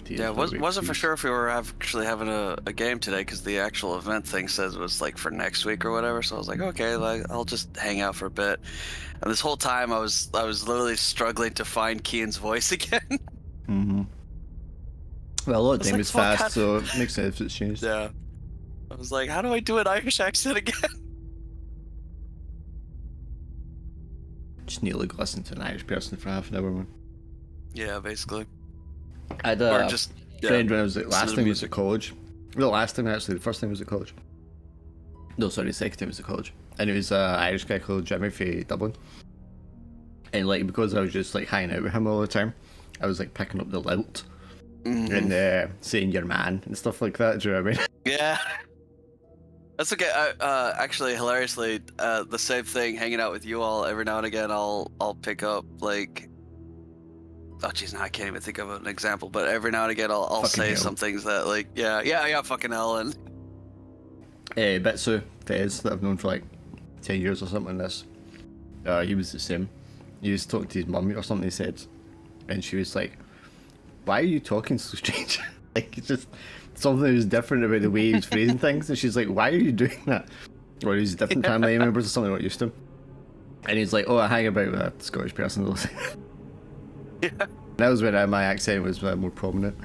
Yeah, wasn't for sure if we were actually having a game today, because the actual event thing says it was like for next week or whatever. So I was like, okay, like I'll just hang out for a bit. And this whole time I was literally struggling to find Kian's voice again. Mm-hmm. Well, a lot of time is like, fast, so it makes sense if it's changed. Yeah. I was like, how do I do an Irish accent again? Just nearly listened to an Irish person for half an hour, man. Yeah, basically. I had a friend when I was last time I was at college. Well, last time actually, the first time I was at college. No, sorry, the second time I was at college. And it was an Irish guy called Jimmy from Dublin. And like, because I was just like hanging out with him all the time, I was like picking up the lilt and saying your man and stuff like that. Do you know what I mean? Yeah. That's okay. Actually, hilariously, the same thing. Hanging out with you all every now and again, I'll pick up like. Oh jeez, now I can't even think of an example. But every now and again, I'll say hell. Some things that like, yeah, fucking hell, and. Bitsu Fez that I've known for like 10 years or something. This, he was the same. He was talking to his mum or something. He said, and she was like, "Why are you talking so strange?" Like it's just something that was different about the way he was phrasing things. And she's like, "Why are you doing that?" Or he's different family members or something. Not used to him. And he's like, "Oh, I hang about with a Scottish person." Yeah. That was when my accent was more prominent.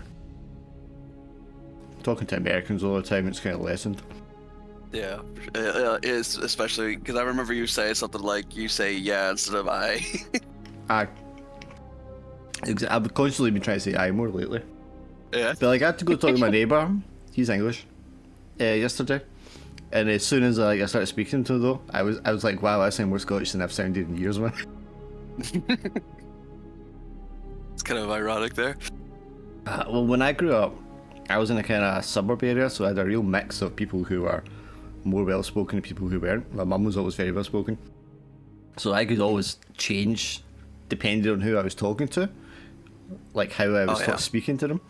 Talking to Americans all the time, it's kind of lessened. Yeah, it's especially because I remember you saying something like you say yeah instead of I. I've constantly been trying to say I more lately. Yeah. But like I had to go talk to my neighbour. He's English. Yesterday, and as soon as I started speaking to him though, I was like, wow, I sound more Scottish than I've sounded in years, man. It's kind of ironic there. Well, when I grew up, I was in a kind of suburb area, so I had a real mix of people who were more well-spoken and people who weren't. My mum was always very well-spoken. So I could always change depending on who I was talking to, like how I was speaking to them.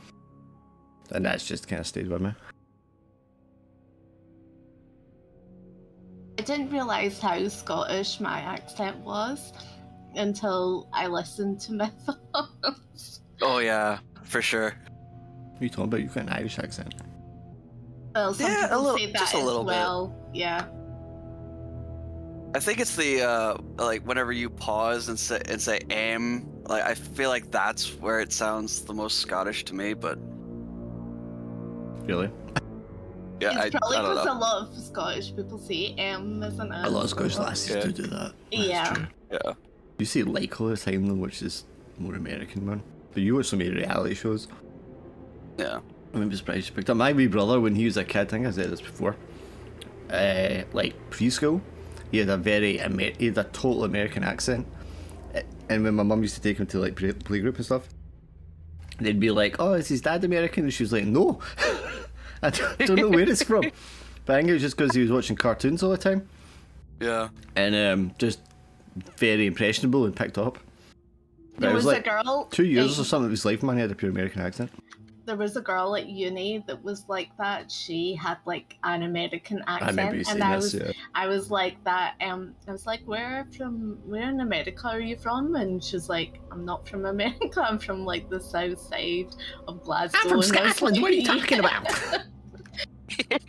And that's just kind of stayed with me. I didn't realise how Scottish my accent was until I listened to Mythos. Oh yeah, for sure. What are you talking about? You've got an Irish accent. Well, some people say that just a little as well. Bit. Yeah. I think it's the like whenever you pause and say like I feel like that's where it sounds the most Scottish to me, but really? Yeah, it's probably because a lot of Scottish people say isn't it? A lot of Scottish lasses do that. Yeah. True. Yeah. You say like all the time though, which is more American, man. But you watch so many reality shows. Yeah. I mean, surprised you picked up. My wee brother, when he was a kid, I think I said this before, like preschool, he had a total American accent. And when my mum used to take him to like playgroup and stuff, they'd be like, "Oh, is his dad American?" And she was like, "No." I don't know where it's from. But I think it was just because he was watching cartoons all the time. Yeah. And just very impressionable and picked up. But There was like a girl 2 years or something of his life, man, he had a pure American accent. There was a girl at uni that was like that. She had like an American accent, I remember you saying this, yeah. I was like that. I was like, where in America are you from? And she's like, I'm not from America. I'm from like the south side of Glasgow. I'm from Scotland. Like, what are you talking about?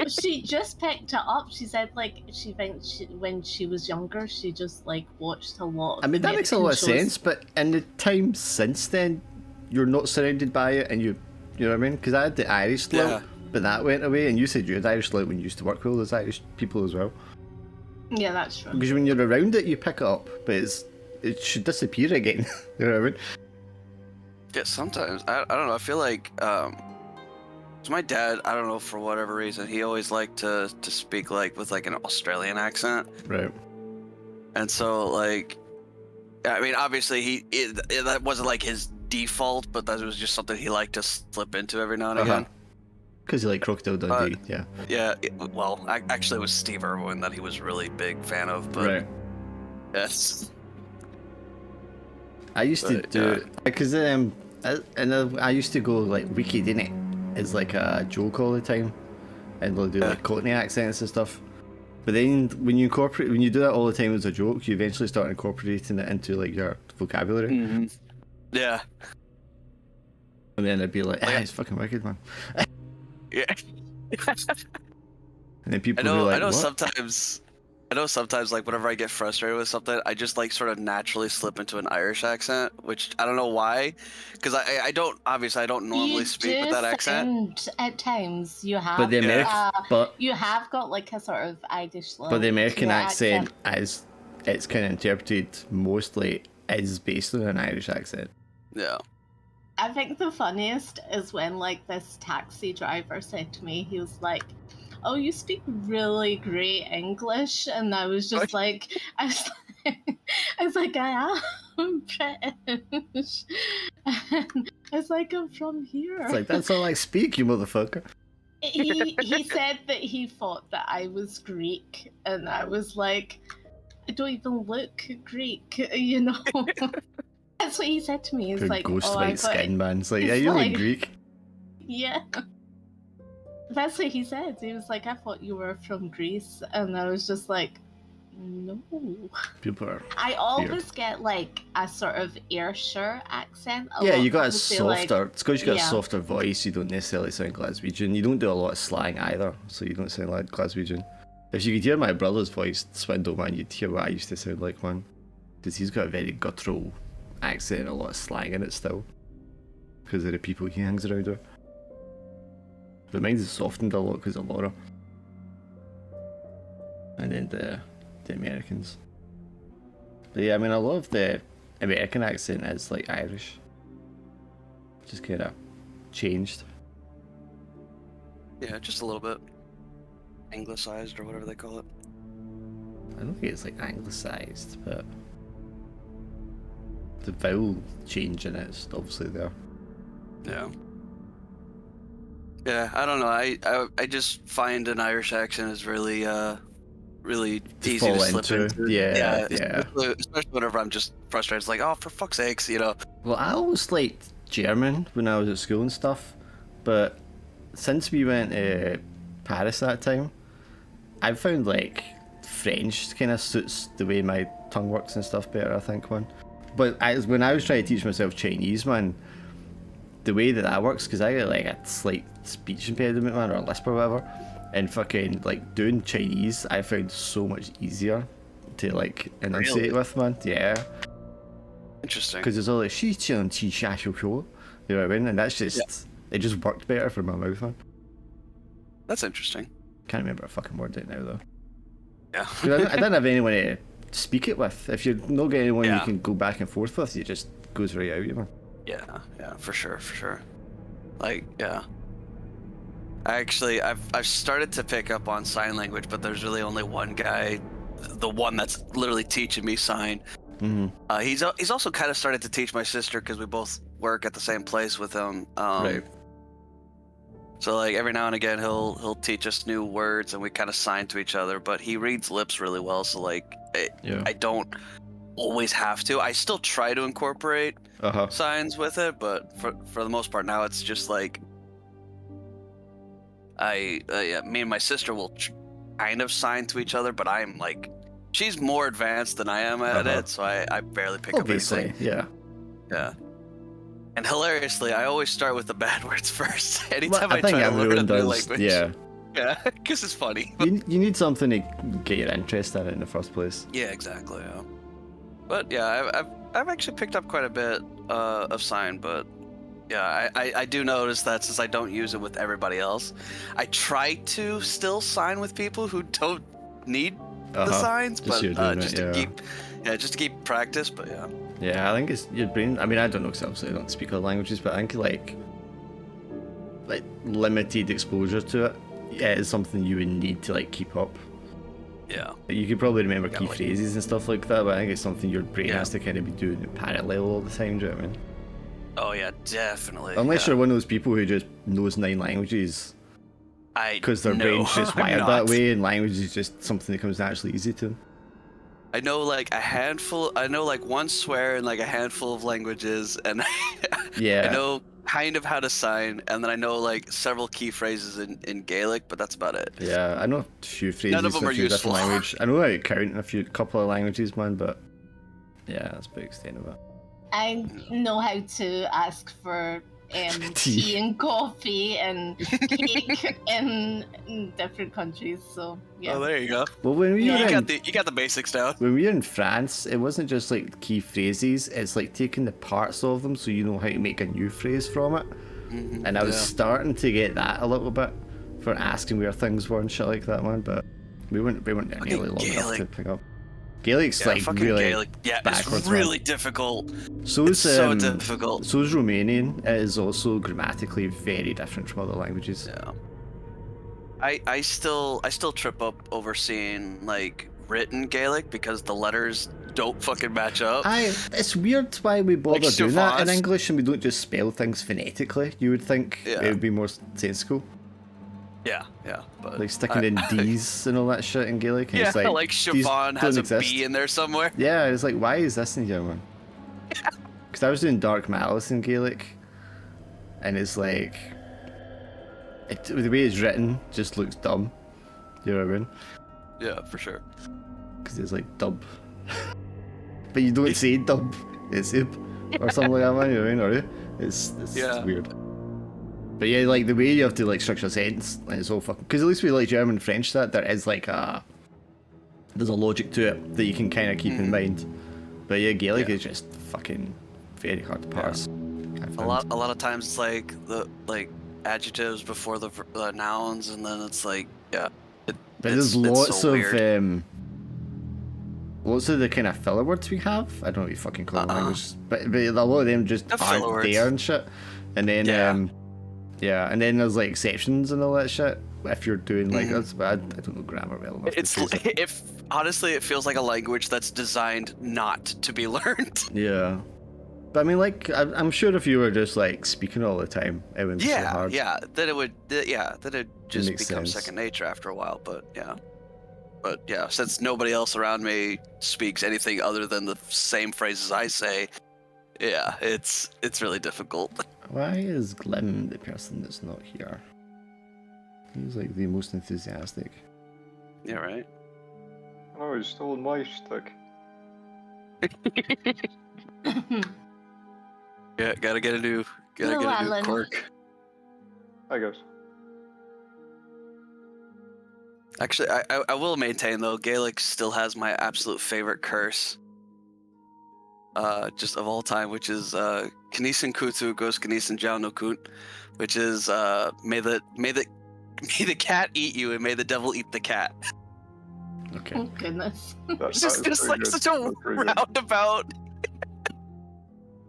She just picked it up. She said like she thinks when she was younger, she just like watched a lot of I mean, that makes a lot of sense, but in the time since then, you're not surrounded by it, and you know what I mean? Because I had the Irish slope, but that went away, and you said you had Irish slope when you used to work with all those Irish people as well. Yeah, that's true. Because when you're around it, you pick it up, but it should disappear again. You know what I mean? get sometimes. I don't know. I feel like so my dad, I don't know, for whatever reason, he always liked to speak like with like an Australian accent. Right. And so like, I mean, obviously that wasn't like his default, but that was just something he liked to slip into every now and again. Because you like Crocodile Dundee, yeah. Yeah, well, actually it was Steve Irwin that he was really big fan of, but Right. yes. I used to do because I used to go like wiki, didn't it? It's like a joke all the time, and they'll do like Cockney accents and stuff. But then when you do that all the time as a joke, you eventually start incorporating it into like your vocabulary. Mm-hmm. Yeah. And then it'd be like, it's fucking wicked, man. Yeah. And then people would be like, I know what? sometimes like whenever I get frustrated with something, I just like sort of naturally slip into an Irish accent, which I don't know why, because I don't normally speak with that accent. At times you have, But the American, you have got like a sort of Irish. But the American accent, as it's kind of interpreted mostly, is based on an Irish accent. Yeah. I think the funniest is when like this taxi driver said to me, he was like, "Oh, you speak really great English," and I was just like, I was like, I am British. And I was like, I'm from here. It's like, that's all I speak, you motherfucker. He said that he thought that I was Greek, and I was like, I don't even look Greek, you know. That's what he said to me. He's like, ghost "Oh, white skin, man." It's like, yeah, you look Greek. Yeah. That's what he said. He was like, I thought you were from Greece. And I was just like, no. People are I always weird. get like a sort of Ayrshire accent. You got a softer, it's because you got a yeah. softer voice, you don't necessarily sound Glaswegian. You don't do a lot of slang either, so you don't sound like Glaswegian. If you could hear my brother's voice, Swindle, man, you'd hear what I used to sound like, man. Because he's got a very guttural accent and a lot of slang in it still. Because of the people he hangs around with. But mine is softened a lot because of Laura. And then the Americans. But yeah, I mean, a lot of the American accent is like Irish. Just kind of changed. Yeah, just a little bit. Anglicized or whatever they call it. I don't think it's like anglicized, but the vowel change in it is obviously there. Yeah. Yeah, I don't know. I just find an Irish accent is really really easy to slip into. Yeah. Especially whenever I'm just frustrated. It's like, oh, for fuck's sakes, you know. Well, I always liked German when I was at school and stuff, but since we went to Paris that time, I've found like French kind of suits the way my tongue works and stuff better, I think, man. But when I was trying to teach myself Chinese, man, the way that works, because I got like a slight speech impediment, man, or a lisp or whatever, and fucking like doing Chinese, I found so much easier to like enunciate with, man. Yeah. Interesting. Because there's all like shi qian qi xia xiu xiu, you know what I mean? And that's just it just worked better for my mouth, man. That's interesting. Can't remember a fucking word right now though. Yeah. I didn't have anyone to speak it with. If you're not getting anyone you can go back and forth with, it just goes right out, you know. Yeah, for sure. Like, yeah. I've started to pick up on sign language, but there's really only one guy, the one that's literally teaching me sign. Mm-hmm. He's also kind of started to teach my sister because we both work at the same place with him. Right. So like every now and again he'll teach us new words and we kind of sign to each other. But he reads lips really well, so like I don't always have to. I still try to incorporate signs with it, but for the most part now it's just like me and my sister will kind of sign to each other, but I'm like, she's more advanced than I am at it, so I barely pick up anything. Yeah. And hilariously, I always start with the bad words first. Anytime I think try to learn a new does, language. Yeah, because it's funny. You need something to get your interest in it in the first place. Yeah, exactly. Yeah. But yeah, I've actually picked up quite a bit of sign, but yeah, I do notice that since I don't use it with everybody else, I try to still sign with people who don't need the signs, but just to keep practice. But yeah. Yeah, I think it's your brain. I mean, I don't know because obviously I don't speak other languages, but I think like limited exposure to it, yeah, is something you would need to like keep up. Yeah. You could probably remember key like- phrases and stuff like that, but I think it's something your brain Yeah. has to kind of be doing in parallel all the time. Do you know what I mean? Oh yeah, definitely. Unless yeah. you're one of those people who just knows 9 languages because their no, brain's just I'm wired not. that way, and language is just something that comes naturally easy to them. I know like a handful. I know like one swear in like a handful of languages, and Yeah. I know kind of how to sign, and then I know like several key phrases in Gaelic, but that's about it. Yeah, I know a few phrases None of them in a are few useful. different languages. I know how to count in a couple of languages, man, but yeah, that's a big extent of it. I know how to ask for tea and coffee and cake in different countries. So yeah. Oh, there you go. Well, when we were Yeah. You got the basics down. when we were in France, it wasn't just like key phrases, it's like taking the parts of them so you know how to make a new phrase from it. And I was yeah. starting to get that a little bit for asking where things were and shit like that, man, but we weren't nearly long enough to Gaelic. pick up. Gaelic's Yeah, like fucking really Gaelic. Yeah, backwards, it's man. really difficult. So It's is so difficult. So is Romanian. It is also grammatically very different from other languages. Yeah. I still trip up over seeing like written Gaelic because the letters don't fucking match up. It's weird why we bother Like doing that in Siobhan's. English and we don't just spell things phonetically. You would think Yeah. it would be more sensible. Yeah, but Like sticking in D's and all that shit in Gaelic. And Yeah, it's like these Siobhan has don't a exist. B in there somewhere. Yeah, it's like, why is this in here, man? Because I was doing Dark Malice in Gaelic, and it's like, the way it's written just looks dumb. You know what I mean? Yeah, for sure. Because it's like dub. But you don't say dub, it's ib, or something like that, man, you know what I mean? Or it's Yeah. weird. But yeah, like the way you have to like structure a sentence, like, it's all fucking. Because at least with like German and French, there is like there's a logic to it that you can kind of keep in mind. But yeah, Gaelic is just fucking very hard to parse. A lot of times it's like the adjectives before the nouns, and then it's like But there's lots so of weird. lots of the kind of filler words we have. I don't know what you fucking call them language, but a lot of them just The filler aren't words. there and shit. And then and then there's like exceptions and all that shit. If you're doing like that's bad, I don't know grammar well enough. It's to trace it. if honestly, it feels like a language that's designed not to be learned. Yeah. But I mean, like, I'm sure if you were just like speaking all the time, it wouldn't be so hard. Then it would, then it just makes become sense. second nature after a while. But yeah, since nobody else around me speaks anything other than the same phrases I say, yeah, it's really difficult. Why is Glim the person that's not here? He's like the most enthusiastic. Yeah, right. Oh, he stole my stick. Yeah, gotta get a new Alan. cork. I guess. Actually, I will maintain though, Gaelic still has my absolute favorite curse. Just of all time, which is Knisin Kutu Gos Knisin Jau no Kunt, which is may the cat eat you and may the devil eat the cat. Okay. Oh goodness. It's just like such a roundabout.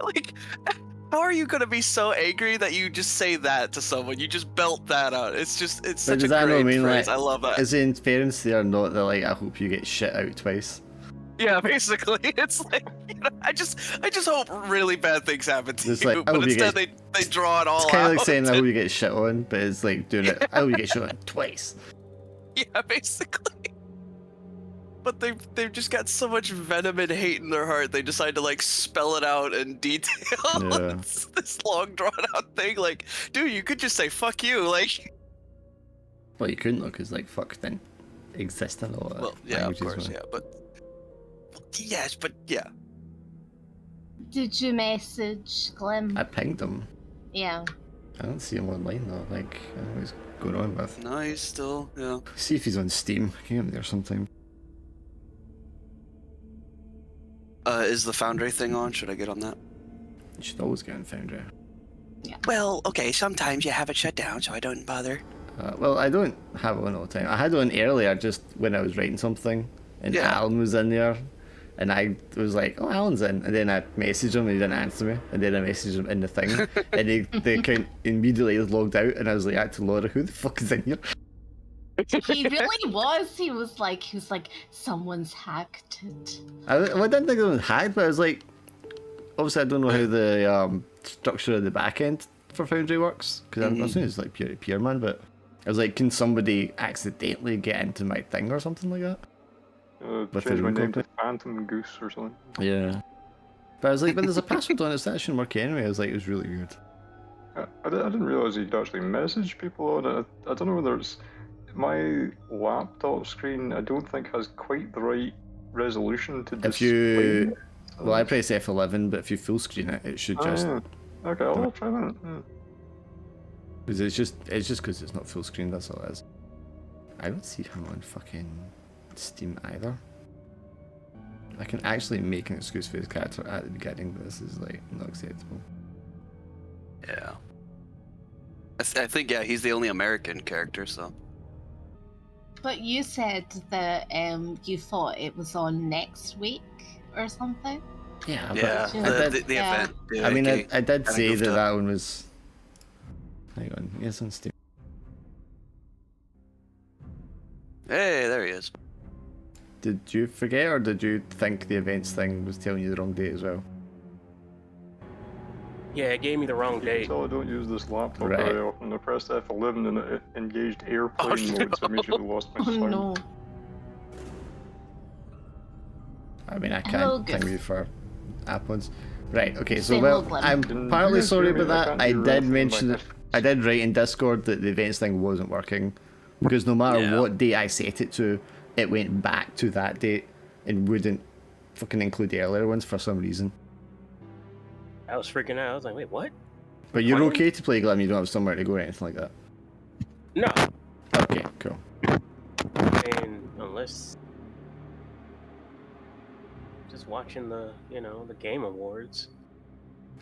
Like, how are you gonna be so angry that you just say that to someone? You just belt that out. It's such But a does that great not mean phrase. like, I love that. is the inference there not that like I hope you get shit out twice? Yeah, basically, it's like, I just hope really bad things happen to It's you, like, I but hope you instead get- they draw it all It's kind out. of like saying I hope you get shit on, but it's like doing it. I hope you get shit on twice. Yeah, basically. But they've just got so much venom and hate in their heart. They decide to like spell it out in detail. Yeah. It's this long drawn out thing. Like, dude, you could just say "fuck you." Like, Well, you couldn't look because like fuck didn't exist in a lot of well, yeah, of languages, course, man. yeah, but yes, but yeah. Did you message Glim? I pinged him. Yeah. I don't see him online though. Like, I don't know what he's going on with. No, he's still, yeah. See if he's on Steam. I can get him there sometime. Is the Foundry thing on? Should I get on that? You should always get on Foundry. Well, okay. Sometimes you have it shut down, so I don't bother. Well, I don't have it on all the time. I had one earlier just when I was writing something, and Yeah. Alan was in there, And I was like, oh, Alan's in. And then I messaged him and he didn't answer me. And then I messaged him in the thing. And the account immediately logged out. And I was like, acting Laura, who the fuck is in here? He really was. He was like, someone's hacked it. I didn't think it was hacked, but I was like, obviously I don't know how the structure of the back end for Foundry works. Because I'm assuming it's like peer-to-peer, man. But I was like, can somebody accidentally get into my thing or something like that? Change my name to Phantom Goose or something. Yeah. But I was like, but there's a password on it, so that shouldn't work anyway. I was like, it was really weird. I didn't realise you'd actually message people on it. I don't know whether it's... My laptop screen, I don't think has quite the right resolution to display. If you... Well, I press F11, but if you full screen it, it should just... Yeah. Okay, I'll try that. Yeah. Because it's just because it's not full screen, that's all it is. I don't see him on fucking Steam either. I can actually make an excuse for his character at the beginning, but this is like not acceptable. Yeah. I think, yeah, he's the only American character, so. But you said that you thought it was on next week or something. Yeah, Yeah, but the event. Yeah, I mean, I did kinda say goofed that up. that one was... Hang on, yes, on Steam. Hey, there he is. Did you forget, or did you think the events thing was telling you the wrong date as well? Yeah, it gave me the wrong date. So I don't use this laptop Right. very often. I pressed F11 and it engaged airplane mode, so I immediately lost my Oh sound. no. I mean, I Hello, can't thank Gus. you for app ones. Right, okay, so Same well, old one. I'm Can partly you guys sorry hear me? about I that. can't I hear did anything mention in that. my- I did write in Discord that the events thing wasn't working because no matter Yeah. what date I set it to, it went back to that date and wouldn't fucking include the earlier ones for some reason. I was freaking out. I was like, wait, what? But you're Why? okay to play Glim, you don't have somewhere to go or anything like that. No. Okay, cool. And unless just watching the, the Game Awards.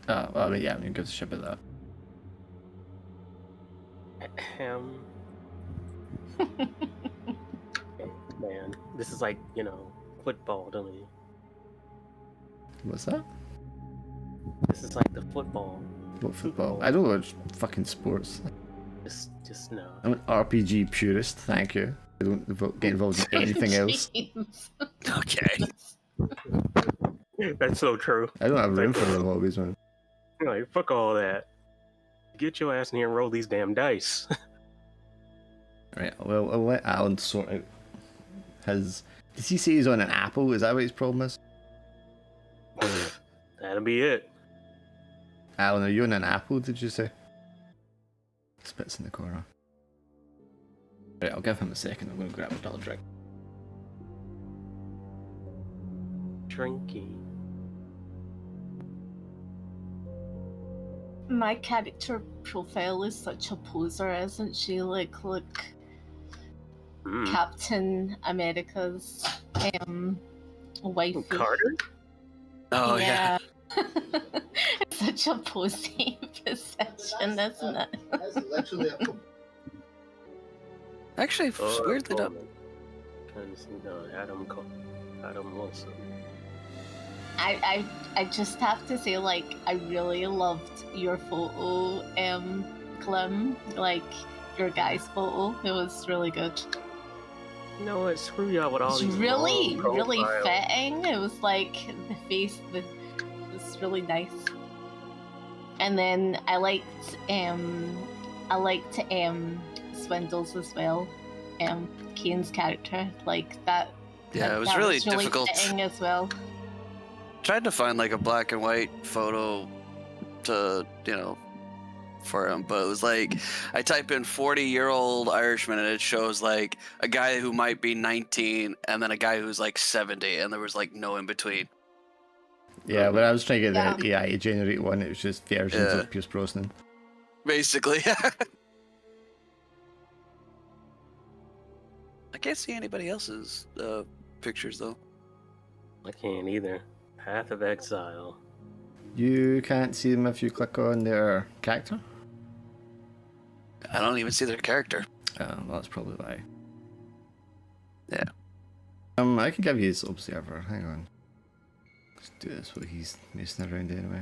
Well, I mean, yeah, I mean, good shit about that. Man, this is like, football to me. What's that? This is like the football. What football? I don't watch fucking sports. Just no. I'm an RPG purist, thank you. I don't get involved in anything else. Jeez. Okay. That's so true. I don't have room for other hobbies, man. Like, fuck all that. Get your ass in here and roll these damn dice. Right, well, I'll let Alan sort out his... Did he say he's on an Apple? Is that what his problem is? That'll be it. Alan, are you on an Apple, did you say? Spits in the corner. Right, I'll give him a second. I'm going to grab another drink. Drinky. My character profile is such a poser, isn't she? Like, look, Mm. Captain America's wifey. Carter? Oh, yeah. It's such a posy position, isn't it? That's literally a... Actually, weirdly enough. Adam Wilson. I just have to say, like, I really loved your photo, Clem. Like, your guy's photo. It was really good. You know what? Screw y'all with all It's these really, long really profiles. fitting. It was like the face, it was really nice. And then I liked Swindles as well. Kane's character, like that. Yeah, it was that really difficult. fitting as well. Tried to find like a black and white photo to, for him, but it was like I type in 40-year-old Irishman and it shows like a guy who might be 19 and then a guy who's like 70, and there was like no in between. Yeah, when I was trying to get the Yeah. AI generate one, it was just versions Yeah. of Pierce Brosnan. Basically. I can't see anybody else's pictures though. I can't either. Path of Exile. You can't see them if you click on their character? I don't even see their character. Well, that's probably why. Yeah. I can give you his observer. Hang on. Just do this while he's messing around anyway.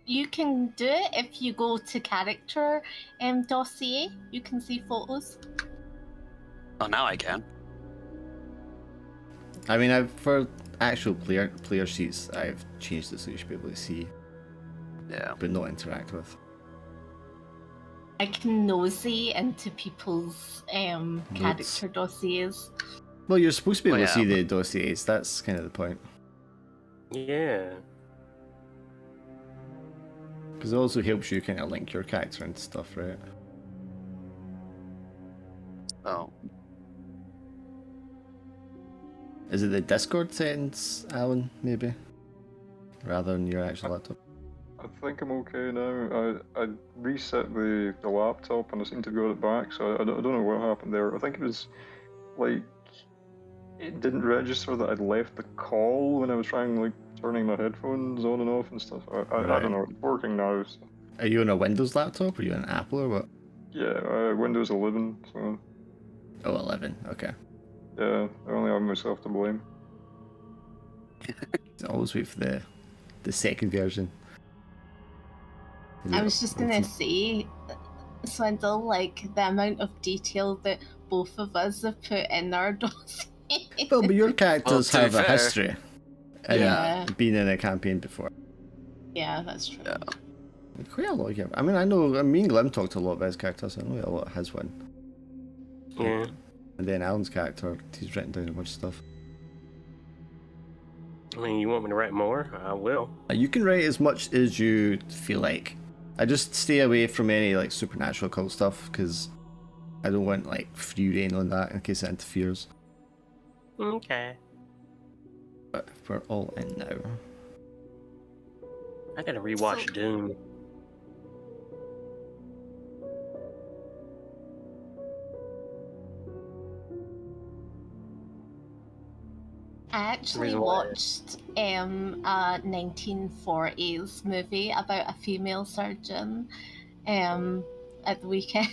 You can do it if you go to character dossier. You can see photos. Oh, now I can. I mean, for actual player sheets, I've changed it so you should be able to see, Yeah. but not interact with. I can nosy into people's character dossiers. Well, you're supposed to be able Well, to see yeah, the dossiers. That's kind of the point. Yeah. Because it also helps you kind of link your character and stuff, right? Oh. Is it the Discord settings, Alan, maybe? Rather than your actual laptop? I think I'm okay now. I reset the laptop and I seem to have got it back, so I don't know what happened there. I think it was like it didn't register that I'd left the call when I was trying like turning my headphones on and off and stuff. I don't know. It's working now. So. Are you on a Windows laptop? Or are you on an Apple or what? Yeah, Windows 11. So Oh, 11. Okay. yeah, I only have myself to blame. Always wait for the second version. I was just gonna say, Swindle, like the amount of detail that both of us have put in our dossier. Well, but your characters to be have a fair. history. And Yeah. been in a campaign before. Yeah, that's true. Yeah. Quite a lot of I mean, I know, me and Glim talked a lot about his characters, I know a lot of his one. Yeah. And then Alan's character, he's written down a bunch of stuff. I mean, you want me to write more? I will. You can write as much as you feel like. I just stay away from any like supernatural occult stuff, because I don't want like free reign on that in case it interferes. Okay. But we're all in now. I gotta rewatch Doom. I actually Reason why- watched a 1940s movie about a female surgeon at the weekend.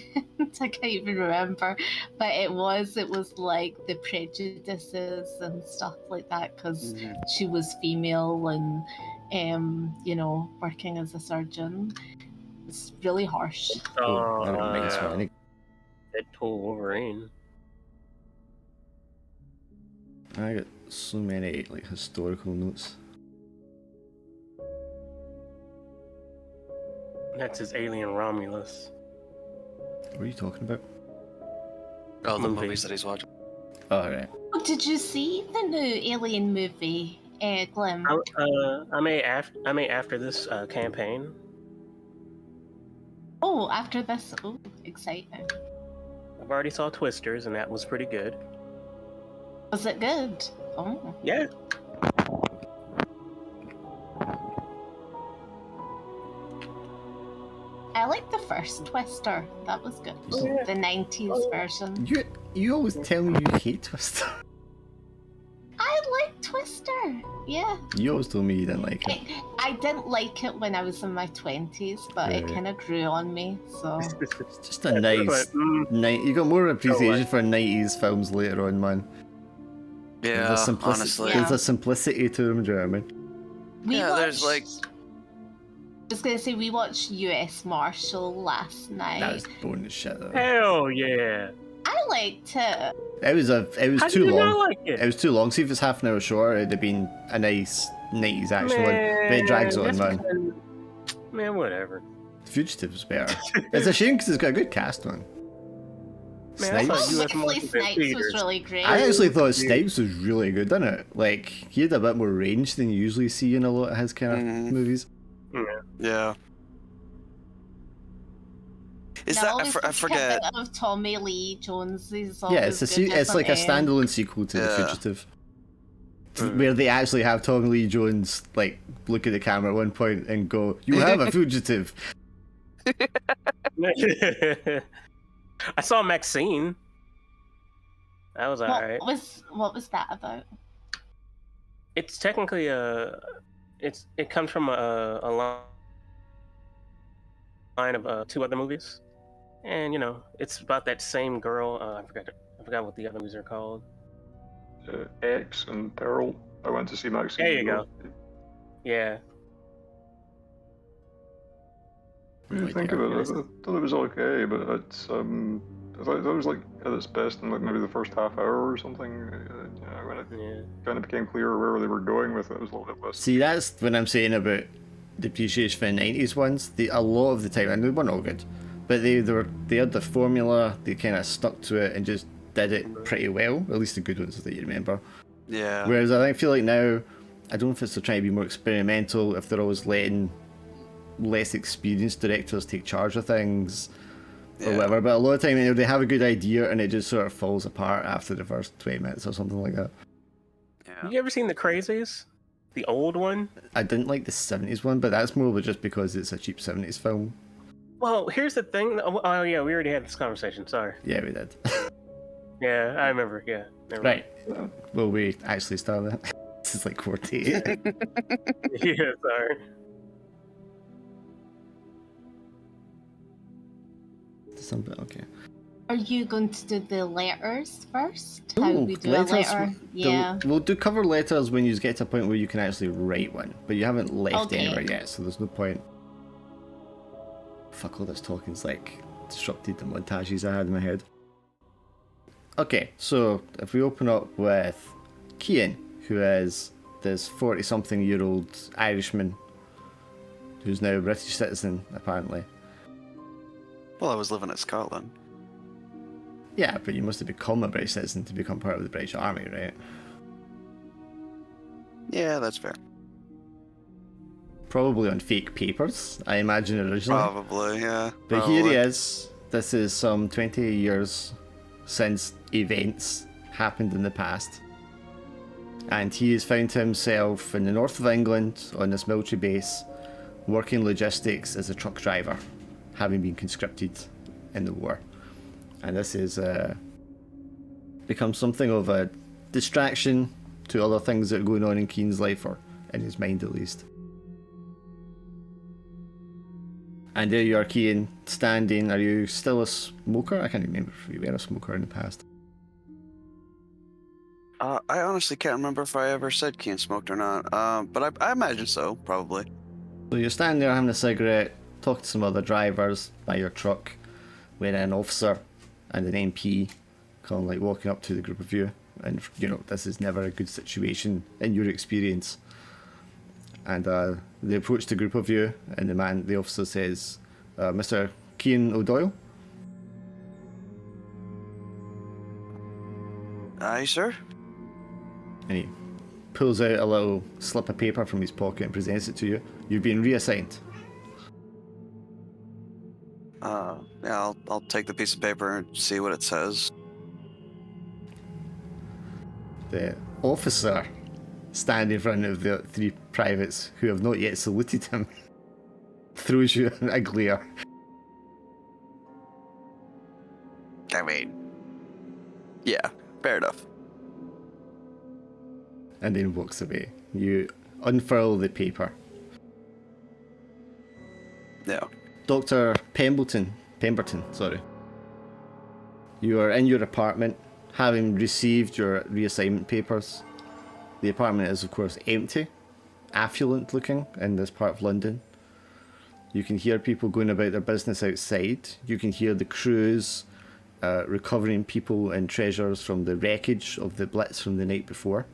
I can't even remember, but it was like the prejudices and stuff like that because she was female and working as a surgeon. It's really harsh. Oh, that reminds yeah. me. Deadpool Wolverine. I got so many like historical notes. That's his alien Romulus. What are you talking about? Oh, the Movie. movies that he's watching. Oh, right. Oh, did you see the new Alien movie, Glim? I may after this campaign. Oh, after this, oh, exciting. I've already saw Twisters, and that was pretty good. Was it good? Oh. Yeah. I like the first Twister. That was good. Oh, yeah. The 90s version. You always tell me you hate Twister. I like Twister. Yeah. You always told me you didn't like it. I didn't like it when I was in my 20s, but it Right. kind of grew on me. So It's just a nice But, night. You got more appreciation for 90s films later on, man. Yeah, There's a honestly. There's a simplicity to them, do you know what I mean? we Yeah, there's, like- I was gonna say we watched U.S. Marshal last night. That was boring as shit though. hell yeah. I liked it. It was How too did you long. not like it? It was too long. See if it's half an hour shorter, it'd have been a nice 90s action one. But it drags on, that's man. because- Man, whatever. Fugitive was better. It's a shame because it's got a good cast, man. Man, I Snipes. thought Oh, US Wesley Marshals in Snipes was theaters. really great. I actually thought Snipes was really good, didn't it? Like, he had a bit more range than you usually see in a lot of his kind of movies. Yeah. Is Now, that always I the forget? pivot of Tommy Lee Jones is Yeah, it's it's like a standalone sequel to The Yeah. Fugitive. Where they actually have Tommy Lee Jones, like, look at the camera at one point and go, "You have a fugitive." I saw Maxine. That was alright. What was that about? It's technically it comes from a line of two other movies, and it's about that same girl. I forgot what the other movies are called. X and Pearl. I went to see Maxine. There you go. Yeah. When you think of it, I thought it was okay, but it's I thought it was like at its best in like maybe the first half hour or something. When it kind of became clear where they were going with it, it was a little bit less. See, that's when I'm saying about the appreciation for the 90s ones. A lot of the time, and they weren't all good, but they had the formula. They kind of stuck to it and just did it pretty well. At least the good ones that you remember. Yeah. Whereas I feel like now, I don't know if it's they're trying to be more experimental, if they're always letting less experienced directors take charge of things or whatever. But a lot of the time, they have a good idea and it just sort of falls apart after the first 20 minutes or something like that. Yeah. You ever seen The Crazies? The old one? I didn't like the 70s one, but that's more just because it's a cheap 70s film. Well, here's the thing. Oh, yeah, we already had this conversation. Sorry. Yeah, we did. Yeah, I remember. Yeah. Never mind. Right. Well, we actually started that. This is like 48. Yeah, sorry. Okay. Are you going to do the letters first? How Ooh, we do a letter? Yeah. We'll do cover letters when you get to a point where you can actually write one, but you haven't left Okay. anywhere yet, so there's no point. Fuck, all this talking's like disrupted the montages I had in my head. Okay, so if we open up with Cian, who is this 40-something-year-old Irishman who's now a British citizen, apparently. Well, I was living in Scotland. Yeah, but you must have become a British citizen to become part of the British Army, right? Yeah, that's fair. Probably on fake papers, I imagine, originally. Probably, yeah. But here he is. This is some 20 years since events happened in the past. And he has found himself in the north of England on this military base, working logistics as a truck driver, having been conscripted in the war. And this has become something of a distraction to other things that are going on in Cian's life, or in his mind at least. And there you are, Cian, standing. Are you still a smoker? I can't remember if you were a smoker in the past. I honestly can't remember if I ever said Cian smoked or not. But I imagine so, probably. So you're standing there having a cigarette, talking to some other drivers by your truck, when an officer and an MP come like walking up to the group of you. And, you know, this is never a good situation in your experience. And they approach the group of you, and the officer says, Mr. Cian O'Doyle? Aye, sir. And he pulls out a little slip of paper from his pocket and presents it to you. You've been reassigned. Yeah, I'll take the piece of paper and see what it says. The officer standing in front of the three privates who have not yet saluted him throws you a glare. I mean, yeah, fair enough. And then walks away. You unfurl the paper. Yeah. Dr. Pemberton, sorry. You are in your apartment, having received your reassignment papers. The apartment is, of course, empty, affluent looking in this part of London. You can hear people going about their business outside. You can hear the crews recovering people and treasures from the wreckage of the Blitz from the night before.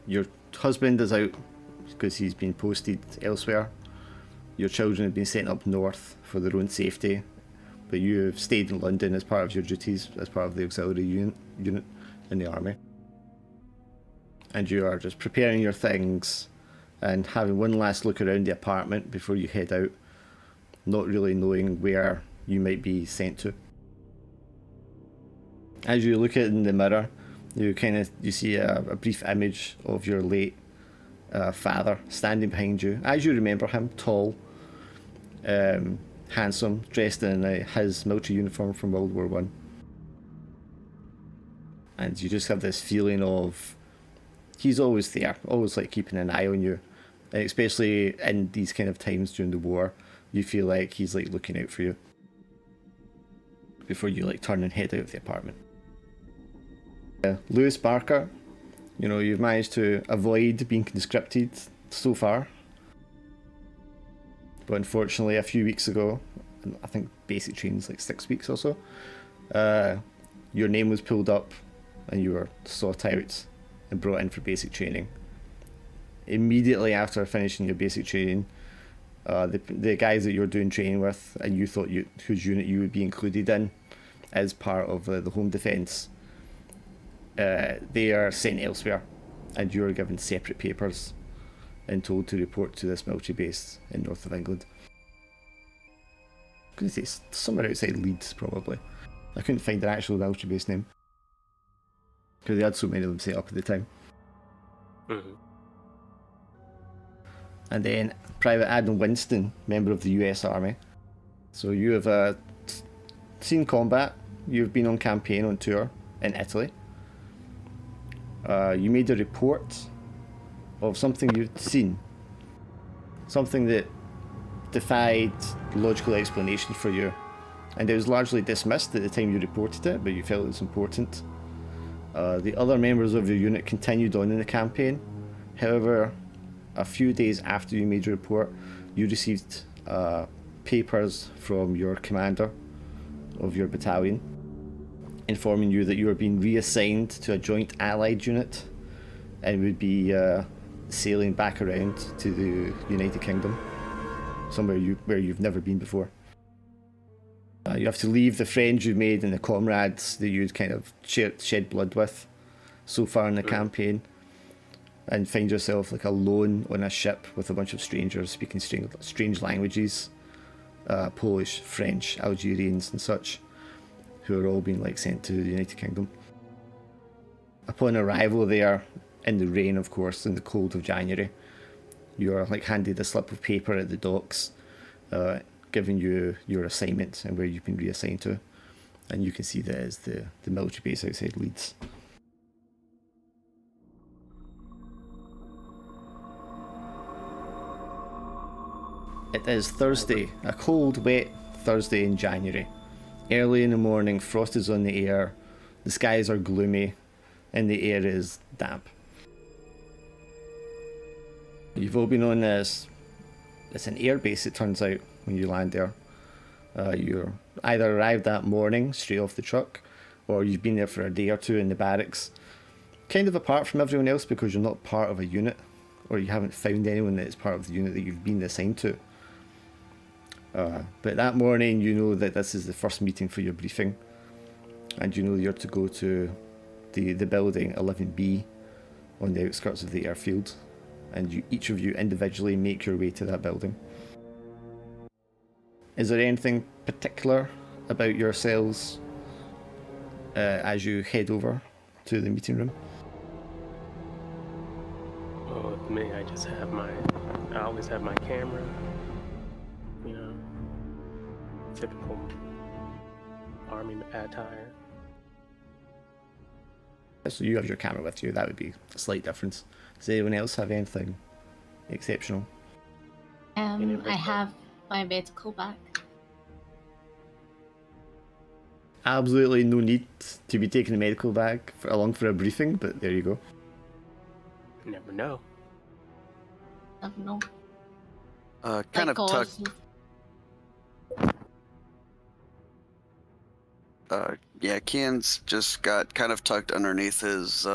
Your husband is out because he's been posted elsewhere. Your children have been sent up north for their own safety, but you have stayed in London as part of your duties, as part of the auxiliary unit in the army. And you are just preparing your things and having one last look around the apartment before you head out, not really knowing where you might be sent to. As you look at it in the mirror, you see a brief image of your late father standing behind you, as you remember him, tall, handsome, dressed in his military uniform from World War I. And you just have this feeling of he's always there, always like keeping an eye on you, and especially in these kind of times during the war, you feel like he's like looking out for you before you like turn and head out of the apartment. Lewis Barker You know, you've managed to avoid being conscripted so far. But unfortunately, a few weeks ago, I think basic training's like 6 weeks or so, your name was pulled up and you were sought out and brought in for basic training. Immediately after finishing your basic training, the guys that you're doing training with and you thought whose unit you would be included in as part of the home defence, they are sent elsewhere and you're given separate papers and told to report to this military base in north of England. I'm going to say somewhere outside Leeds, probably. I couldn't find an actual military base name because they had so many of them set up at the time. Mm-hmm. And then Private Adam Winston, member of the US Army. So you have seen combat, you've been on campaign on tour in Italy. You made a report of something you'd seen. Something that defied logical explanation for you. And it was largely dismissed at the time you reported it, but you felt it was important. The other members of your unit continued on in the campaign. However, a few days after you made your report, you received papers from your commander of your battalion informing you that you were being reassigned to a joint allied unit and would be sailing back around to the United Kingdom, somewhere where you've never been before. You have to leave the friends you've made and the comrades that you'd kind of shed blood with so far in the campaign, and find yourself like alone on a ship with a bunch of strangers speaking strange languages, Polish, French, Algerians and such, who are all being like sent to the United Kingdom. Upon arrival there, in the rain of course, in the cold of January, you are like handed a slip of paper at the docks, giving you your assignment and where you've been reassigned to, and you can see that is the military base outside Leeds. It is Thursday, a cold, wet Thursday in January. Early in the morning, frost is on the air, the skies are gloomy, and the air is damp. You've all been on it's an air base, it turns out, when you land there. You're either arrived that morning, straight off the truck, or you've been there for a day or two in the barracks. Kind of apart from everyone else because you're not part of a unit, or you haven't found anyone that is part of the unit that you've been assigned to. But that morning you know that this is the first meeting for your briefing, and you know you're to go to the building 11B on the outskirts of the airfield, and each of you individually make your way to that building. Is there anything particular about yourselves as you head over to the meeting room? Well, with me, I always have my camera, you know, typical army attire. So you have your camera with you, that would be a slight difference. Does anyone else have anything exceptional? I have my medical bag. Absolutely no need to be taking a medical bag along for a briefing, but there you go. You never know. Never know. Kind of tucked. Yeah, Kian's just got kind of tucked underneath his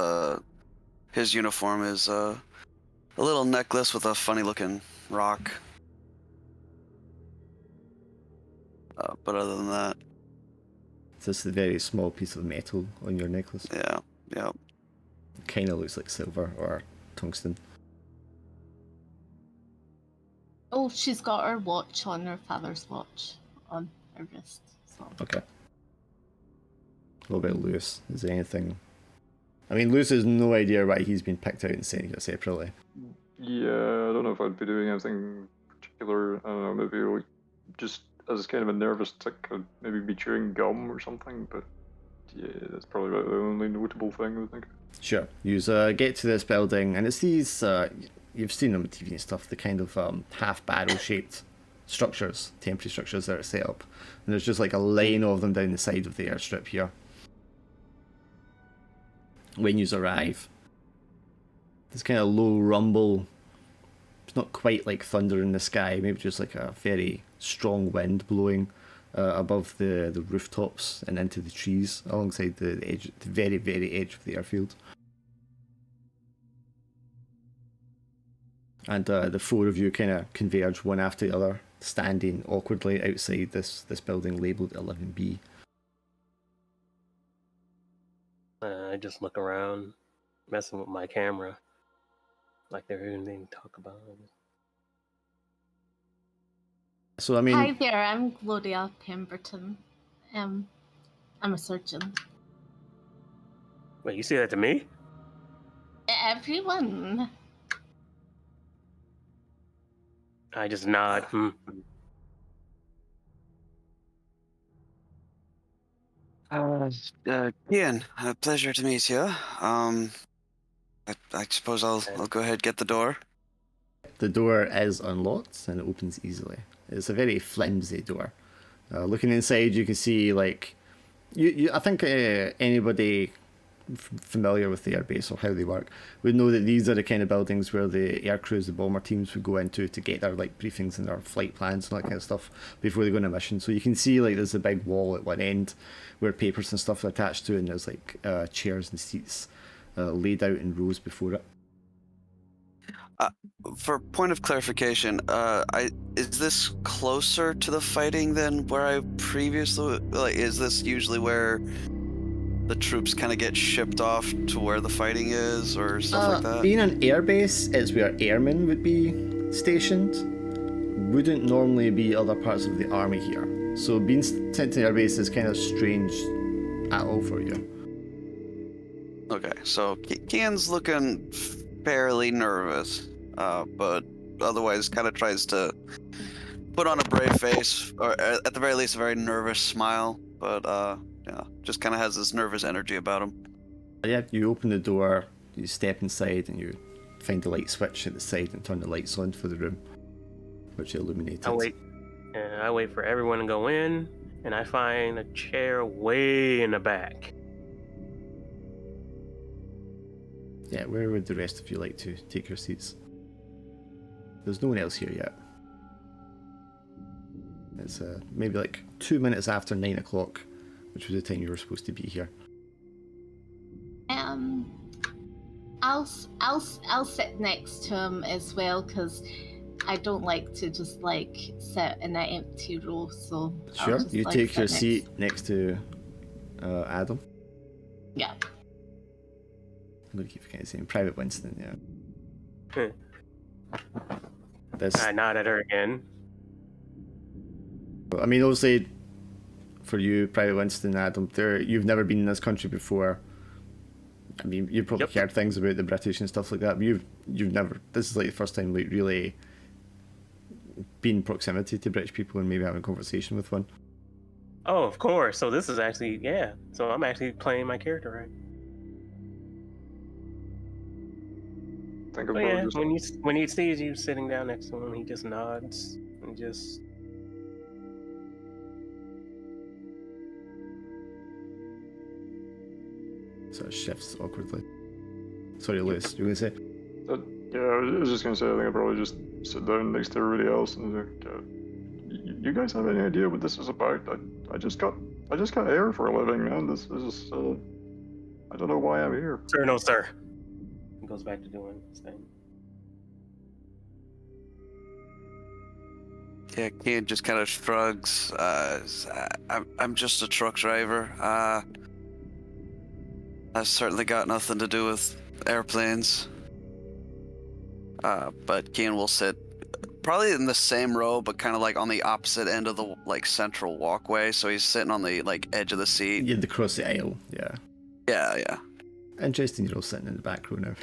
uniform is a little necklace with a funny looking rock. But other than that, It's just a very small piece of metal on your necklace. yeah. It kind of looks like silver or tungsten. Oh, she's got her watch on, her father's watch on her wrist. So. Okay. What about Lewis? Is there anything? I mean, Lewis has no idea why he's been picked out and sent here separately. Yeah, I don't know if I'd be doing anything particular. I don't know, maybe like just as kind of a nervous tick, I'd maybe be chewing gum or something, but yeah, that's probably about the only notable thing I think. Sure. You get to this building, and it's these, you've seen them on TV and stuff, the kind of half barrel-shaped structures, temporary structures that are set up. And there's just like a line of them down the side of the airstrip here. When you arrive, this kind of low rumble. It's not quite like thunder in the sky, maybe just like a very strong wind blowing above the rooftops and into the trees alongside the edge, the very, very edge of the airfield. And the four of you kind of converge one after the other, standing awkwardly outside this building labelled 11B. I just look around, messing with my camera, like there's anything to talk about. So I mean, Hi there, I'm Gloria Pemberton. I'm a surgeon. Wait, you say that to me? Everyone. I just nod. Ian, a pleasure to meet you. I suppose I'll go ahead and get the door. the door is unlocked and it opens easily. It's a very flimsy door. Looking inside, you can see like I think anybody familiar with the airbase or how they work would know that these are the kind of buildings where the air crews, the bomber teams would go into to get their like briefings and their flight plans and that kind of stuff before they go on a mission. So you can see like there's a big wall at one end where papers and stuff are attached to, and there's like chairs and seats laid out in rows before it. For point of clarification, is this closer to the fighting than where I previously? Like, is this usually where the troops kind of get shipped off to where the fighting is, or stuff like that? Being an airbase is where airmen would be stationed. Wouldn't normally be other parts of the army here. So being sent to the airbase is kind of strange at all for you. Okay, so Kian's looking fairly nervous, but otherwise kind of tries to put on a brave face, or at the very least a very nervous smile, but yeah, just kind of has this nervous energy about him. Yeah, you open the door, you step inside, and you find the light switch at the side and turn the lights on for the room, which are illuminated. I wait for everyone to go in, and I find a chair way in the back. Yeah, where would the rest of you like to take your seats? There's no one else here yet. It's maybe like 2 minutes after 9 o'clock, which was the time you were supposed to be here. I'll sit next to him as well, because I don't like to just like sit in an empty row. So Sure, just, you like, take sit your next. seat next to Adam. Yeah. I'm gonna keep kind of saying Private Winston, yeah. I nod at her again. I mean, obviously, for you, Private Winston, Adam, you've never been in this country before. I mean, you've probably heard things about the British and stuff like that, but you've never. This is like the first time like really been in proximity to British people and maybe having a conversation with one. Oh, of course. So this is actually, yeah. So I'm actually playing my character right. Think But about yeah, just when he sees you sitting down next to him, he just nods and just. Sort of shifts awkwardly. Sorry, Lewis, you were gonna say? yeah, I was just gonna say I think I'd probably just sit down next to everybody else and like, you guys have any idea what this is about? I just got air for a living, man. This is I don't know why I'm here. Sir, no, sir. He goes back to doing his thing. Yeah, Kian just kind of shrugs. I'm just a truck driver. I've certainly got nothing to do with airplanes. But Kian will sit probably in the same row, but kind of like on the opposite end of the like central walkway. So he's sitting on the like edge of the seat. Yeah, across the aisle, yeah. Yeah. Interesting, you're all sitting in the back row now.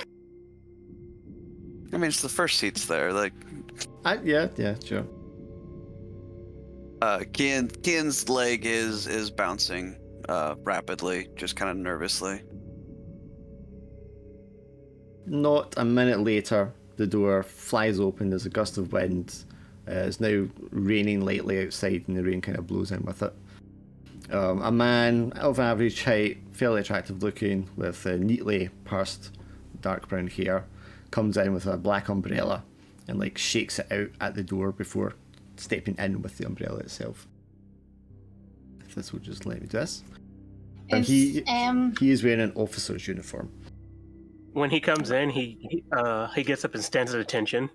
I mean, it's the first seats there. Like, Yeah, sure. Kian's leg is bouncing rapidly, just kind of nervously. Not a minute later, the door flies open. There's a gust of wind. It's now raining lightly outside, and the rain kind of blows in with it. A man of average height, fairly attractive looking, with neatly pursed dark brown hair, comes in with a black umbrella and like shakes it out at the door before stepping in with the umbrella itself. If this will just let me do this. And he is wearing an officer's uniform. When he comes in, he gets up and stands at attention.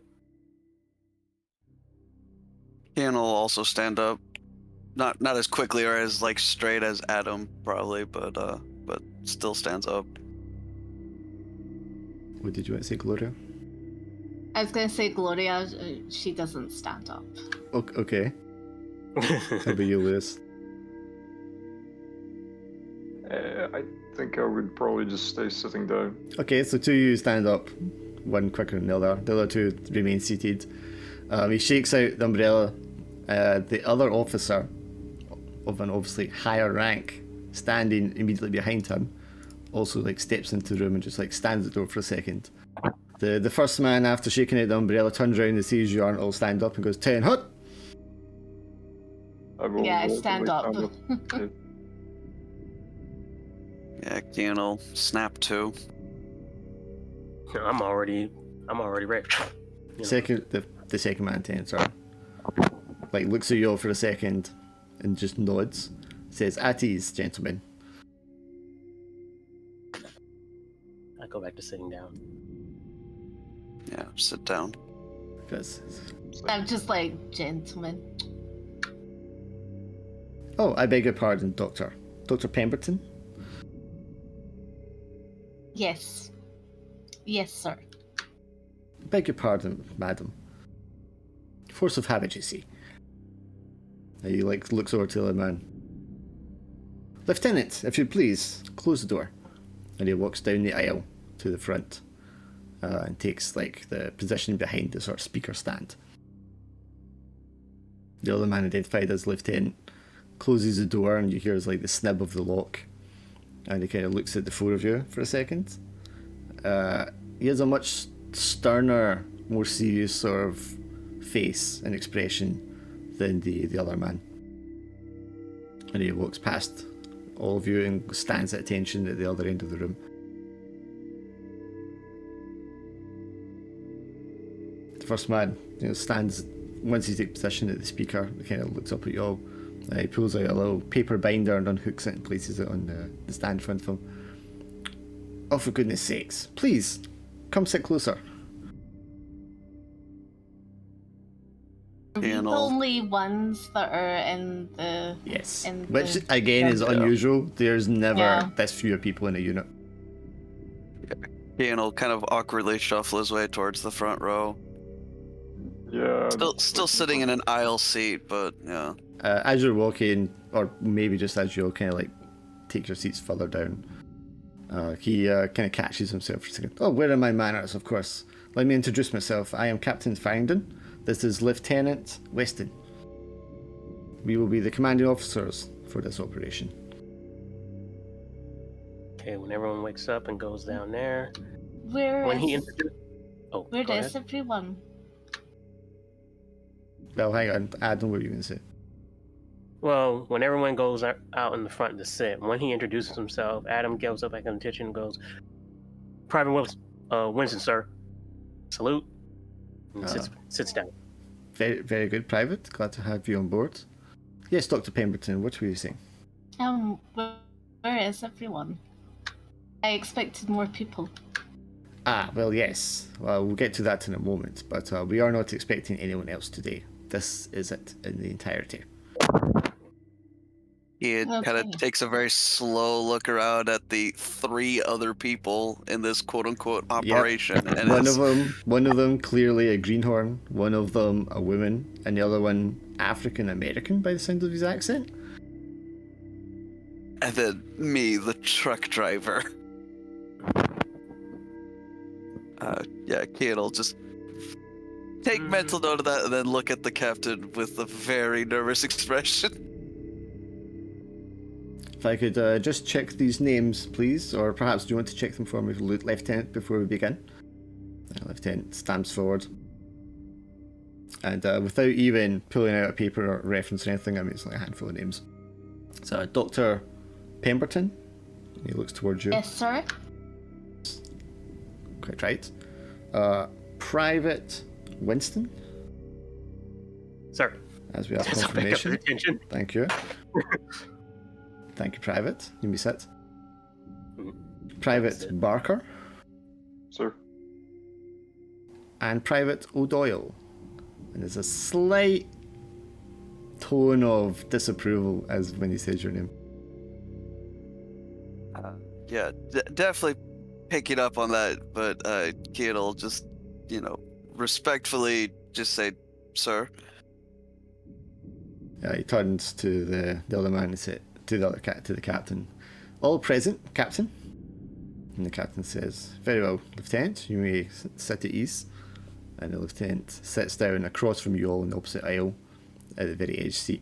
Ian will also stand up, not as quickly or as like straight as Adam probably, but still stands up. What did you want to say, Gloria? I was gonna say Gloria. She doesn't stand up. Okay. How about you, Lewis? I think I would probably just stay sitting down. Okay, so two of you stand up, one quicker than the other. The other two remain seated. He shakes out the umbrella. The other officer, of an obviously higher rank, standing immediately behind him, also like steps into the room and just like stands at the door for a second. The first man, after shaking out the umbrella, turns around and sees you aren't all stand up and goes, "10 hut!" I stand up. Yeah, Ian will snap too. I'm already ready. You know. Second, the second man to enter, like looks at you all for a second and just nods, says, "At ease, gentlemen." I go back to sitting down. Yeah, sit down. Because I'm just like, gentlemen. oh, I beg your pardon, Doctor Pemberton. Yes. Yes, sir. Beg your pardon, madam. Force of habit, you see. And he like looks over to the man. Lieutenant, if you please, close the door. And he walks down the aisle to the front and takes like the position behind the sort of speaker stand. The other man, identified as Lieutenant, closes the door and you hear like the snib of the lock. And he kind of looks at the four of you for a second. He has a much sterner, more serious sort of face and expression than the other man. And he walks past all of you and stands at attention at the other end of the room. The first man, stands, once he takes position at the speaker, he kind of looks up at you all. He pulls out a little paper binder and unhooks it and places it on the stand in front of him. Oh, for goodness sakes. Please, come sit closer. Are we the Panel. only ones that are in the... Yes. in Which, the- again, is Yeah. unusual. There's never Yeah. this fewer people in a unit. Ian will kind of awkwardly shuffle his way towards the front row. Yeah. Still sitting in an aisle seat, but yeah. As you're walking, or maybe just as you'll kind of like take your seats further down, he kind of catches himself for a second. Oh, where are my manners, of course. Let me introduce myself. I am Captain Farrington. This is Lieutenant Weston. We will be the commanding officers for this operation. Okay, when everyone wakes up and goes down there, Where when is, he introduces, where go is ahead. everyone? Well, hang on. Adam, what were you going to say? Well, when everyone goes out in the front to sit, when he introduces himself, Adam goes up back in the kitchen and goes, "Private Winston, sir." Salute. And sits down. Very, very good, Private. Glad to have you on board. Yes, Dr. Pemberton, what were you saying? Where is everyone? I expected more people. Ah, well, yes. Well, we'll get to that in a moment, but we are not expecting anyone else today. This is it in the entirety. He kind Okay. of takes a very slow look around at the three other people in this quote-unquote operation. And One of them clearly a greenhorn, one of them a woman, and the other one African American by the sound of his accent. And then me, the truck driver. Yeah, Kate will just take mental note of that and then look at the captain with a very nervous expression. If I could just check these names, please, or perhaps do you want to check them for me, Lieutenant, before we begin? Lieutenant stamps forward. And without even pulling out a paper or reference or anything, I mean, it's like a handful of names. So, Dr. Pemberton, he looks towards you. Yes, sir. Quite right. Private Winston, Sir. as we have Just pick up your confirmation. attention. Thank you. Thank you, Private. You may sit. Private Sit. Barker Sir. and Private O'Doyle. And there's a slight tone of disapproval as when he says your name. Yeah, definitely picking up on that, but Kian will just, respectfully just say, "Sir." He turns to the other man and said to the captain, "All present, Captain." And the captain says, "Very well, Lieutenant. You may sit at ease." And the lieutenant sits down across from you all in the opposite aisle at the very edge seat.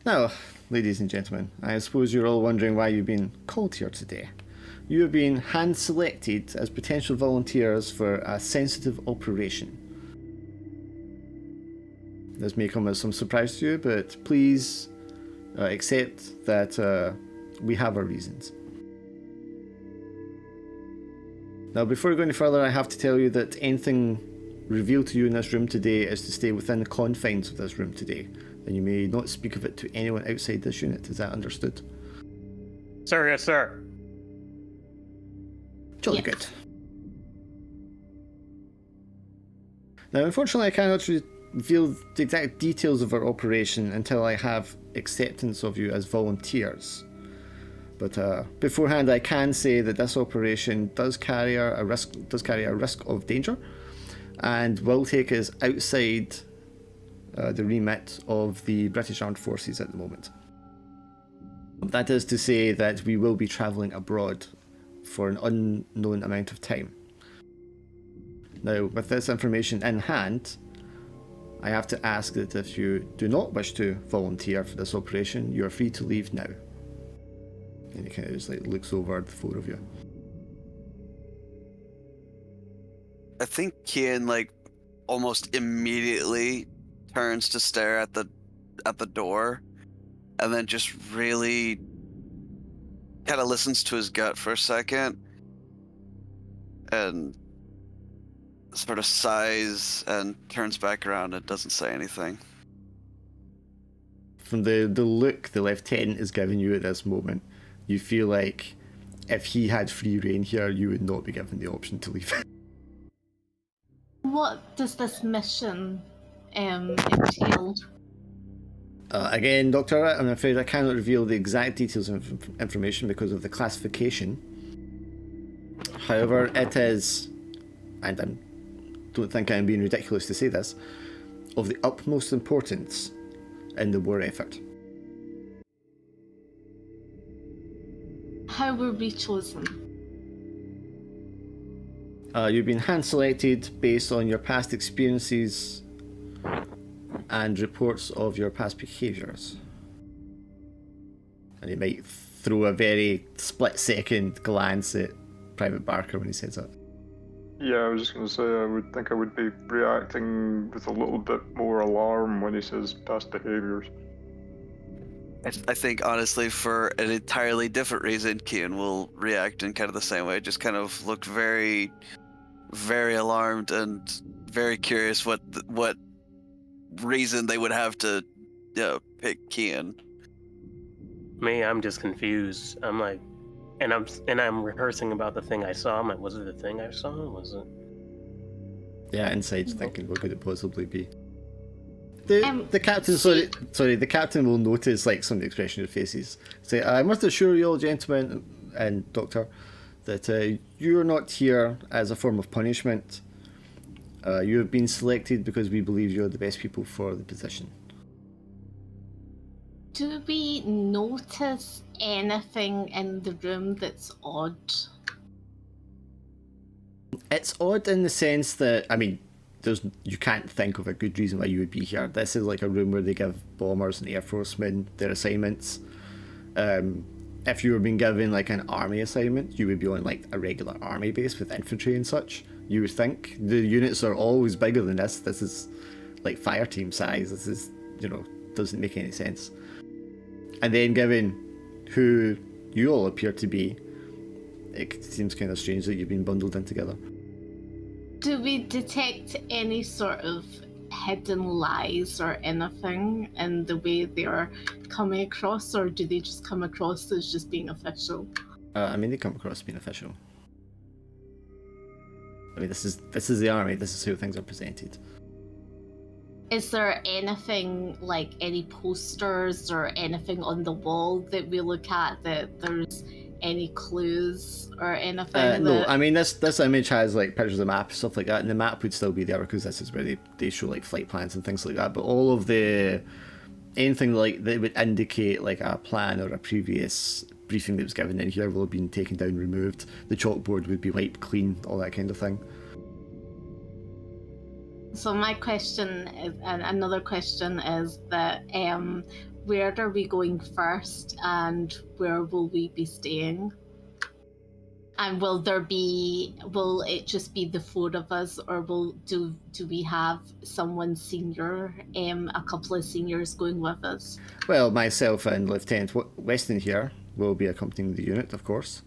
Now, ladies and gentlemen, I suppose you're all wondering why you've been called here today. You have been hand-selected as potential volunteers for a sensitive operation. This may come as some surprise to you, but please accept that we have our reasons. Now, before we go any further, I have to tell you that anything revealed to you in this room today is to stay within the confines of this room today, and you may not speak of it to anyone outside this unit. Is that understood? Sir, yes, sir. Jolly Yes. good. Now, unfortunately, I cannot reveal the exact details of our operation until I have acceptance of you as volunteers. But beforehand, I can say that this operation does carry a risk of danger, and will take us outside the remit of the British Armed Forces at the moment. That is to say that we will be travelling abroad for an unknown amount of time. Now, with this information in hand, I have to ask that if you do not wish to volunteer for this operation, you are free to leave now. And he kind of just looks over at the four of you. I think Kian almost immediately turns to stare at the door, and then just really kind of listens to his gut for a second, and sort of sighs and turns back around and doesn't say anything. From the look the lieutenant is giving you at this moment, you feel like if he had free reign here, you would not be given the option to leave. What does this mission entail? Again, Doctor, I'm afraid I cannot reveal the exact details of information because of the classification. However, it is, and I don't think I'm being ridiculous to say this, of the utmost importance in the war effort. How were we chosen? You've been hand-selected based on your past experiences and reports of your past behaviours. And he might throw a very split-second glance at Private Barker when he says that. Yeah, I was just going to say, I would think I would be reacting with a little bit more alarm when he says past behaviours. I think, honestly, for an entirely different reason, Kian will react in kind of the same way. Just kind of look very, very alarmed and very curious what reason they would have to pick Kian. Me, I'm just confused. I'm like, and I'm rehearsing about the thing I saw. I'm like, was it the thing I saw? Was it? Yeah, inside thinking, what could it possibly be? Um, The captain, sorry, the captain will notice some of the expression of your faces. Say, I must assure you all, gentlemen and Doctor, that you're not here as a form of punishment. You have been selected because we believe you're the best people for the position. Do we notice anything in the room that's odd? It's odd in the sense that, you can't think of a good reason why you would be here. This is like a room where they give bombers and air forcemen their assignments. If you were being given an army assignment, you would be on a regular army base with infantry and such. You would think the units are always bigger than this. This is fire team size. This is, doesn't make any sense. And then given who you all appear to be, it seems kind of strange that you've been bundled in together. Do we detect any sort of hidden lies or anything in the way they're coming across, or do they just come across as just being official? I mean, they come across as being official. I mean, this is the army. This is how things are presented. Is there anything, like any posters or anything on the wall that we look at that there's any clues or anything? No, I mean this image has like pictures of map stuff like that, and the map would still be there because this is where they show like flight plans and things like that. But all of anything like that would indicate like a plan or a previous briefing that was given in here will have been taken down, removed. The chalkboard would be wiped clean, all that kind of thing. So my question is, and another question is that where are we going first, and where will we be staying? And will it just be the four of us, or do we have someone senior, a couple of seniors going with us? Well, myself and Lieutenant Weston here will be accompanying the unit, of course.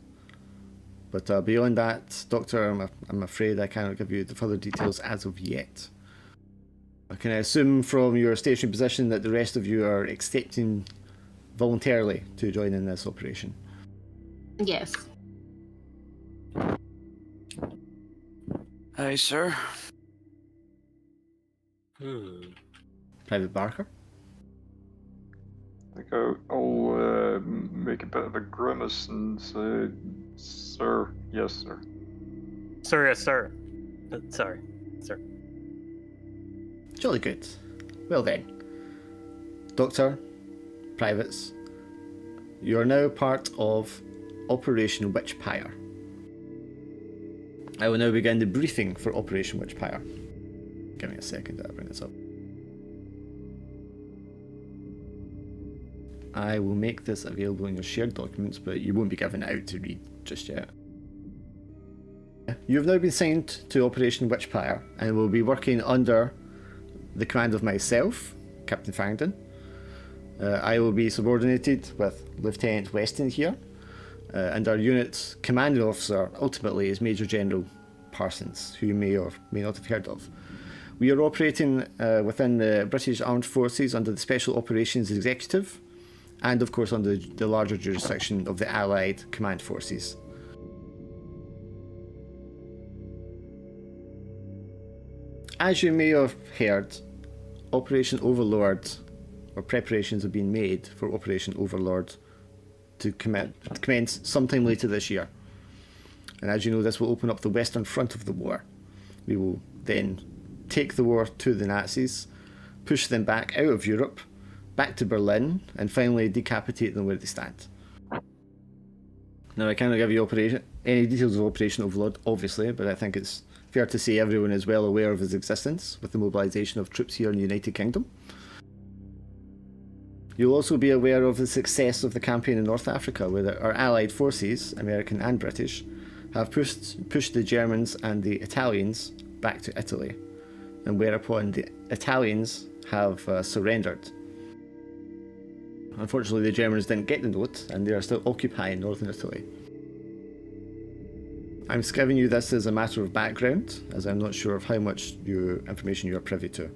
But beyond that, Doctor, I'm afraid I cannot give you the further details as of yet. Can I assume from your station position that the rest of you are accepting voluntarily to join in this operation? Yes. Aye, sir. Private Barker? I think I'll make a bit of a grimace and say, "Sir, yes, sir." Sir, yes, sir. Sorry, sir. Jolly good. Well then, Doctor, privates, you are now part of Operation Witchpire. I will now begin the briefing for Operation Witchpire. Give me a second to bring this up. I will make this available in your shared documents, but you won't be given it out to read just yet. You have now been signed to Operation Witchpire and will be working under the command of myself, Captain Farrington. I will be subordinated with Lieutenant Weston here, and our unit's commanding officer ultimately is Major General Parsons, who you may or may not have heard of. We are operating within the British Armed Forces under the Special Operations Executive, and of course under the larger jurisdiction of the Allied Command Forces. As you may have heard, Operation Overlord, or preparations have been made for Operation Overlord to commence sometime later this year. And as you know, this will open up the western front of the war. We will then take the war to the Nazis, push them back out of Europe, back to Berlin, and finally decapitate them where they stand. Now, I cannot give you any details of Operation Overlord, obviously, but I think it's fair to say everyone is well aware of his existence with the mobilisation of troops here in the United Kingdom. You'll also be aware of the success of the campaign in North Africa, where our allied forces, American and British, have pushed the Germans and the Italians back to Italy, and whereupon the Italians have surrendered. Unfortunately, the Germans didn't get the note, and they are still occupying northern Italy. I'm giving you this as a matter of background, as I'm not sure of how much information you are privy to.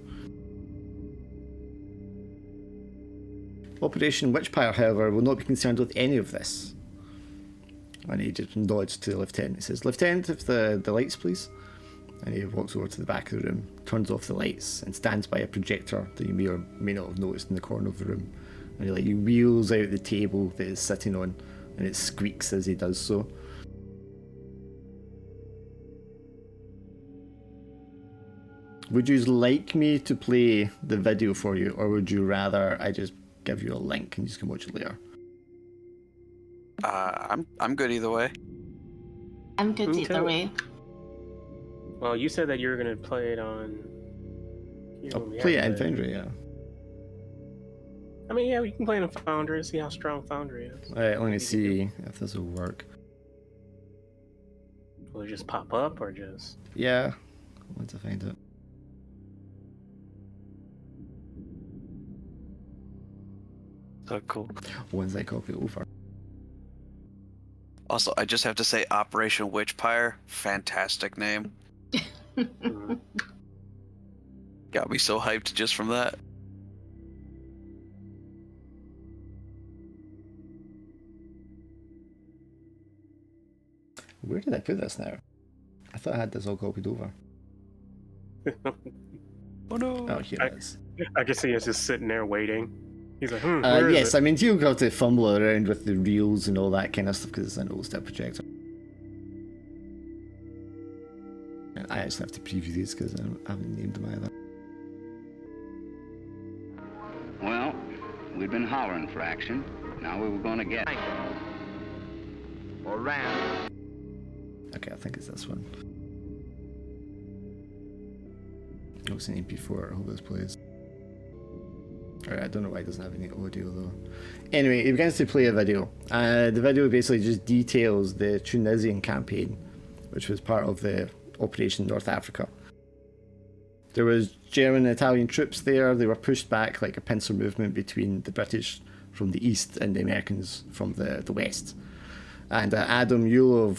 Operation Witchpire, however, will not be concerned with any of this. And he just nods to the lieutenant. He says, "Lieutenant, if the lights, please." And he walks over to the back of the room, turns off the lights, and stands by a projector that you may or may not have noticed in the corner of the room. And he wheels out the table that it's sitting on, and it squeaks as he does so. Would you like me to play the video for you, or would you rather I just give you a link and you can watch it later? I'm good either way. I'm good Me either too. way. Well, you said that you were gonna play it on. I'll play it in Foundry, yeah. I mean, yeah, you can play it in Foundry. See how strong Foundry is. Alright, let me see if this will work. Will it just pop up or just? Yeah, I want to find it. So cool. Once I copy it over. Also, I just have to say, Operation Witchpire, fantastic name. Mhm. Got me so hyped just from that. Where did I put this now? I thought I had this all copied over. Oh no! Oh, here it is. I can see us just sitting there waiting. He's like, where is Yes, it? I mean, you've got to fumble around with the reels and all that kind of stuff because it's an old step projector. And I actually have to preview these because I haven't named them either. Well, we'd been hollering for action. Now we were going to get or ran. Okay, I think it's this one. Oh, it's an MP4. I hope this plays. Alright, I don't know why it doesn't have any audio though. Anyway, he begins to play a video. The video basically just details the Tunisian campaign, which was part of the Operation North Africa. There was German and Italian troops there. They were pushed back like a pincer movement between the British from the east and the Americans from the west. And Adam, you'll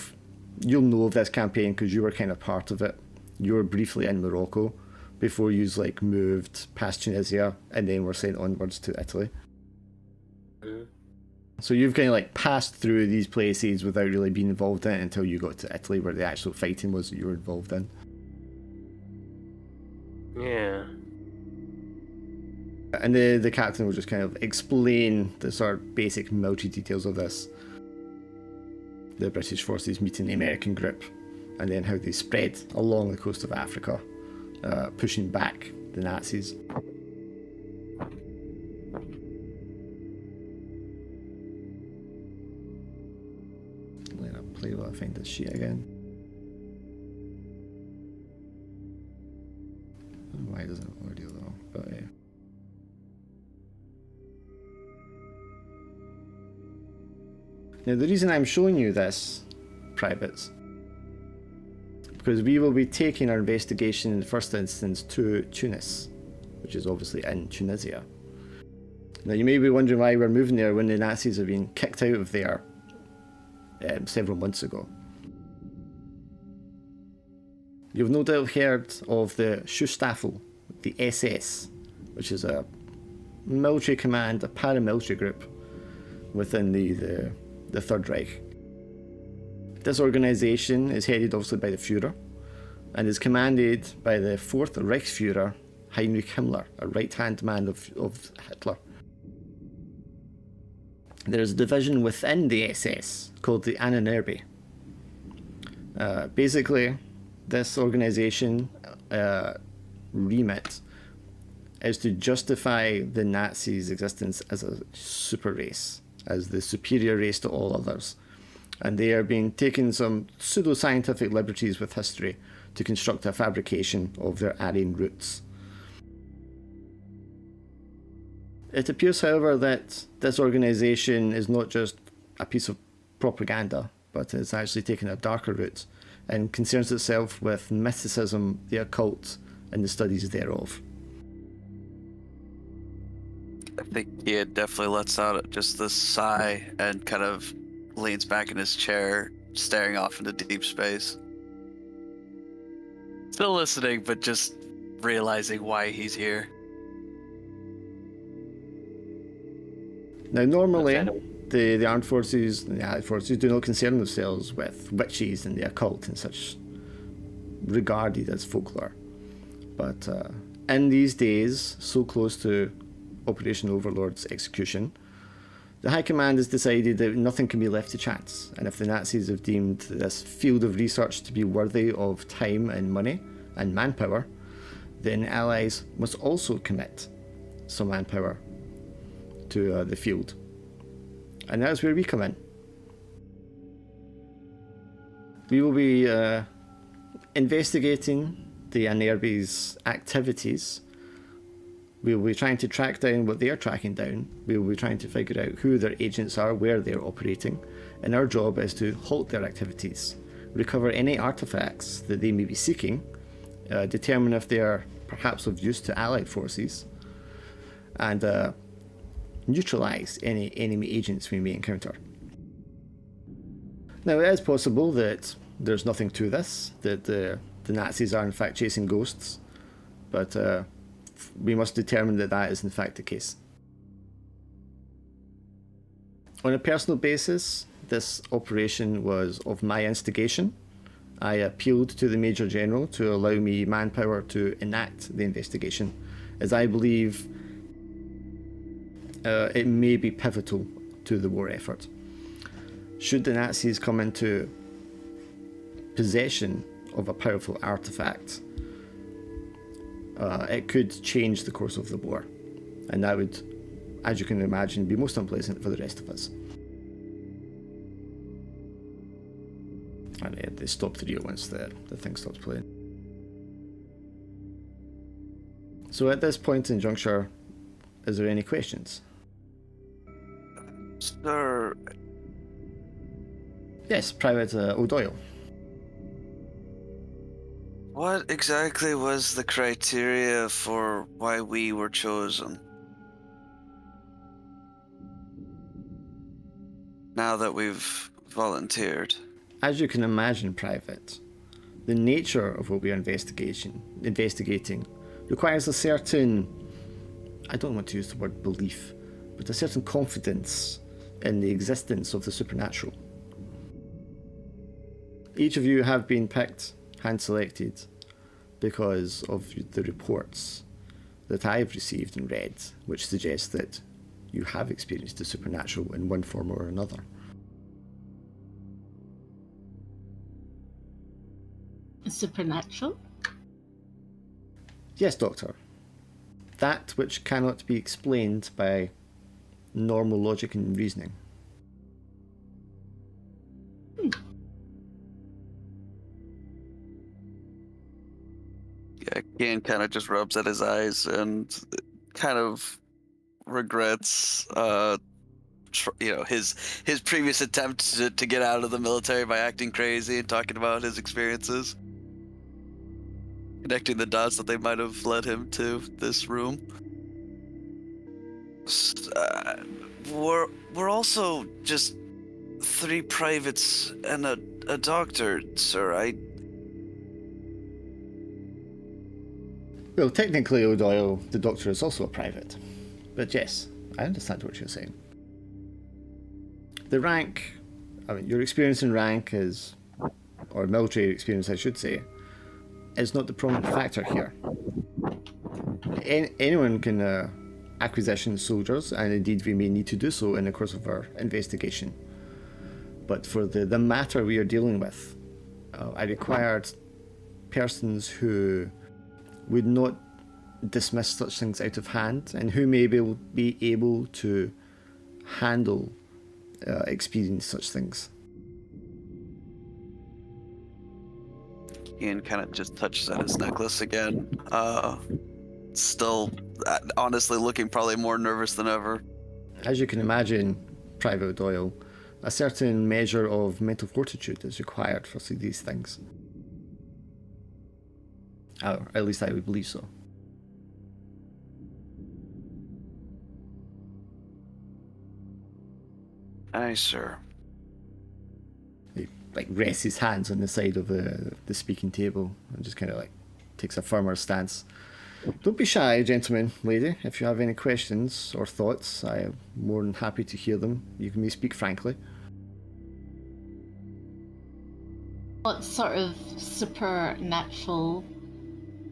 know of this campaign because you were kind of part of it. You were briefly in Morocco before you like moved past Tunisia and then were sent onwards to Italy. Mhm. So you've kind of like passed through these places without really being involved in it until you got to Italy where the actual fighting was that you were involved in. Yeah. And the captain will just kind of explain the sort of basic military details of this. The British forces meeting the American group and then how they spread along the coast of Africa, pushing back the Nazis. Let it play while I find this sheet again. I don't know why it doesn't have audio though, but yeah. Now the reason I'm showing you this, privates, because we will be taking our investigation in the first instance to Tunis, which is obviously in Tunisia. Now you may be wondering why we're moving there when the Nazis have been kicked out of there several months ago. You've no doubt heard of the Schutzstaffel, the SS, which is a military command, a paramilitary group within the Third Reich. This organisation is headed obviously by the Führer and is commanded by the 4th Reichsführer Heinrich Himmler, a right-hand man of Hitler. There is a division within the SS called the Ahnenerbe. Basically, this organisation remit is to justify the Nazis' existence as a super race, as the superior race to all others. And they are being taking some pseudo-scientific liberties with history to construct a fabrication of their Aryan roots. It appears, however, that this organisation is not just a piece of propaganda, but it's actually taken a darker route and concerns itself with mysticism, the occult, and the studies thereof. I think he definitely lets out just this sigh and kind of leans back in his chair, staring off into deep space. Still listening, but just realizing why he's here. Now, normally, the armed forces and the allied forces do not concern themselves with witches and the occult and such regarded as folklore. But in these days, so close to Operation Overlord's execution, the High Command has decided that nothing can be left to chance, and if the Nazis have deemed this field of research to be worthy of time and money and manpower, then Allies must also commit some manpower to the field. And that's where we come in. We will be investigating the Ahnenerbe's activities. We will be trying to track down what they are tracking down. We will be trying to figure out who their agents are, where they're operating. And our job is to halt their activities, recover any artifacts that they may be seeking, determine if they are perhaps of use to Allied forces, and neutralize any enemy agents we may encounter. Now, it is possible that there's nothing to this, that the Nazis are in fact chasing ghosts, but we must determine that that is in fact the case. On a personal basis, this operation was of my instigation. I appealed to the Major General to allow me manpower to enact the investigation, as I believe it may be pivotal to the war effort. Should the Nazis come into possession of a powerful artifact, it could change the course of the war, and that would, as you can imagine, be most unpleasant for the rest of us. And they stopped the reel once the thing stopped playing. So at this point in juncture, is there any questions? Sir, Yes, Private O'Doyle. what exactly was the criteria for why we were chosen? Now that we've volunteered. As you can imagine, Private, the nature of what we are investigating requires a certain, I don't want to use the word belief, but a certain confidence in the existence of the supernatural. Each of you have been picked, hand-selected, because of the reports that I've received and read, which suggest that you have experienced the supernatural in one form or another. Supernatural? Yes, Doctor. That which cannot be explained by normal logic and reasoning. Yeah, Ian kind of just rubs at his eyes and kind of regrets, his previous attempt to get out of the military by acting crazy and talking about his experiences, connecting the dots that they might have led him to this room. We're also just 3 privates and a doctor, sir. Well, technically, O'Doyle, the Doctor, is also a private. But yes, I understand what you're saying. The rank, your experience in rank is, or military experience I should say, is not the prominent factor here. Anyone can acquisition soldiers, and indeed we may need to do so in the course of our investigation. But for the matter we are dealing with, I required persons who would not dismiss such things out of hand, and who may be able to handle experience such things. Ian kind of just touches at his necklace again. Still, honestly, looking probably more nervous than ever. As you can imagine, Private Doyle, a certain measure of mental fortitude is required for these things. Or at least I would believe so. Aye, sir. He rests his hands on the side of the speaking table and just kind of takes a firmer stance. Don't be shy, gentlemen, lady. If you have any questions or thoughts, I am more than happy to hear them. You may speak frankly. What sort of supernatural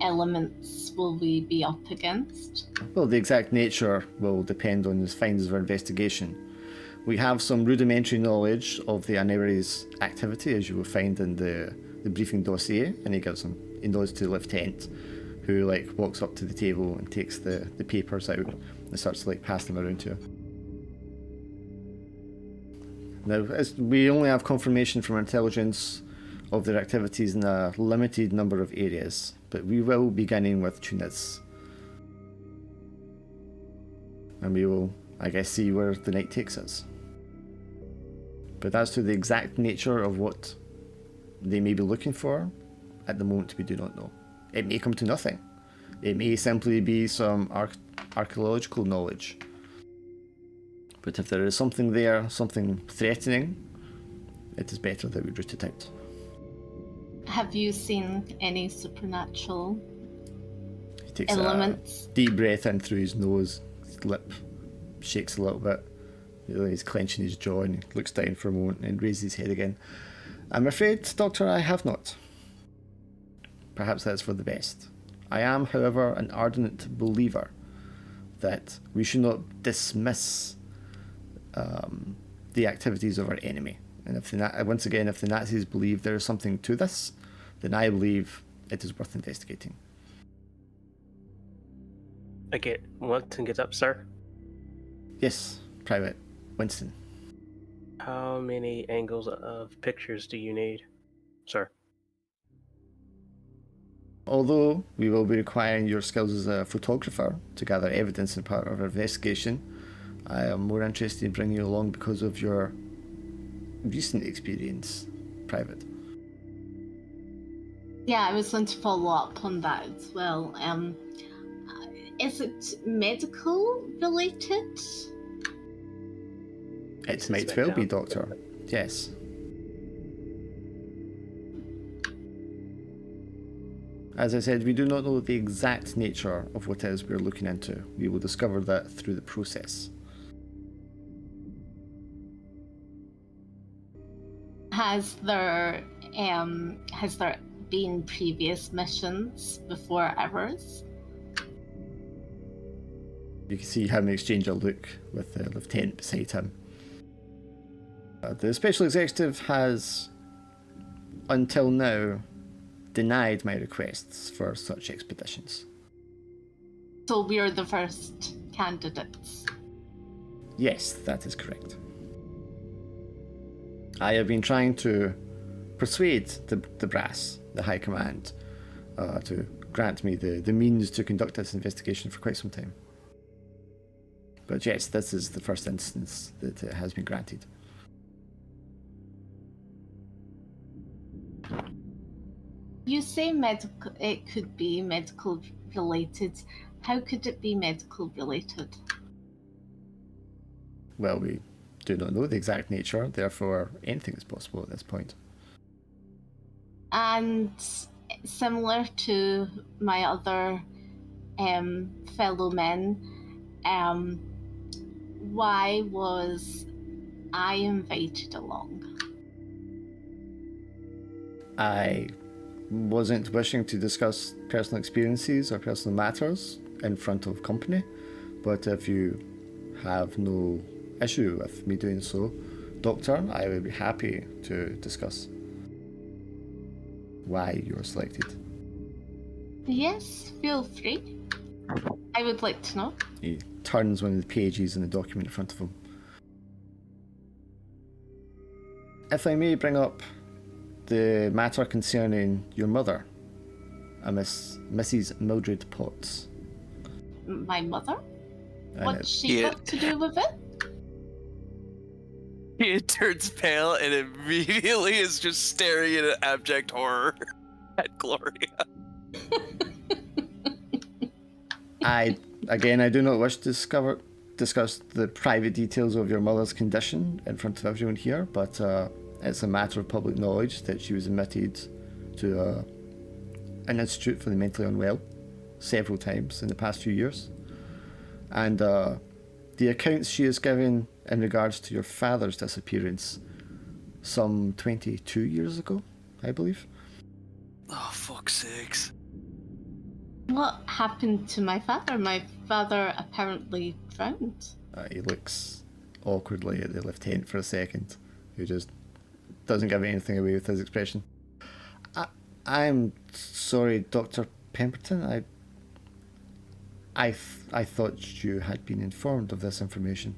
elements will we be up against? Well, the exact nature will depend on the findings of our investigation. We have some rudimentary knowledge of the Anari's activity, as you will find in the briefing dossier, and he nods to the lieutenant, who walks up to the table and takes the papers out and starts to pass them around to her. Now, as we only have confirmation from intelligence of their activities in a limited number of areas, but we will be beginning with Tunis. And we will, I guess, see where the night takes us. But as to the exact nature of what they may be looking for, at the moment we do not know. It may come to nothing. It may simply be some archaeological knowledge. But if there is something there, something threatening, it is better that we root it out. Have you seen any supernatural He takes elements? a deep breath in through his nose, his lip shakes a little bit. He's clenching his jaw and he looks down for a moment and raises his head again. I'm afraid, Doctor, I have not. Perhaps that's for the best. I am, however, an ardent believer that we should not dismiss the activities of our enemy. And if once again, if the Nazis believe there is something to this, then I believe it is worth investigating. Okay, Winston gets up, sir. Yes, Private Winston. How many angles of pictures do you need, sir? Although we will be requiring your skills as a photographer to gather evidence in part of our investigation, I am more interested in bringing you along because of your recent experience, Private. Yeah, I was going to follow up on that as well. Is it medical related? It might well be, Doctor. Yes. As I said, we do not know the exact nature of what it is we're looking into. We will discover that through the process. Has there been previous missions before ours? You can see him exchange a look with the lieutenant beside him. The special executive has, until now, denied my requests for such expeditions. So we're the first candidates. Yes, that is correct. I have been trying to persuade the brass, the high command, to grant me the means to conduct this investigation for quite some time. But yes, this is the first instance that it has been granted. You say medical, it could be medical related. How could it be medical related? Well, we do not know the exact nature, therefore anything is possible at this point. And similar to my other fellow men, why was I invited along? I wasn't wishing to discuss personal experiences or personal matters in front of company, but if you have no issue with me doing so, Doctor, I would be happy to discuss why you were selected. Yes, feel free. I would like to know. He turns one of the pages in the document in front of him. If I may bring up the matter concerning your mother, a Mrs. Mildred Potts. My mother? And What's she got to do with it? He turns pale and immediately is just staring in abject horror at Gloria. I do not wish to discuss the private details of your mother's condition in front of everyone here, but it's a matter of public knowledge that she was admitted to an institute for the mentally unwell several times in the past few years. And the accounts she has given in regards to your father's disappearance some 22 years ago, I believe. Oh, fuck's sakes. What happened to my father? My father apparently drowned. He looks awkwardly at the lieutenant for a second, who just doesn't give anything away with his expression. I'm sorry, Dr. Pemberton. I thought you had been informed of this information.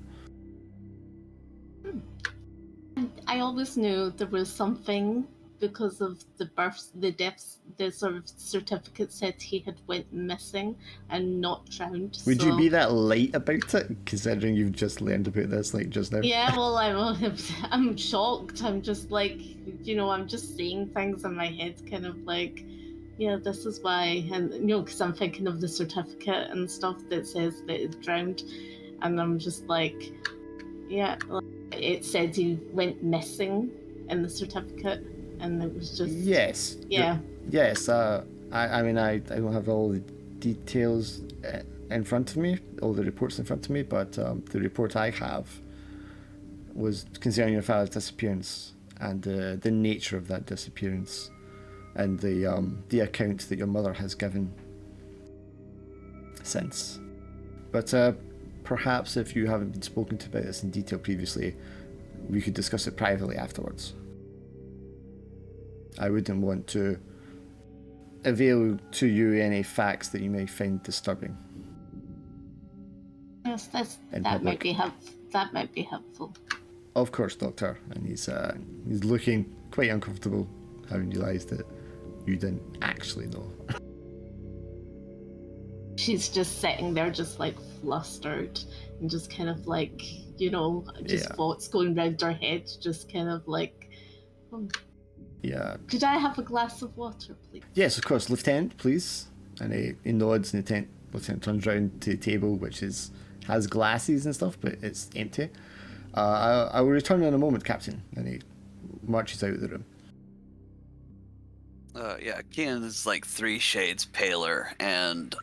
I always knew there was something because of the births, the deaths, the sort of certificate said he had went missing and not drowned. Would you be that light about it, considering you've just learned about this like just now? Yeah, well, I'm shocked. I'm just like, I'm just seeing things in my head, kind of like, yeah, this is why, and because I'm thinking of the certificate and stuff that says that it drowned, and I'm just like, yeah, it said he went missing, in the certificate, and it was just Yes. yeah. Yes. I mean, I don't have all the details in front of me, all the reports in front of me, but the report I have was concerning your father's disappearance and the nature of that disappearance, and the account that your mother has given since. But perhaps if you haven't been spoken to about this in detail previously, we could discuss it privately afterwards. I wouldn't want to avail to you any facts that you may find disturbing. Yes, In that might public. be helpful. That might be helpful. Of course, Doctor. And he's looking quite uncomfortable, having realised that you didn't actually know. She's just sitting there, just like flustered, and just kind of like, just thoughts going round her head, just kind of like, oh, Yeah. could I have a glass of water, please? Yes, of course, Lieutenant, please. And he nods, and the Lieutenant turns round to the table, which has glasses and stuff, but it's empty. I will return in a moment, Captain. And he marches out of the room. Yeah, Keenan is like 3 shades paler and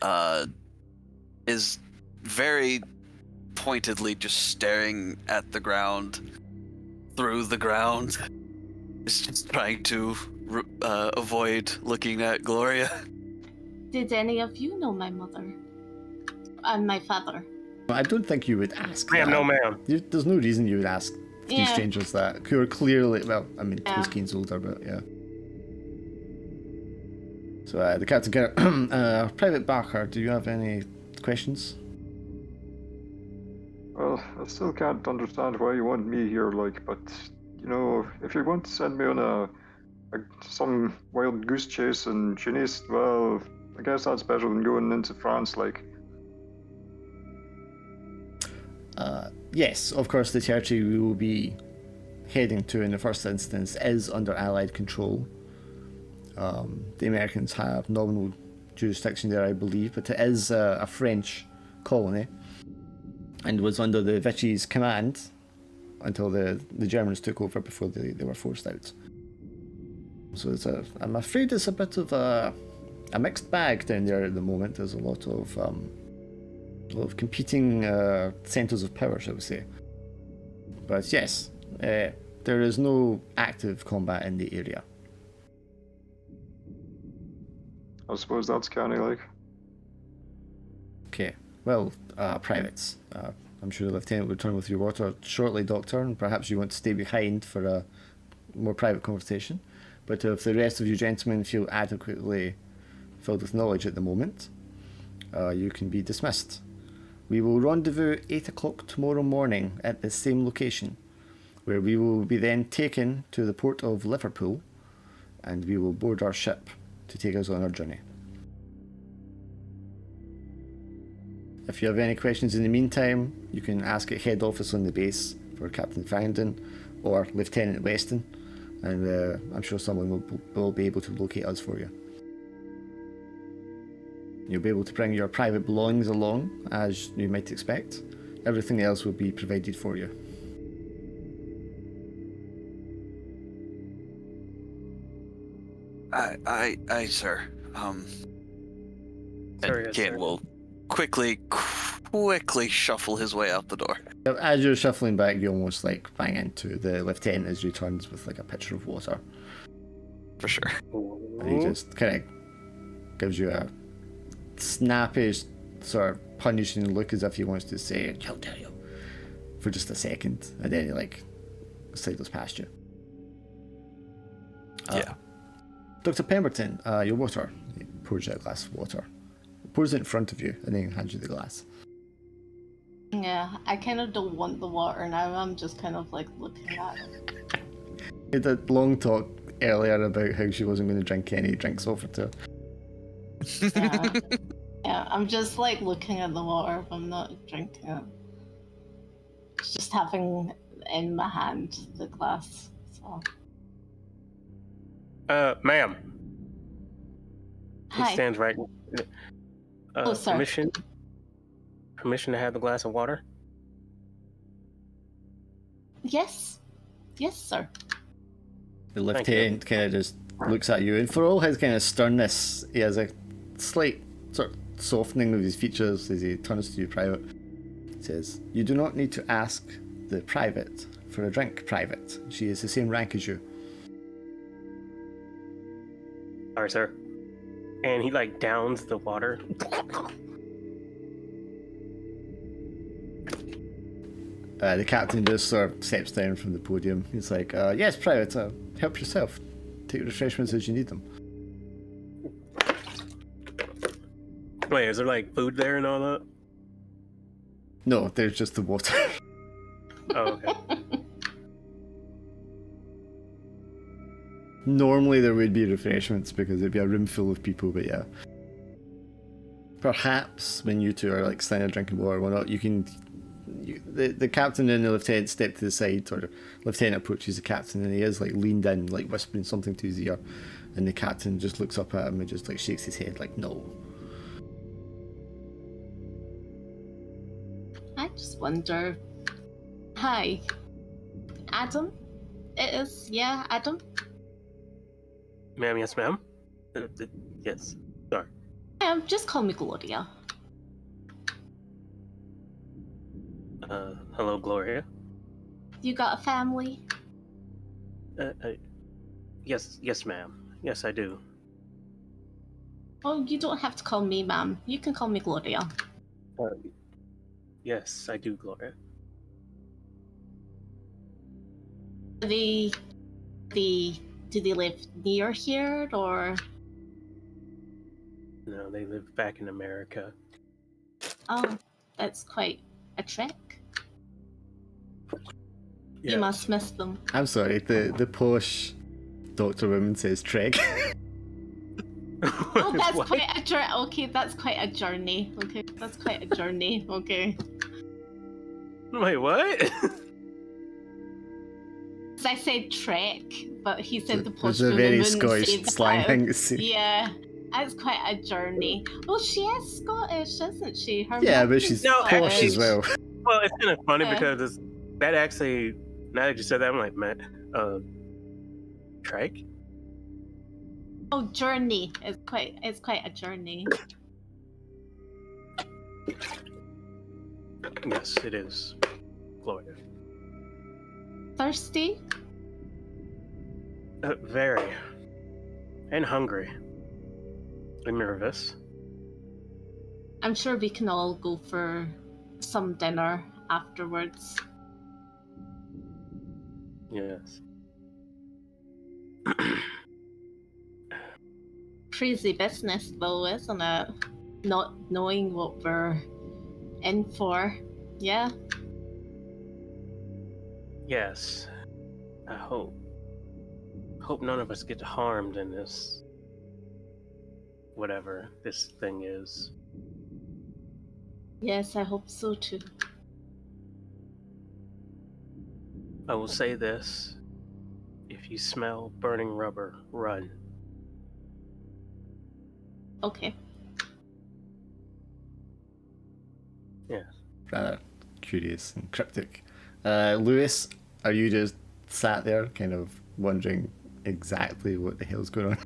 is very pointedly just staring at the ground, through the ground. Is just trying to avoid looking at Gloria. Did any of you know my mother? And my father? I don't think you would ask Ma'am, that. no ma'am. There's no reason you would ask these Yeah. strangers that, who are clearly, well, I mean, Yeah. Keen's older, but yeah. So the captain kind of, Private Barker, do you have any questions? Well, I still can't understand why you want me here, but, if you're going to send me on some wild goose chase in Tunis, well, I guess that's better than going into France, Yes, of course, the territory we will be heading to in the first instance is under Allied control. The Americans have nominal jurisdiction there, I believe, but it is a French colony and was under the Vichy's command until the Germans took over before they were forced out. So I'm afraid it's a bit of a mixed bag down there at the moment. There's a lot of competing centres of power, shall we say. But yes, there is no active combat in the area. I suppose that's kind of like... Okay, well, privates, I'm sure the Lieutenant will return with your water shortly, Doctor, and perhaps you want to stay behind for a more private conversation. But if the rest of you gentlemen feel adequately filled with knowledge at the moment, you can be dismissed. We will rendezvous 8 o'clock tomorrow morning at the same location, where we will be then taken to the port of Liverpool, and we will board our ship to take us on our journey. If you have any questions in the meantime, you can ask at head office on the base for Captain Farrington or Lieutenant Weston, and I'm sure someone will be able to locate us for you. You'll be able to bring your private belongings along, as you might expect. Everything else will be provided for you. Aye, sir. Sorry, And yes, Kane sir. will quickly shuffle his way out the door. As you're shuffling back, you almost bang into the lieutenant as he returns with a pitcher of water. For sure. And he just kind of gives you a snappish, sort of punishing look as if he wants to say, "How dare you," for just a second, and then he sidles past you. Yeah. Dr. Pemberton, your water. He pours you a glass of water. He pours it in front of you and then hands you the glass. Yeah, I kind of don't want the water now. I'm just kind of looking at it. He had a long talk earlier about how she wasn't going to drink any drinks offered to her. Yeah. Yeah, I'm just looking at the water. I'm not drinking it. Just having in my hand the glass. So. Ma'am. He Hi. stands right. Oh, sir. Permission to have the glass of water? Yes. Yes, sir. The lieutenant kind of just looks at you, and for all his kind of sternness, he has a slight sort of softening of his features as he turns to you, Private. He says, "You do not need to ask the Private for a drink, Private. She is the same rank as you." Sorry, sir. And he like downs the water. The captain just sort of steps down from the podium. He's like, "Yes, Private, help yourself. Take refreshments as you need them." Wait, is there like food there and all that? No, there's just the water. Oh, okay. Normally there would be refreshments because it'd be a room full of people, but yeah. Perhaps when you two are like standing there drinking water or whatnot, you can... the captain and the lieutenant step to the side, or the lieutenant approaches the captain and he is like leaned in, like whispering something to his ear, and the captain just looks up at him and just like shakes his head like, no. I just wonder. Hi, Adam? It is, yeah, Adam? Ma'am, yes, ma'am? Yes. Sorry. Just call me Gloria. Hello, Gloria. You got a family? Yes, ma'am. Yes, I do. Oh, you don't have to call me ma'am. You can call me Gloria. Yes, I do, Gloria. Do they live near here, or? No, they live back in America. Oh, that's quite a trek. Yeah. You must miss them. I'm sorry, the posh Dr. Woman says Trek. Oh, that's What? quite a journey. Okay, that's quite a journey. Okay, that's quite a journey. Okay. Wait, what? I said trek, but he said the posh There's a woman very wouldn't Scottish say that. slang thing to say. Yeah, that's quite a journey. Well, she is Scottish, isn't she? Her Yeah, mum but is she's No, posh as well. Well, it's kind of funny Yeah. because that actually, now that you said that, I'm like, man, trike? Oh, journey. It's quite a journey. Yes, it is. Gloria. Thirsty? Very. And hungry. I'm nervous. I'm sure we can all go for some dinner afterwards. Yes. Crazy business though, isn't it? Not knowing what we're in for. Yeah. Yes. I hope none of us get harmed in this. Whatever this thing is. Yes, I hope so too. I will say this. If you smell burning rubber, run. Okay. Yes. Rather curious and cryptic. Lewis, are you just sat there kind of wondering exactly what the hell's going on?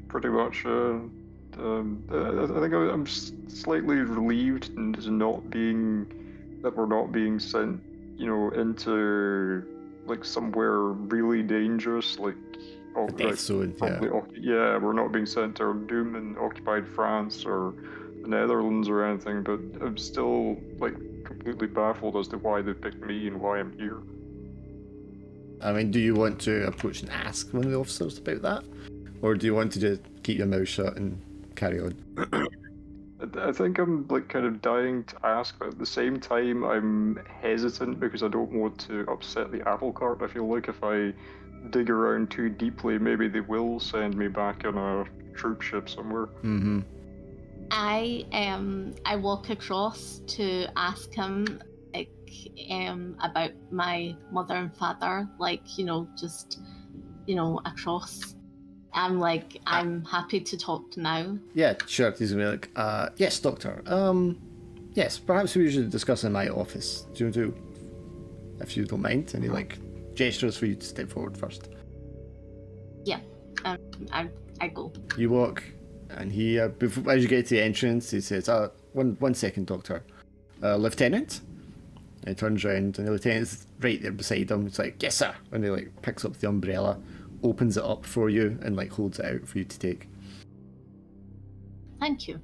Pretty much. I think I'm slightly relieved that we're not being sent, into like somewhere really dangerous, like The death zone, yeah. yeah, we're not being sent to doom in occupied France or the Netherlands or anything. But I'm still like completely baffled as to why they picked me and why I'm here. I mean, do you want to approach and ask one of the officers about that? Or do you want to just keep your mouth shut and carry on? I think I'm like kind of dying to ask, but at the same time I'm hesitant because I don't want to upset the apple cart. I feel like if I dig around too deeply, maybe they will send me back on a troop ship somewhere. Mm-hmm. I walk across to ask him like about my mother and father, like, just across. I'm like, I'm happy to talk now. Yeah, sure. He's gonna be like, yes, doctor. Yes, perhaps we should discuss in my office. Do you want to, if you don't mind? And he like gestures for you to step forward first. I go. You walk, and he, before, as you get to the entrance, he says, one second, Doctor. Lieutenant? And he turns around, and the lieutenant's right there beside him. He's like, yes, sir. And he, like, picks up the umbrella, opens it up for you, and, like, holds it out for you to take. Thank you.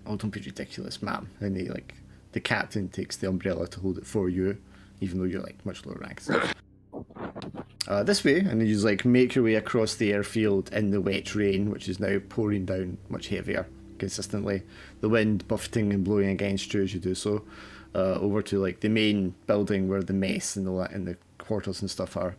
Oh, don't be ridiculous, ma'am. And he, like, the captain takes the umbrella to hold it for you, even though you're, like, much lower rank. This way, and you just, like, make your way across the airfield in the wet rain, which is now pouring down much heavier consistently. The wind buffeting and blowing against you as you do so, over to, like, the main building where the mess and all that and the quarters and stuff are.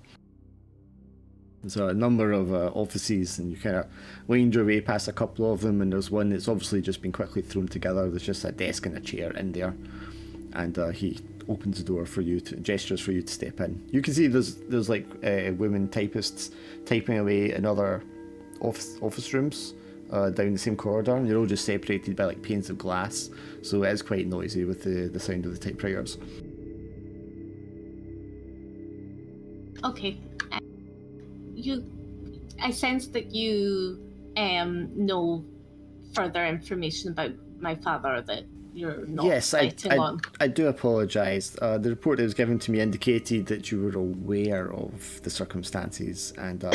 There's a number of offices, and you kind of wind your way past a couple of them, and there's one that's obviously just been quickly thrown together. There's just a desk and a chair in there, and he opens the door for you to gestures for you to step in. You can see there's like women typists typing away in other office rooms down the same corridor, and you're all just separated by like panes of glass, so it is quite noisy with the sound of the typewriters. Okay. I sense that you know further information about my father that you're not letting on. I do apologise. The report that was given to me indicated that you were aware of the circumstances and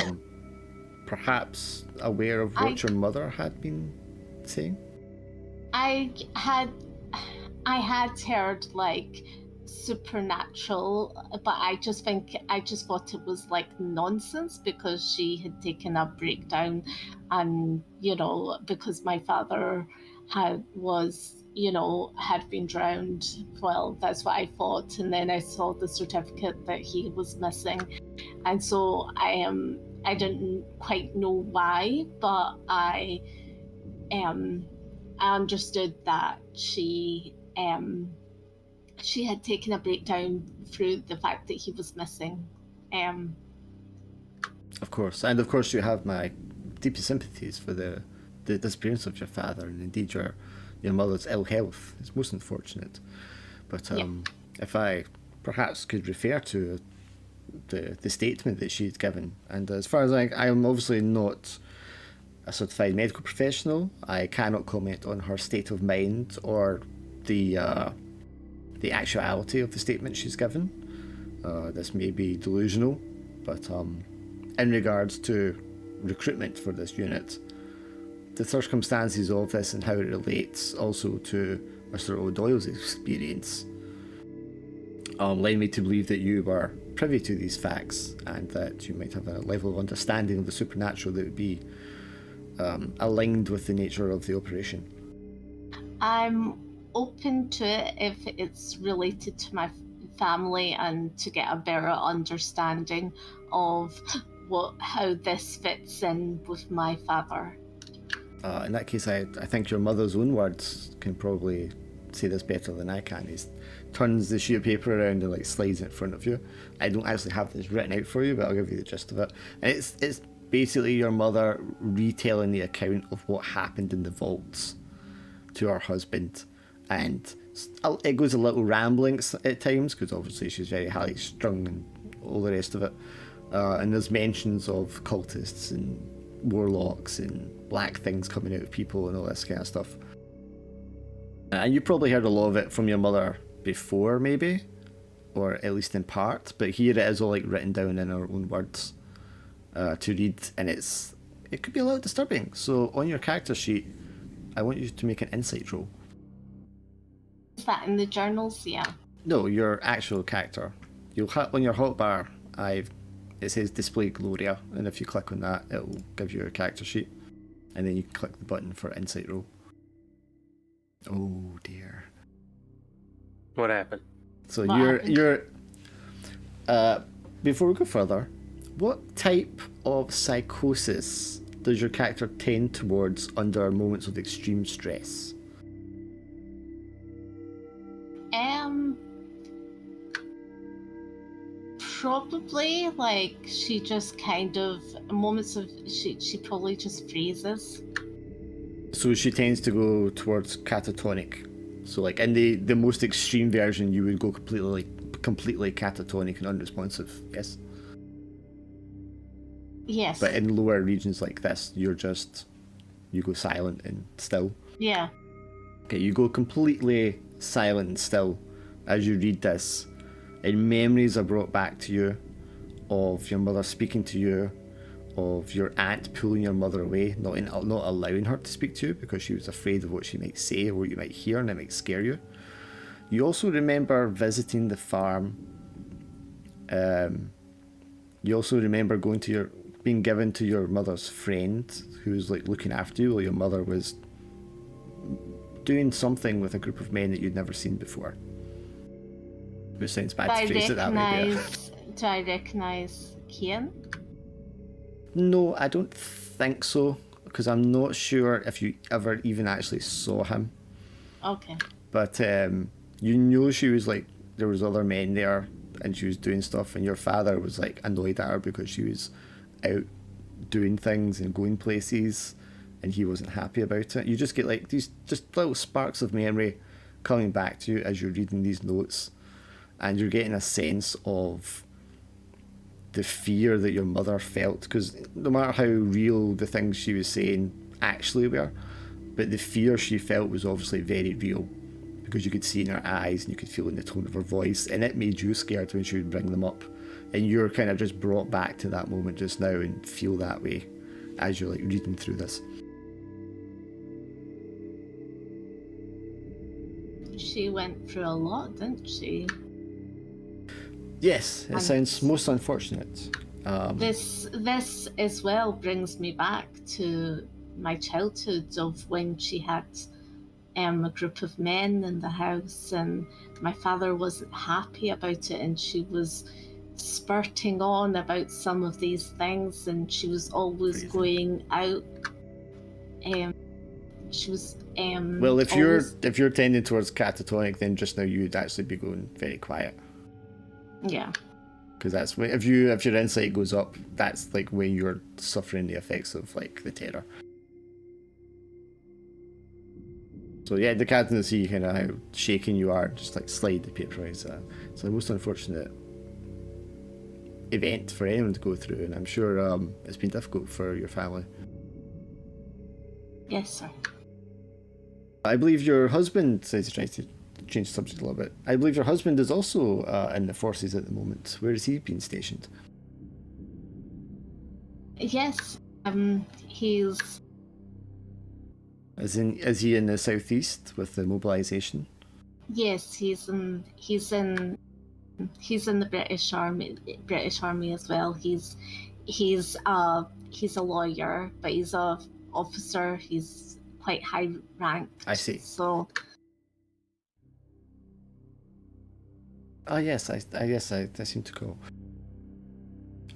perhaps aware of what your mother had been saying. I had heard like supernatural, but I just thought it was like nonsense because she had taken a breakdown, and because my father had been drowned. Well, that's what I thought, and then I saw the certificate that he was missing, and so I didn't quite know why, but I understood that she had taken a breakdown through the fact that he was missing. Of course, and of course you have my deepest sympathies for the disappearance of your father, and indeed your mother's ill health. It's most unfortunate. But if I perhaps could refer to the statement that she'd given, and as far as I am obviously not a certified medical professional, I cannot comment on her state of mind or the actuality of the statement she's given. This may be delusional, but in regards to recruitment for this unit, the circumstances of this and how it relates also to Mr. O'Doyle's experience led me to believe that you were privy to these facts and that you might have a level of understanding of the supernatural that would be aligned with the nature of the operation. I'm open to it if it's related to my family and to get a better understanding of how this fits in with my father. In that case, I think your mother's own words can probably say this better than I can. He turns the sheet of paper around and like slides it in front of you. I don't actually have this written out for you, but I'll give you the gist of it. And it's basically your mother retelling the account of what happened in the vaults to her husband. And it goes a little rambling at times, because obviously she's very highly strung and all the rest of it. And there's mentions of cultists and warlocks and black things coming out of people and all this kind of stuff. And you probably heard a lot of it from your mother before, maybe, or at least in part. But here it is all like written down in her own words to read, and it could be a little disturbing. So on your character sheet, I want you to make an insight roll. Is that in the journals? Yeah. No, your actual character. You'll have on your hotbar. It says Display Gloria, and if you click on that, it'll give you a character sheet, and then you click the button for insight roll. Oh dear. What happened? So you're. Before we go further, what type of psychosis does your character tend towards under moments of extreme stress? Probably like she just kind of moments of she probably just freezes. So she tends to go towards catatonic. So like in the most extreme version, you would go completely catatonic and unresponsive. Yes. Yes. But in lower regions like this, you go silent and still. Yeah. Okay, you go completely silent and still as you read this, and memories are brought back to you of your mother speaking to you, of your aunt pulling your mother away, not allowing her to speak to you because she was afraid of what she might say or what you might hear, and it might scare you. You also remember visiting the farm. You also remember being given to your mother's friend who was like looking after you while your mother was doing something with a group of men that you'd never seen before. Which sounds bad to phrase it that way. Do I recognise Kian? No, I don't think so, because I'm not sure if you ever even actually saw him. Okay. But you know she was like, there was other men there and she was doing stuff, and your father was like annoyed at her because she was out doing things and going places and he wasn't happy about it. You just get like these just little sparks of memory coming back to you as you're reading these notes, and you're getting a sense of the fear that your mother felt, because no matter how real the things she was saying actually were, but the fear she felt was obviously very real, because you could see in her eyes and you could feel in the tone of her voice, and it made you scared when she would bring them up, and you're kind of just brought back to that moment just now and feel that way as you're like reading through this. She went through a lot, didn't she? Yes, it sounds most unfortunate. This as well brings me back to my childhood of when she had a group of men in the house, and my father wasn't happy about it, and she was spurting on about some of these things, and she was always going out. She was well, if you're tending towards catatonic, then just now you'd actually be going very quiet. Yeah. Because that's when, if your insight goes up, that's like when you're suffering the effects of like the terror. So yeah, the cat in the sea, kind of how shaking you are, just like slide the paper. It's a most unfortunate event for anyone to go through, and I'm sure it's been difficult for your family. Yes, sir. I believe your husband, says he tries to change the subject a little bit. I believe your husband is also in the forces at the moment. Where has he been stationed? Yes, he's. Is he in the southeast with the mobilisation? Yes, he's in the British Army as well. He's a lawyer, but he's a officer. He's quite high ranked. I see. So. Ah yes, I seem to go.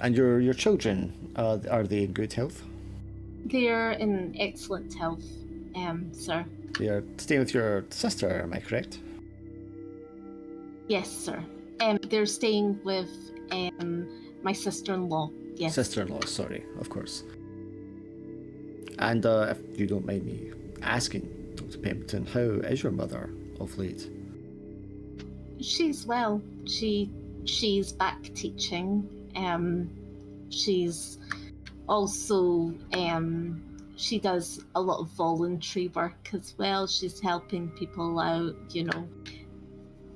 And your children, are they in good health? They're in excellent health, sir. They are staying with your sister, am I correct? Yes, sir. They're staying with my sister-in-law. Yes. Sister-in-law, sorry, of course. And if you don't mind me asking, Dr. Pemberton, how is your mother of late? She's well. She's back teaching. She's also she does a lot of voluntary work as well. She's helping people out,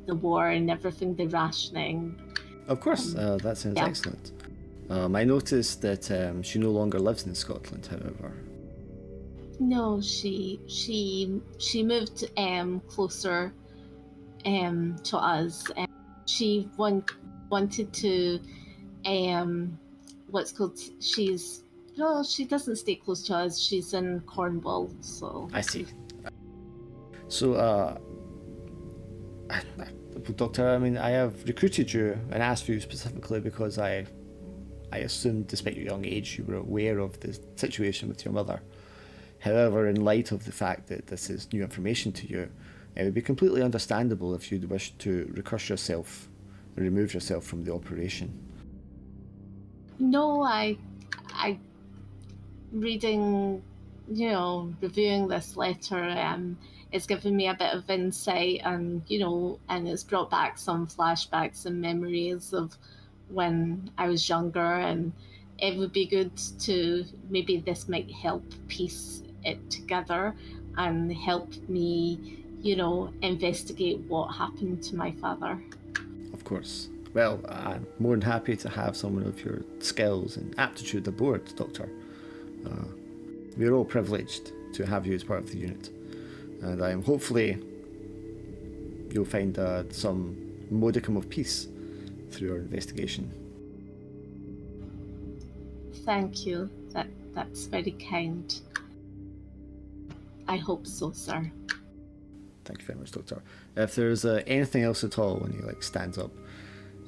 the war and everything, the rationing. Of course, that sounds excellent. I noticed that she no longer lives in Scotland, however. No, she moved closer to us. She wanted to what's called she doesn't stay close to us. She's in Cornwall, so. I see. So Doctor, I mean, I have recruited you and asked for you specifically because I assumed, despite your young age, you were aware of the situation with your mother. However, in light of the fact that this is new information to you, it would be completely understandable if you'd wish to recurse yourself and remove yourself from the operation. No, I reading, reviewing this letter, it's given me a bit of insight, and and it's brought back some flashbacks and memories of when I was younger, and it would be good to, maybe this might help piece it together and help me, investigate what happened to my father. Of course. Well, I'm more than happy to have someone of your skills and aptitude aboard, Doctor. We're all privileged to have you as part of the unit, and hopefully you'll find some modicum of peace through our investigation. Thank you. That's very kind. I hope so, sir. Thank you very much, Doctor. If there's anything else at all, when he stands up,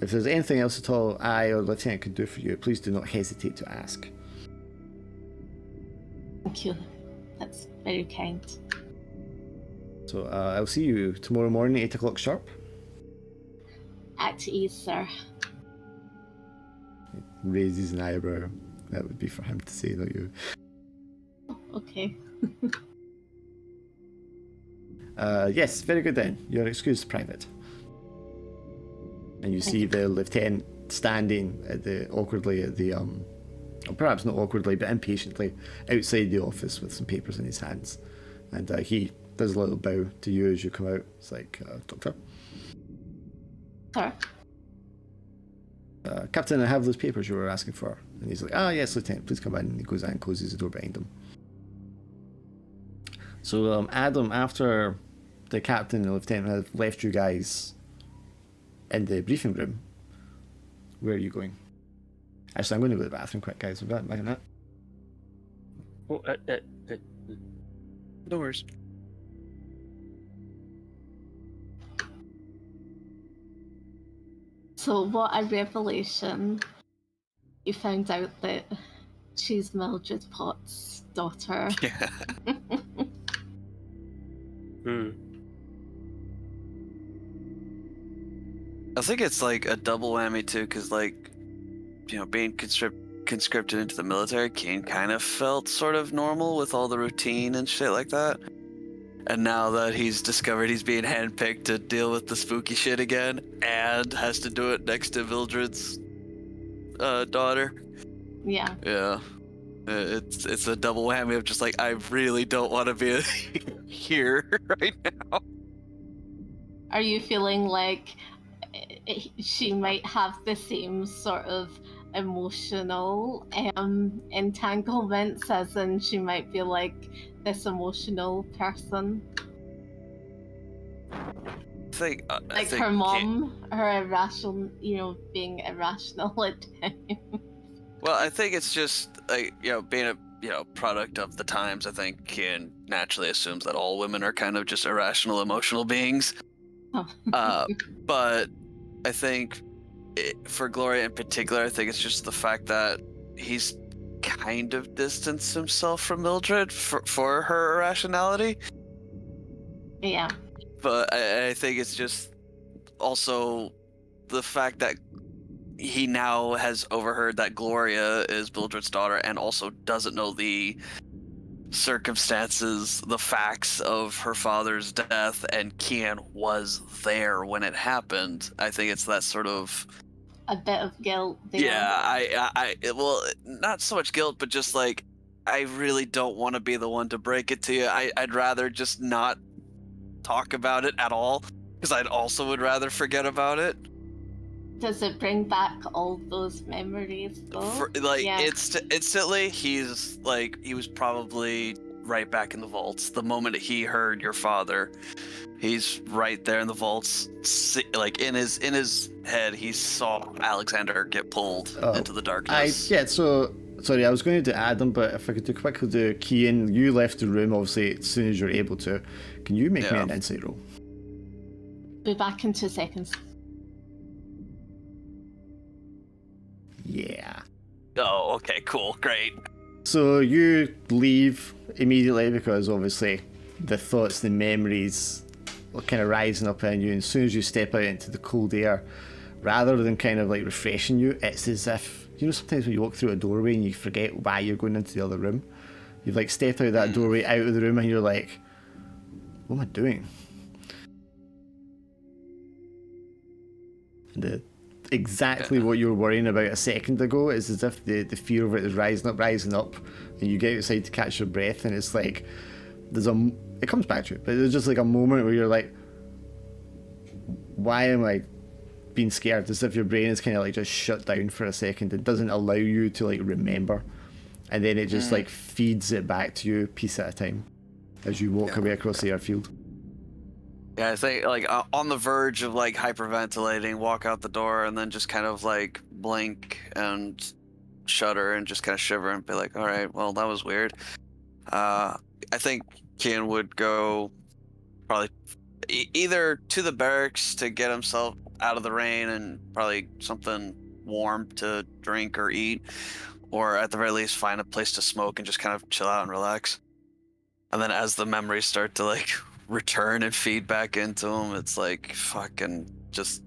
if there's anything else at all I or Lieutenant can do for you, please do not hesitate to ask. Thank you. That's very kind. So I'll see you tomorrow morning, 8 o'clock sharp. At ease, sir. Raises an eyebrow. That would be for him to say, not you. Okay. Yes, very good then. You're excused, Private. And you see the lieutenant standing awkwardly at the or perhaps not awkwardly, but impatiently outside the office with some papers in his hands. And he does a little bow to you as you come out. It's like, Doctor. Sir. Captain, I have those papers you were asking for. And he's like, yes, Lieutenant, please come in. And he goes in and closes the door behind him. So, Adam, after the captain and the lieutenant have left you guys in the briefing room, where are you going? Actually, I'm going to go to the bathroom quick, guys. I'll be back in that. Well, No worries. So what a revelation. You found out that she's Mildred Potts' daughter. Yeah. I think it's like a double whammy too, because being conscripted into the military, Kane kind of felt sort of normal with all the routine and shit like that. And now that he's discovered he's being handpicked to deal with the spooky shit again, and has to do it next to Mildred's daughter. Yeah. Yeah. It's a double whammy of just like, I really don't want to be here right now. Are you feeling like she might have the same sort of emotional entanglements, as in she might be like this emotional person? I think her mom, her irrational, being irrational at times. Well, I think it's just like, being a product of the times. I think Ken naturally assumes that all women are kind of just irrational, emotional beings. Oh. But I think for Gloria in particular, I think it's just the fact that he's kind of distanced himself from Mildred for her irrationality. Yeah. But I think it's just also the fact that he now has overheard that Gloria is Mildred's daughter and also doesn't know the circumstances, the facts of her father's death, and Kian was there when it happened. I think it's that sort of a bit of guilt there. Yeah, well, not so much guilt, but just like, I really don't want to be the one to break it to you. I'd rather just not talk about it at all, because I'd also would rather forget about it. Does it bring back all those memories though? Instantly, he was probably right back in the vaults. The moment he heard your father, he's right there in the vaults. Like in his head, he saw Alexander get pulled into the darkness. Sorry, I was going to do Adam, but if I could quickly do Kian, you left the room obviously as soon as you're able to. Can you make me an insight roll? Be back in 2 seconds. Yeah. Oh, okay, cool, great. So you leave immediately because obviously the thoughts, the memories are kind of rising up in you, and as soon as you step out into the cold air, rather than kind of like refreshing you, it's as if, sometimes when you walk through a doorway and you forget why you're going into the other room. You've like stepped out that doorway, out of the room, and you're like, what am I doing? And exactly what you were worrying about a second ago. It's as if the fear of it is rising up, and you get outside to catch your breath, and it's like it comes back to you, but there's just like a moment where you're like, why am I being scared? As if your brain is kind of like just shut down for a second. It doesn't allow you to like remember, and then it just like feeds it back to you piece at a time as you walk away across the airfield. Yeah, I think like on the verge of like hyperventilating, walk out the door, and then just kind of like blink and shudder and just kind of shiver and be like, all right, well, that was weird. I think Kian would go probably either to the barracks to get himself out of the rain and probably something warm to drink or eat, or at the very least find a place to smoke and just kind of chill out and relax. And then as the memories start to like return and feed back into him, it's like fucking just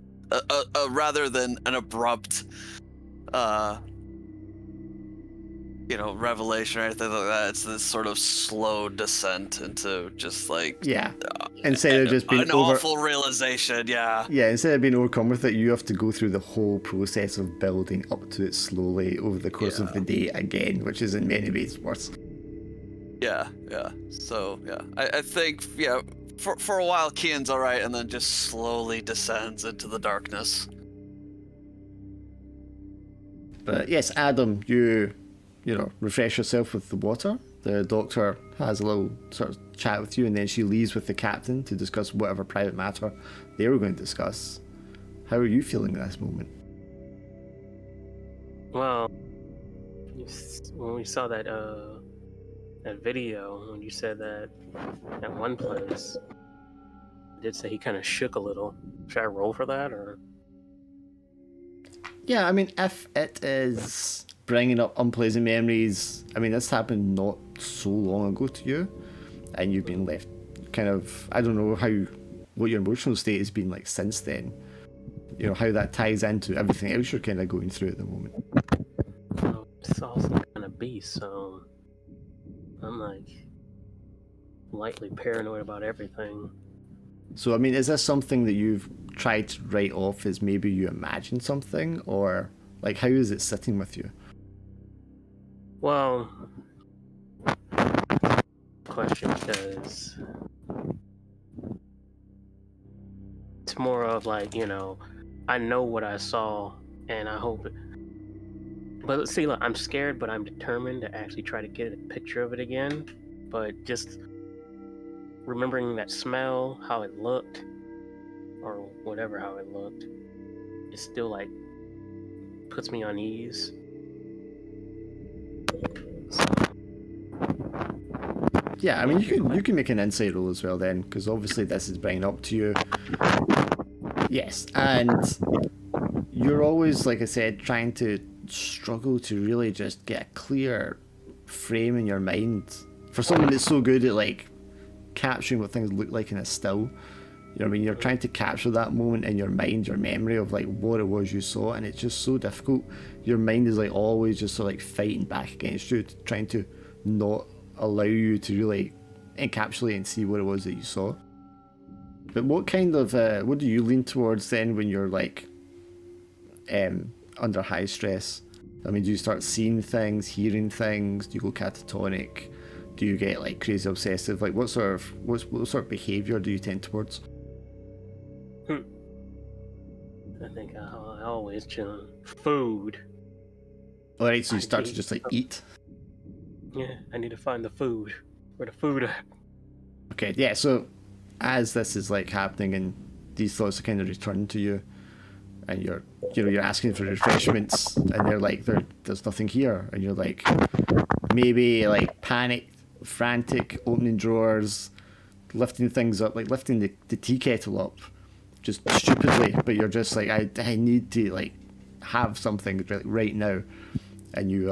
rather than an abrupt revelation or anything like that, it's this sort of slow descent into just like instead of just being an awful realization. Instead of being overcome with it, you have to go through the whole process of building up to it slowly over the course of the day again, which is in many ways worse. So I think for a while Kian's all right, and then just slowly descends into the darkness. But yes, Adam, you refresh yourself with the water. The doctor has a little sort of chat with you, and then she leaves with the captain to discuss whatever private matter they were going to discuss. How are you feeling at this moment? Well, when we saw that video, when you said that at one place, I did say he kind of shook a little. Should I roll for that, or? Yeah, I mean, if it is bringing up unpleasant memories, I mean, this happened not so long ago to you, and you've been left kind of, I don't know what your emotional state has been like since then. How that ties into everything else you're kind of going through at the moment. Well, it's all some kind of beast, so I'm like lightly paranoid about everything. So, I mean, is this something that you've tried to write off as maybe you imagined something, or like how is it sitting with you? Well, question, because it's more of like, I know what I saw, and I hope it. But let's see, look, I'm scared, but I'm determined to actually try to get a picture of it again. But just remembering that smell, how it looked, or whatever how it looked, it still like puts me on ease. So. Yeah, I mean, you can make an insight roll as well then, because obviously this is bringing up to you. Yes, and you're always, like I said, trying to struggle to really just get a clear frame in your mind. For someone that's so good at like capturing what things look like in a still, I mean, you're trying to capture that moment in your mind, your memory of like what it was you saw, and it's just so difficult. Your mind is like always just sort of like fighting back against you, trying to not allow you to really encapsulate and see what it was that you saw. But what kind of what do you lean towards then when you're like under high stress? I mean, do you start seeing things, hearing things? Do you go catatonic? Do you get like crazy obsessive? Like what sort of behavior do you tend towards? I think I always chill. Food. Alright, so you start to just like eat. Yeah, I need to find the food. Where the food at? Okay, yeah, so as this is like happening and these thoughts are kind of returning to you, and you're asking for refreshments, and they're like, there's nothing here, and you're like, maybe like panicked, frantic, opening drawers, lifting things up, like lifting the tea kettle up, just stupidly, but you're just like, I need to like have something right now, and you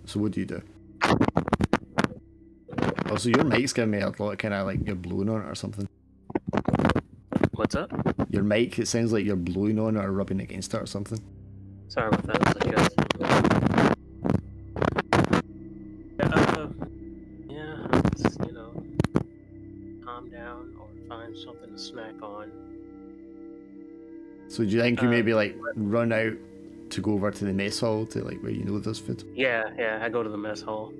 so what do you do? Also, your mic's giving me a lot of kind of like you're blowing on it or something. What's up? Your mic, it sounds like you're blowing on it or rubbing against it or something. Sorry about that. Just, calm down or find something to snack on. So do you think you maybe like run out to go over to the mess hall to like where you know there's food? Yeah, I go to the mess hall.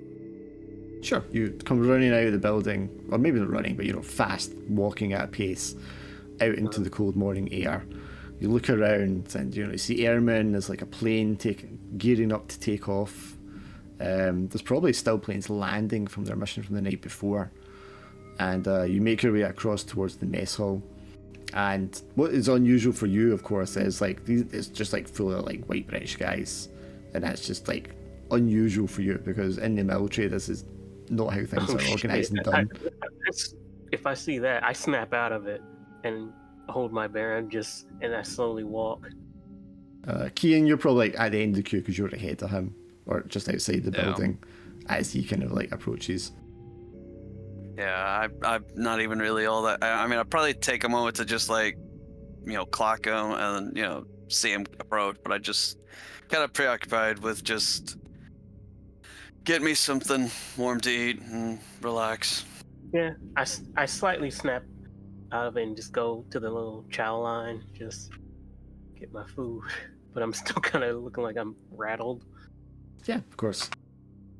Sure. You come running out of the building, or maybe not running, but fast walking at a pace out into the cold morning air. You look around and you see airmen. There's like a plane gearing up to take off. There's probably still planes landing from their mission from the night before. And you make your way across towards the mess hall. And what is unusual for you, of course, is like it's just like full of like white British guys, and that's just like unusual for you because in the military this is not how things are organised and done. If I see that, I snap out of it and hold my bear and I slowly walk. Kian, you're probably like at the end of the queue because you're ahead of him, or just outside the Yeah. building, as he kind of like approaches. Yeah, I'm not even really all that. I mean, I'd probably take a moment to just like, clock him and see him approach, but I just kind of preoccupied with just get me something warm to eat and relax. Yeah, I slightly snap out of it and just go to the little chow line, just get my food. But I'm still kind of looking like I'm rattled. Yeah, of course.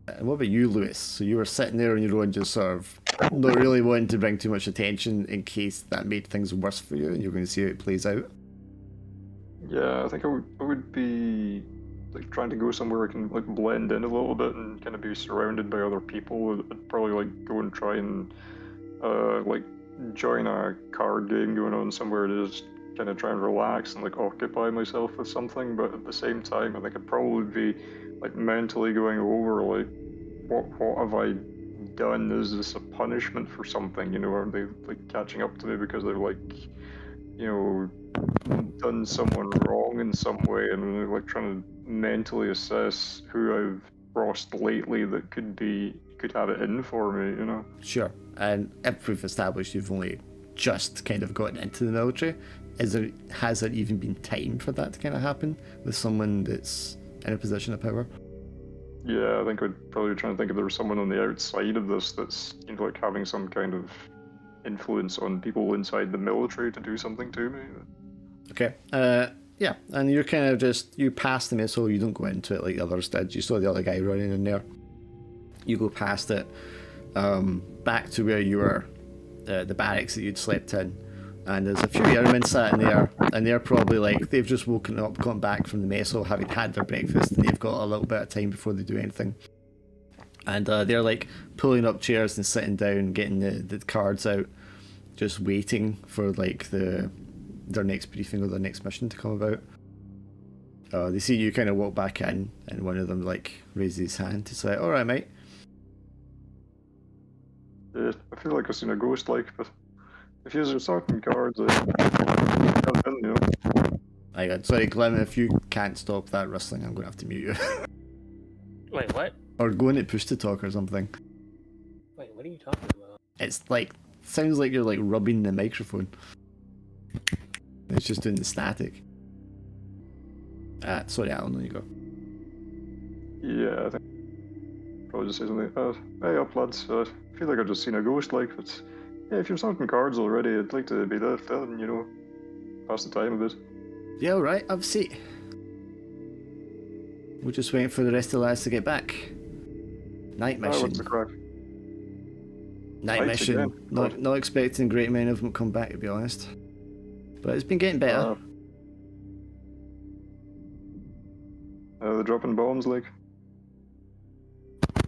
And what about you, Lewis? So you were sitting there on your own, just sort of not really wanting to bring too much attention in case that made things worse for you, and you're going to see how it plays out. Yeah, I think I would be like trying to go somewhere I can like blend in a little bit and kind of be surrounded by other people. I'd probably like go and try and like join a card game going on somewhere to just kind of try and relax and like occupy myself with something. But at the same time, I think I'd probably be like mentally going over like what have I done? Is this a punishment for something? Are they like catching up to me because they've like done someone wrong in some way, and they're like trying to mentally assess who I've crossed lately that could have it in for me. Sure. And if we've established you've only just kind of gotten into the military, has there even been time for that to kind of happen with someone that's in a position of power? Yeah, I think I'd probably try and think if there was someone on the outside of this that's like having some kind of influence on people inside the military to do something to me. Okay. Yeah, and you're kind of you pass the missile, you don't go into it like the others did. You saw the other guy running in there. You go past it, back to where you were, the barracks that you'd slept in. And there's a few airmen sat in there, and they're probably like, they've just woken up, gone back from the mess hall, having had their breakfast, and they've got a little bit of time before they do anything. And they're like pulling up chairs and sitting down, getting the cards out, just waiting for like their next briefing or their next mission to come about. They see you kind of walk back in, and one of them like raises his hand to say, "All right, mate." Yeah, I feel like I've seen a ghost, but if you're sorting cards, My God, sorry, Glenn, if you can't stop that rustling, I'm going to have to mute you. Wait, what? Or go in at push to talk or something. Wait, what are you talking about? It's like, sounds like you're like rubbing the microphone. It's just doing the static. Sorry, Alan, there you go. Yeah, I think probably just say something. Hey up, lads. I feel like I've just seen a ghost, but yeah, if you're sorting cards already, I'd like to be there and, pass the time a bit. Yeah, alright, have a seat. We're just waiting for the rest of the lads to get back. Night mission. What's the crack? Night Nights mission. again. Not expecting great many of them to come back, to be honest. But it's been getting better. They're dropping bombs, like.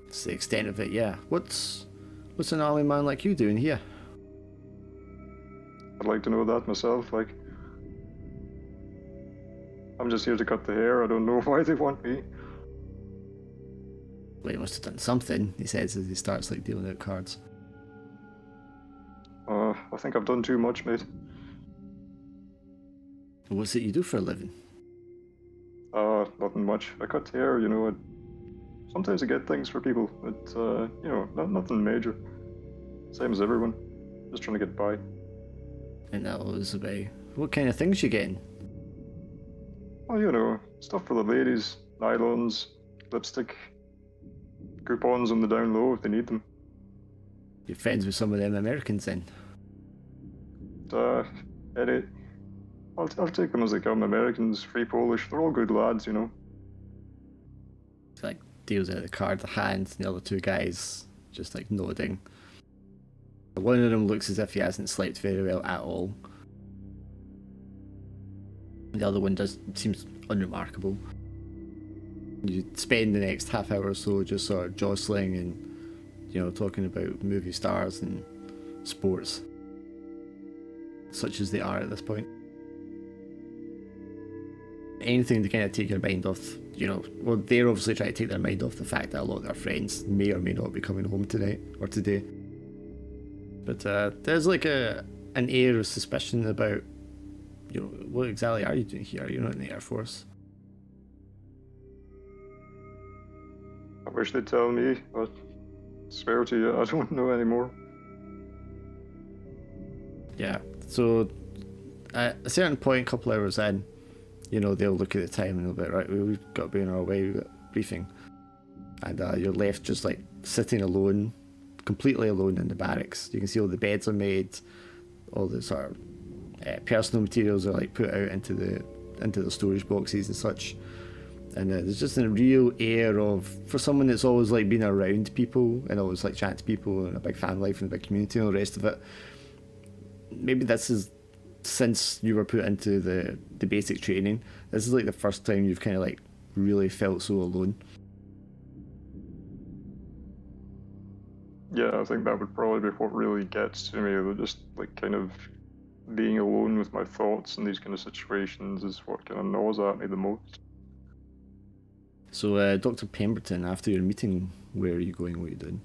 It's the extent of it, yeah. What's an army man like you doing here? I'd like to know that myself, like. I'm just here to cut the hair. I don't know why they want me. Well, he must have done something, he says as he starts like dealing out cards. I think I've done too much, mate. What's it you do for a living? Nothing much. I cut hair, sometimes I get things for people, but, nothing major. Same as everyone. Just trying to get by. And that was about what kind of things you getting? Oh, stuff for the ladies, nylons, lipstick, coupons on the down low if they need them. You're friends with some of them Americans then? I'll take them as they come. Americans, free Polish, they're all good lads, you know. Like deals out the card, the hands, and the other two guys just like nodding. One of them looks as if he hasn't slept very well at all. The other one seems unremarkable. You spend the next half hour or so just sort of jostling and, talking about movie stars and sports, such as they are at this point. Anything to kind of take your mind off, well, they're obviously trying to take their mind off the fact that a lot of their friends may or may not be coming home tonight or today. But there's like an air of suspicion about, what exactly are you doing here? You're not in the Air Force. I wish they'd tell me, but I swear to you, I don't know anymore. Yeah, so at a certain point, a couple hours in, they'll look at the time and they'll be right, we've got to be on our way, we've got a briefing. And you're left just like sitting alone, completely alone in the barracks. You can see all the beds are made, all the sort of personal materials are like put out into the storage boxes and such. And there's just a real air of, for someone that's always like been around people and always like chatting to people and a big fan life and a big community and all the rest of it, maybe this is, since you were put into the basic training, this is like the first time you've kind of like really felt so alone. Yeah, I think that would probably be what really gets to me. Just like kind of being alone with my thoughts in these kind of situations is what kind of gnaws at me the most. So, Dr. Pemberton, after your meeting, where are you going? What are you doing?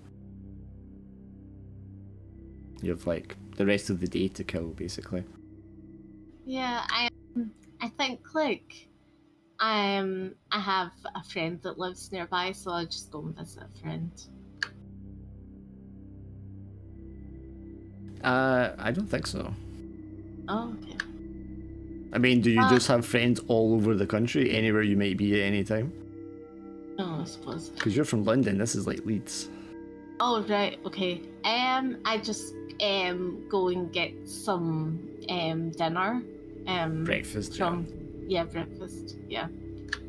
You have like the rest of the day to kill, basically. Yeah, I think like I have a friend that lives nearby, so I'll just go and visit a friend. I don't think so. Oh, okay. I mean, do you just have friends all over the country, anywhere you might be at any time? No, I suppose. Because you're from London, this is like Leeds. Oh, right, okay. I just go and get some dinner. Breakfast. Breakfast. Yeah.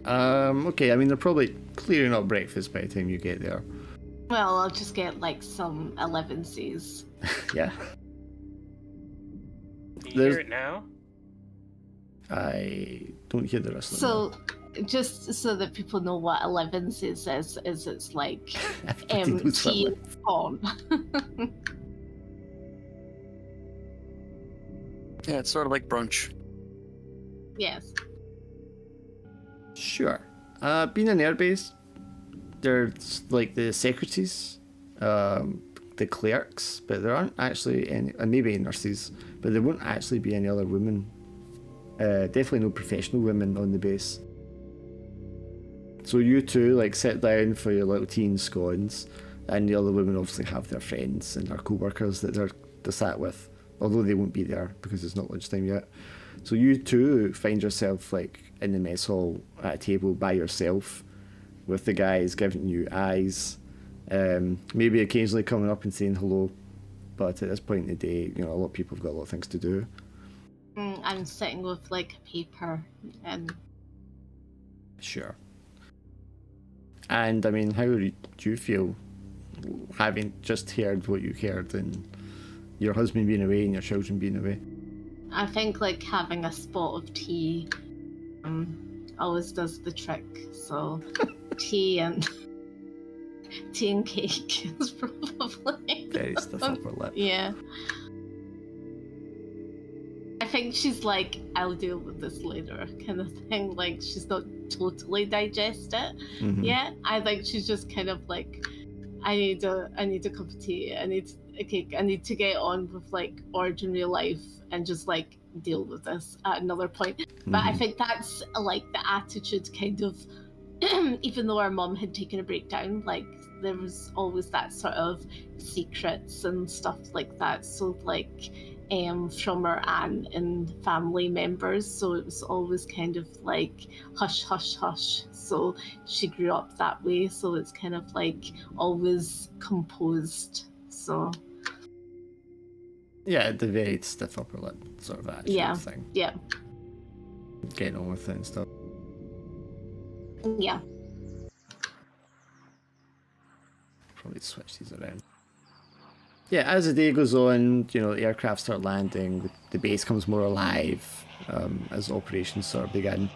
Okay. I mean, they're probably clearing up breakfast by the time you get there. Well, I'll just get like some 11Cs. Yeah. Do you hear it now? I don't hear the rest of So, just so that people know what 11Cs is it's like Everybody knows what tea and scone. Yeah, it's sort of like brunch. Yes. Sure. Being an airbase, there's like the secretaries, the clerks, but there aren't actually any, and maybe nurses, but there won't actually be any other women. Definitely no professional women on the base. So you two like sit down for your little tea and scones, and the other women obviously have their friends and their co-workers that they're sat with, although they won't be there because it's not lunchtime yet. So you two find yourself like in the mess hall at a table by yourself, with the guys giving you eyes, maybe occasionally coming up and saying hello, but at this point in the day, a lot of people have got a lot of things to do. I'm sitting with like a paper and. Sure. And I mean, how do you feel having just heard what you heard and your husband being away and your children being away? I think like having a spot of tea always does the trick. So tea and cake is probably Very stiff upper lip. Yeah. I think she's like, I'll deal with this later kind of thing. Like she's not totally digest it yet. I think she's just kind of like, I need a cup of tea, I need a cake, I need to get on with like ordinary life and just like deal with this at another point. But I think that's like the attitude kind of, even though our mum had taken a breakdown, like there was always that sort of secrets and stuff like that. So like from our aunt and family members, so it was always kind of like hush hush hush. So she grew up that way, so it's kind of like always composed. So yeah, the very stiff upper lip sort of attitude thing. Yeah. getting on with it and stuff. Yeah. Probably switch these around. Yeah, as the day goes on, you know, the aircraft start landing, the base comes more alive as operations sort of begin.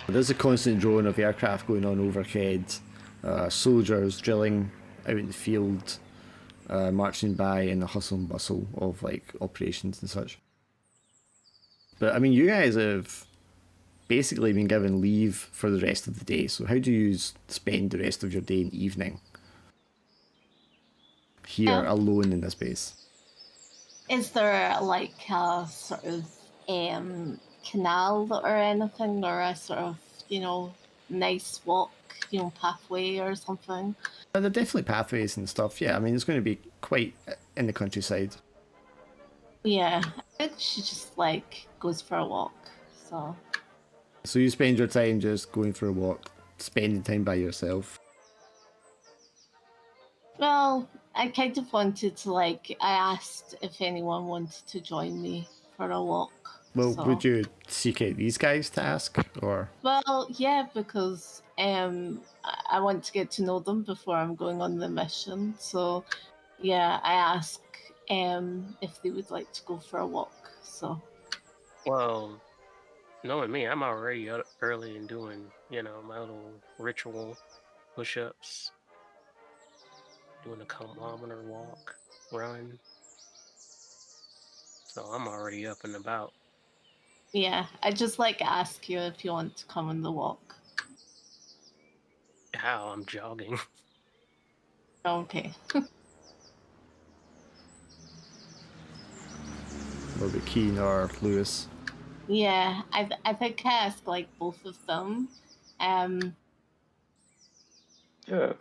There's a constant drone of aircraft going on overhead, soldiers drilling out in the field, marching by in the hustle and bustle of like operations and such. But I mean, you guys have basically been given leave for the rest of the day, so how do you spend the rest of your day and evening here alone in this base? Is there like a sort of canal or anything, or a sort of, you know, nice walk, you know, pathway or something? There are definitely pathways and stuff. Yeah, I mean, it's going to be quite in the countryside. Yeah, I think she just like goes for a walk. So you spend your time just going for a walk, spending time by yourself. well, I kind of wanted to like, I asked if anyone wanted to join me for a walk. Well, So. would you seek out these guys to ask, or? Well, yeah, because I want to get to know them before I'm going on the mission. So, yeah, I ask if they would like to go for a walk. So, Well, knowing me, I'm already up early and doing, you know, my little ritual push-ups, doing a kilometer walk, run. So I'm already up and about. yeah, I just like ask you if you want to come on the walk. How I'm jogging. Okay. Or be Keen or Lewis? Yeah, I think I ask like both of them. Yeah,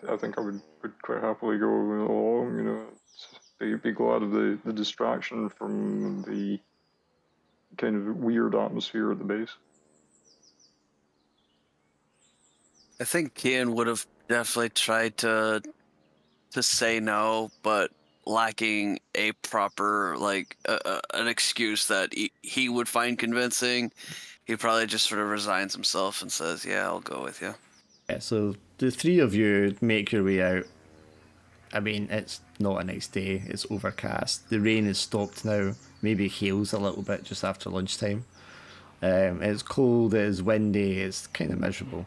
I think I would quite happily go along. You know, be glad of the distraction from the kind of weird atmosphere at the base. I think Kian would have definitely tried to say no, but lacking a proper like an excuse that he would find convincing, he probably just sort of resigns himself and says, "Yeah, I'll go with you." Yeah, so the three of you make your way out. I mean, it's not a nice day. It's overcast. The rain has stopped now. Maybe hails a little bit just after lunchtime. It's cold. It's windy. It's kind of miserable.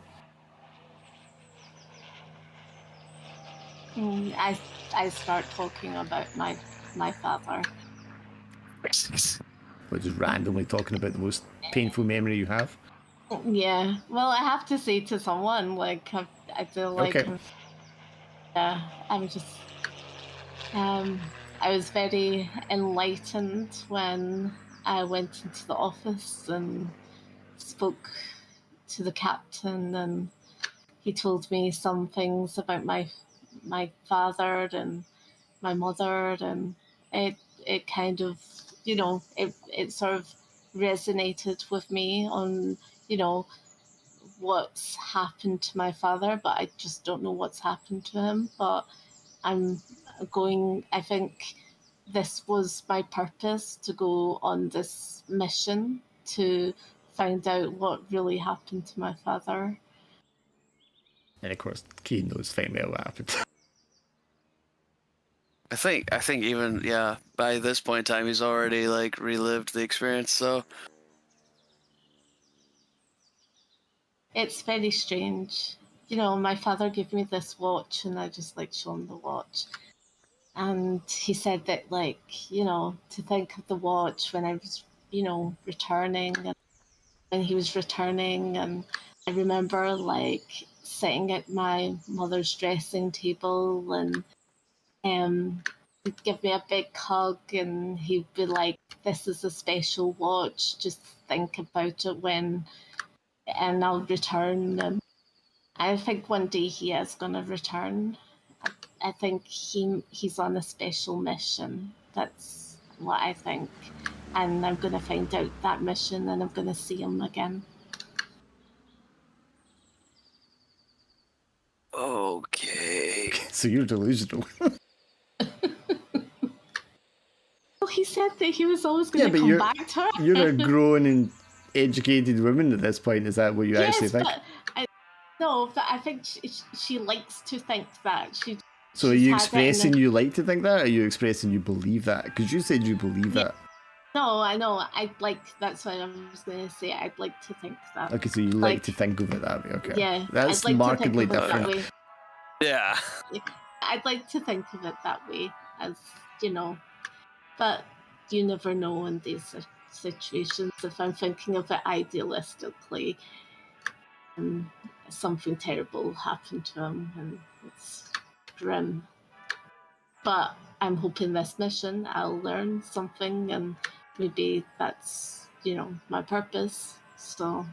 I start talking about my father. But just randomly talking about the most painful memory you have. Yeah, well, I have to say to someone like I feel like Okay. I'm just I was very enlightened when I went into the office and spoke to the captain, and he told me some things about my father and my mother, and it kind of, you know, it sort of resonated with me on, you know, what's happened to my father, but I just don't know what's happened to him. But I'm I think this was my purpose, to go on this mission to find out what really happened to my father. And of course, Keen knows fine well what happened. I think even by this point in time he's already like relived the experience. So It's very strange. You know, my father gave me this watch, and I just like show him the watch. And he said that, like, you know, to think of the watch when I was, you know, returning, and when he was returning. And I remember like sitting at my mother's dressing table, and he'd give me a big hug, and he'd be like, "This is a special watch. Just think about it when, and I'll return." And I think one day he is going to return. I think he's on a special mission. That's what I think. And I'm going to find out that mission, and I'm going to see him again. okay. So you're delusional. Well, he said that he was always Yeah, going to but come back to her. you're a grown and educated woman at this point. Is that what you actually think? But I think she likes to think that she. So are she's you had it in expressing the- you like to think that, or are you expressing you believe that? Because you said you believe Yeah. that. No, I know. That's what I was going to say. I'd like to think that. Okay, so you like to think of it that way. Okay. Yeah, That's I'd like markedly to think of it that different. way. Yeah. I'd like to think of it that way, as but you never know in these situations. If I'm thinking of it idealistically, and something terrible will happen to him, and it's grim. But I'm hoping this mission I'll learn something, and maybe that's my purpose. So,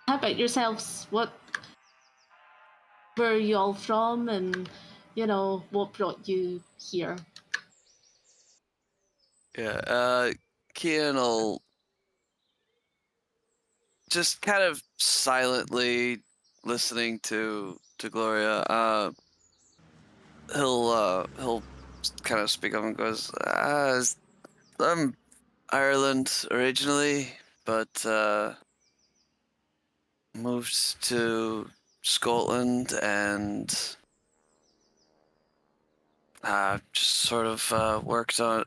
how about yourselves? Where are you all from, and what brought you here? Yeah. Kian will just kind of silently listening to Gloria. He'll kind of speak up and goes, I'm Ireland originally, but moved to Scotland and just sort of worked on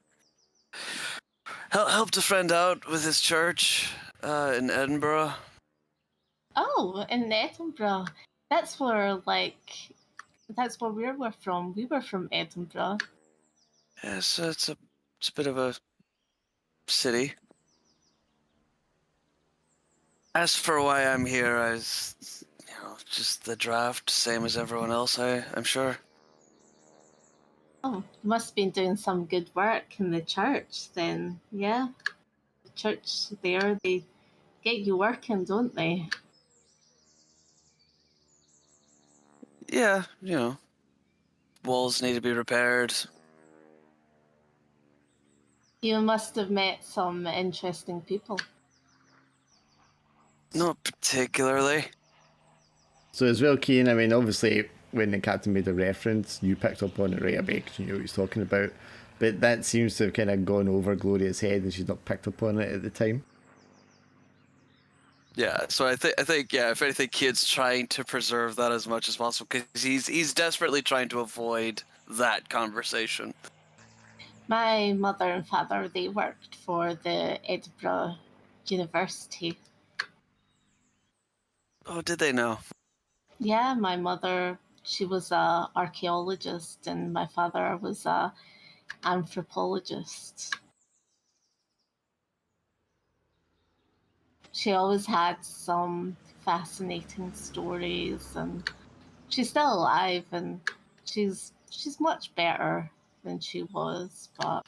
helped a friend out with his church in Edinburgh. Oh, in Edinburgh. That's where we were from. We were from Edinburgh. Yeah, so it's a bit of a city. As for why I'm here, just the draft, same as everyone else, I'm sure. Oh, you must have been doing some good work in the church then. Yeah. The church there, they get you working, don't they? Yeah, walls need to be repaired. You must have met some interesting people. Not particularly. So as well, Keen, I mean, obviously, when the captain made a reference, you picked up on it right away because you knew what he was talking about. But that seems to have kind of gone over Gloria's head and she's not picked up on it at the time. Yeah, so I think yeah, if anything, Kid's trying to preserve that as much as possible because he's desperately trying to avoid that conversation. My mother and father, they worked for the Edinburgh University. Oh, did they know? Yeah, my mother, she was a archaeologist, and my father was a anthropologist. She always had some fascinating stories, and she's still alive, and she's much better than she was. But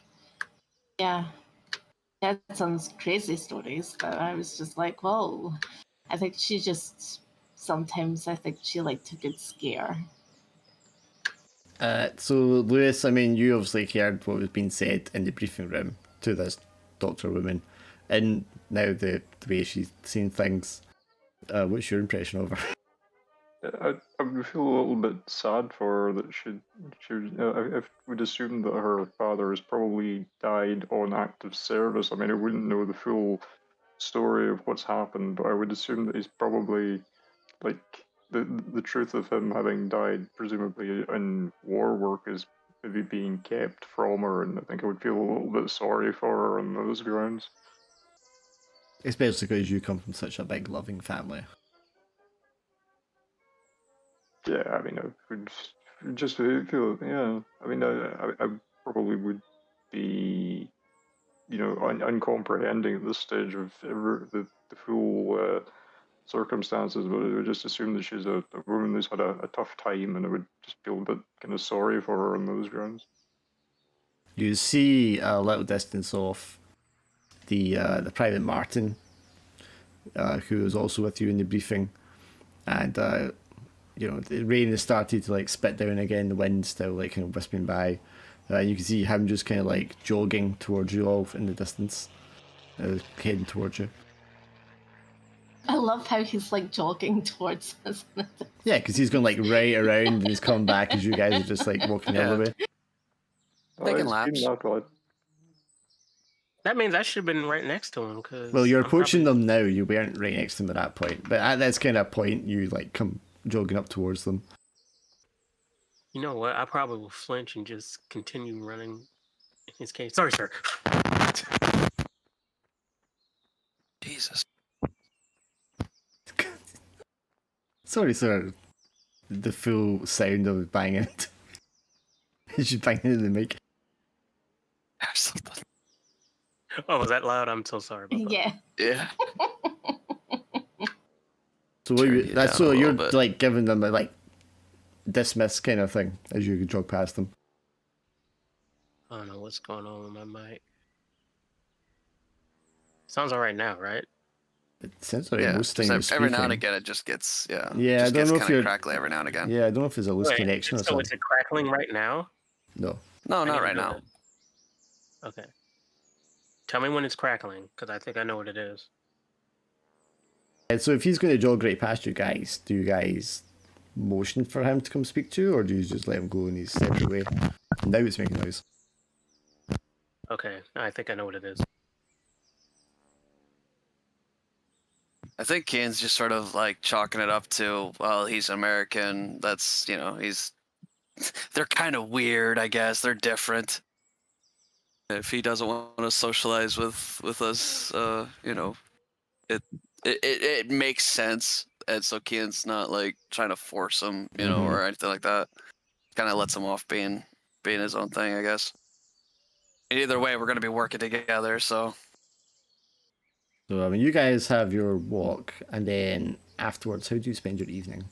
yeah, she had some crazy stories that I was just like, whoa. I think sometimes I think she liked a good scare. So, Lewis, I mean, you obviously heard what was being said in the briefing room to this doctor woman, and now the way she's seen things. What's your impression of her? I would feel a little bit sad for her that I would assume that her father has probably died on active service. I mean, I wouldn't know the full story of what's happened, but I would assume that he's probably like the truth of him having died, presumably in war work, is maybe being kept from her, and I think I would feel a little bit sorry for her on those grounds. Especially because you come from such a big, loving family. Yeah, I mean, I would just feel, yeah. I mean, I probably would be, uncomprehending at this stage of the full circumstances, but I would just assume that she's a woman who's had a tough time, and I would just feel a bit kind of sorry for her on those grounds. You see a little distance off the Private Martin, who was also with you in the briefing, and the rain has started to like spit down again. The wind's still like kind of whispering by. You can see him just kind of like jogging towards you all in the distance, heading towards you. I love how he's like jogging towards us. Yeah, because he's going like right around and he's coming back as you guys are just like walking the other way. Taking It's been laps. that, That means I should have been right next to him. Cause Well, you're I'm approaching probably- them now. You weren't right next to them at that point, but at this kind of point, you like come jogging up towards them. You know what? I probably will flinch and just continue running. In his case, sorry, sir. Jesus. Sorry, sir. The full sound of banging it. She's banging into the mic. Oh, was that loud? I'm so sorry about that. Yeah. Yeah. So what Turn you, you that's down so a you're little bit. like giving them a like dismiss kind of thing as you jog past them. I don't know what's going on with my mic. Sounds all right now, right? It sounds like Yeah. most Just things every now and again, it just gets Yeah, I Just don't gets know if kind of you're- crackly every now and again. Yeah, I don't know if it's a loose Wait, connection or so something. is it crackling right now? No. No, I need not to right know now. that. Okay. Tell me when it's crackling, because I think I know what it is. And so if he's going to jog right past you guys, do you guys motion for him to come speak to you, or do you just let him go in his separate way? Now it's making noise. Okay, I think I know what it is. I think Kane's just sort of like chalking it up to, well, he's American. That's, they're kind of weird, I guess. They're different. If he doesn't want to socialize with us, it makes sense. And so Kane's not like trying to force him, or anything like that. Kind of lets him off being his own thing, I guess. Either way, we're going to be working together, so. So, I mean, you guys have your walk, and then afterwards, how do you spend your evening?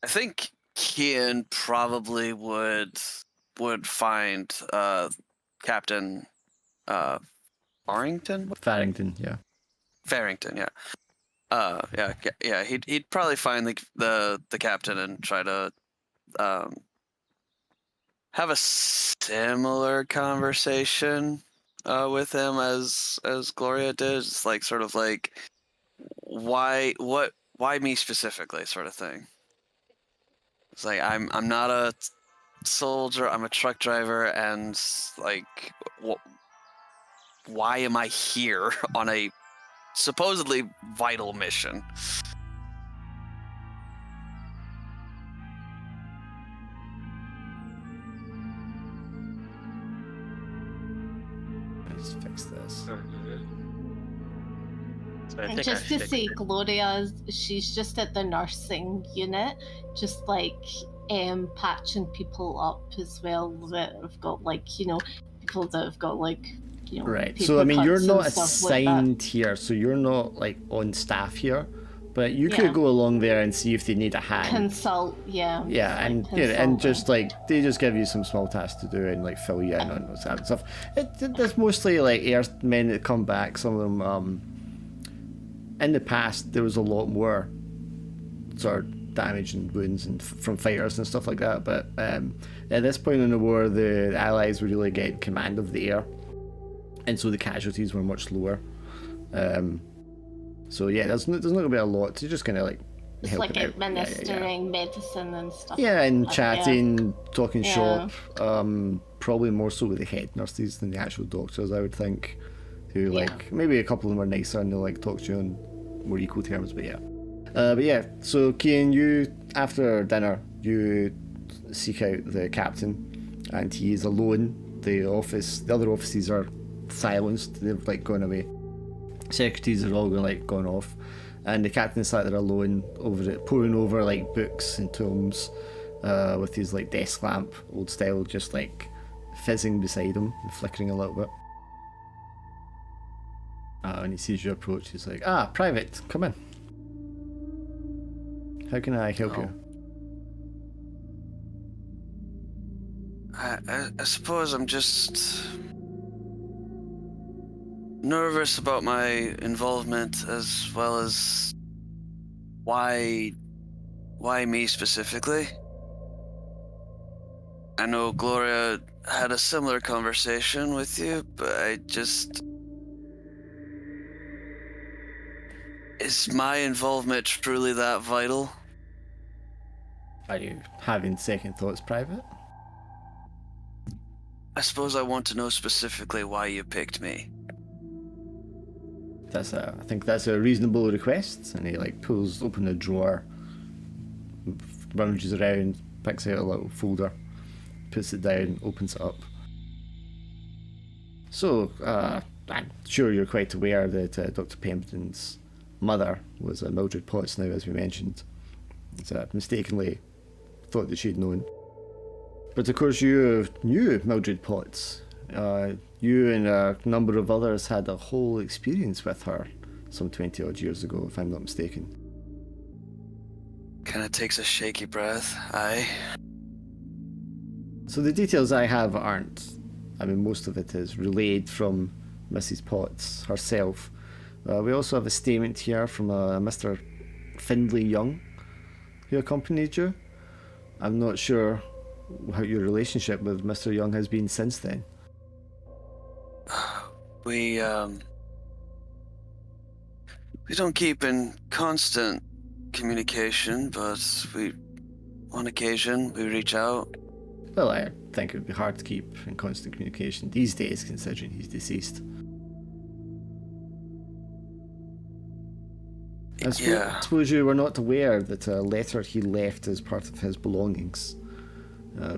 I think Kian probably would find Captain Farrington? Farrington, yeah. Farrington, yeah. Yeah. He'd probably find the captain and try to have a similar conversation with him as Gloria did. It's like sort of like why me specifically, sort of thing. It's like I'm not a soldier, I'm a truck driver, and like why am I here on a supposedly vital mission? Let's fix this. So I And think just I to figured say, it. Gloria, she's just at the nursing unit, just like patching people up as well that have got people that have got Right. paper So, I mean, you're cuts not and stuff like that. assigned here, so you're not like on staff here, but you Yeah. could go along there and see if they need a hand. Consult, yeah. Yeah, like and consulting. just like they just give you some small tasks to do and like fill you in on what's happening stuff. There's mostly like Earthmen that come back. Some of them, in the past, there was a lot more sort of damage and wounds and from fighters and stuff like that. But at this point in the war, the Allies were really getting command of the air, and so the casualties were much lower. So yeah, there's not gonna be a lot to just kind of like. Just like helping out. administering medicine and stuff. Yeah, and like that, chatting, talking Yeah. shop. Probably more so with the head nurses than the actual doctors, I would think. Who Yeah. like maybe a couple of them are nicer and they'll like talk to you on more equal terms. But yeah. So Cian, you after dinner you seek out the captain, and he is alone. The other offices are silenced. They've like gone away. Secretaries are all gone off. And the captain sat there alone over it, poring over like books and tomes, with his like desk lamp, old style, just like fizzing beside him and flickering a little bit. And he sees you approach. He's like, Private, come in. How can I help you? I suppose I'm just nervous about my involvement, as well as why me specifically. I know Gloria had a similar conversation with you, but is my involvement truly that vital? Are you having second thoughts, Private? I suppose I want to know specifically why you picked me. I think that's a reasonable request. And he like pulls open a drawer, rummages around, picks out a little folder, puts it down, opens it up. So, I'm sure you're quite aware that Dr. Pemberton's mother was Mildred Potts now, as we mentioned. So mistakenly thought that she'd known. But of course you knew Mildred Potts. You and a number of others had a whole experience with her some 20 odd years ago, if I'm not mistaken. Kinda takes a shaky breath, aye. So the details I have aren't, I mean, most of it is relayed from Mrs. Potts herself. We also have a statement here from Mr. Findlay Young, who accompanied you. I'm not sure how your relationship with Mr. Young has been since then. We don't keep in constant communication, but on occasion, we reach out. Well, I think it would be hard to keep in constant communication these days, considering he's deceased. I suppose you were not aware that a letter he left as part of his belongings,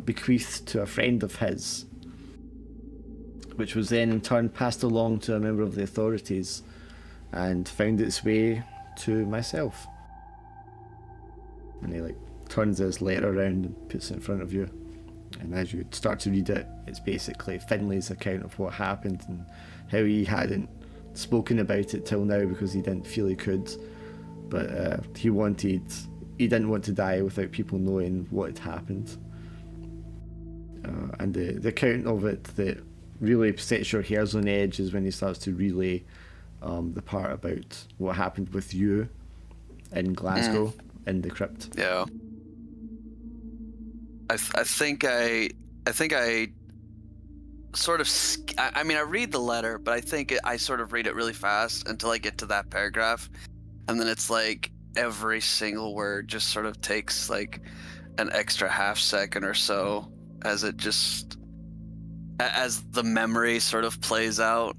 bequeathed to a friend of his, which was then in turn passed along to a member of the authorities and found its way to myself. And he turns his letter around and puts it in front of you. And as you start to read it, it's basically Finlay's account of what happened and how he hadn't spoken about it till now because he didn't feel he could. But he didn't want to die without people knowing what had happened. And the account of it that really sets your hairs on edge is when he starts to relay the part about what happened with you in Glasgow in the crypt. Yeah. I think I sort of I mean I read the letter, but I think I sort of read it really fast until I get to that paragraph, and then it's like every single word just sort of takes like an extra half second or so as the memory sort of plays out,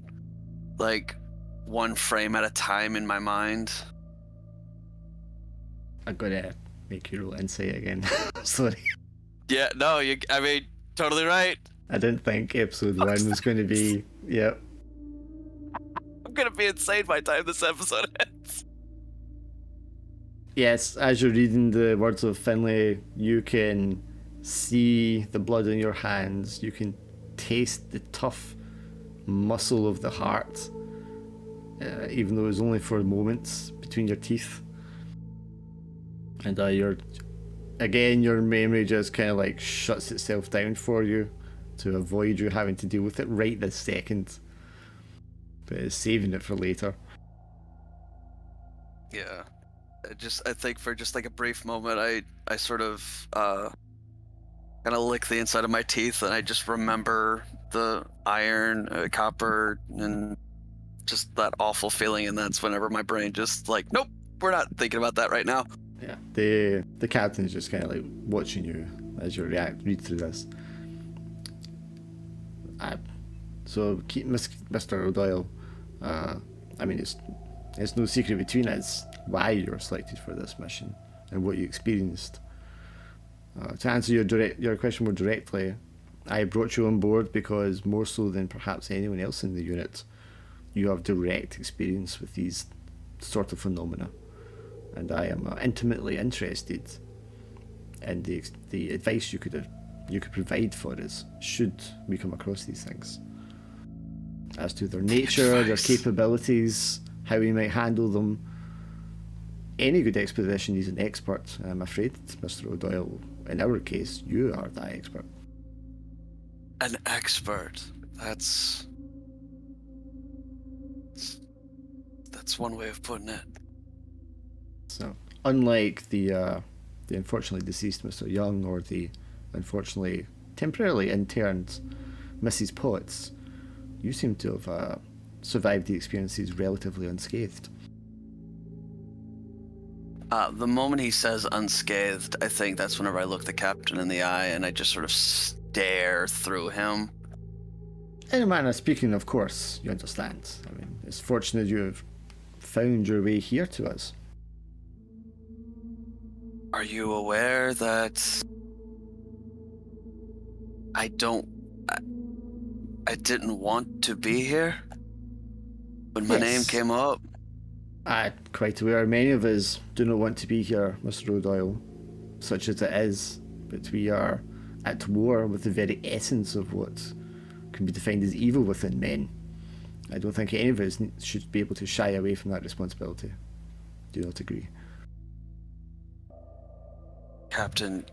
like one frame at a time in my mind. I'm gonna make you roll insight again. Sorry. Yeah, no, I mean, totally right. I didn't think episode 1 was going to be... Yep. I'm gonna be insane by the time this episode ends. Yes, as you're reading the words of Finlay, you can see the blood in your hands. You can taste the tough muscle of the heart, even though it was only for moments between your teeth. And your memory just kind of shuts itself down for you to avoid you having to deal with it right this second. But it's saving it for later. Yeah. I think for just like a brief moment, I sort of kind of lick the inside of my teeth and I just remember the iron, copper, and just that awful feeling. And that's whenever my brain just nope, we're not thinking about that right now. Yeah, the captain's just kind of watching you as you read through this. So keep Mr. O'Doyle. I mean, it's no secret between us why you were selected for this mission and what you experienced. To answer your question more directly, I brought you on board because more so than perhaps anyone else in the unit, you have direct experience with these sort of phenomena. And I am intimately interested in the advice you could provide for us should we come across these things, as to their nature, their capabilities, how we might handle them. Any good expedition needs an expert. I'm afraid, Mr. O'Doyle, in our case, you are the expert. An expert. That's one way of putting it. So, unlike the unfortunately deceased Mr. Young or the unfortunately temporarily interned Mrs. Potts, you seem to have survived the experiences relatively unscathed. The moment he says unscathed, I think that's whenever I look the captain in the eye and I just sort of stare through him In a manner of speaking, of course, you understand. I mean, it's fortunate you have found your way here to us. Are you aware that I didn't want to be here when my name Yes. came up? I'm quite aware many of us do not want to be here, Mr. O'Doyle, such as it is, but we are at war with the very essence of what can be defined as evil within men. I don't think any of us should be able to shy away from that responsibility. Do you not agree? Captain,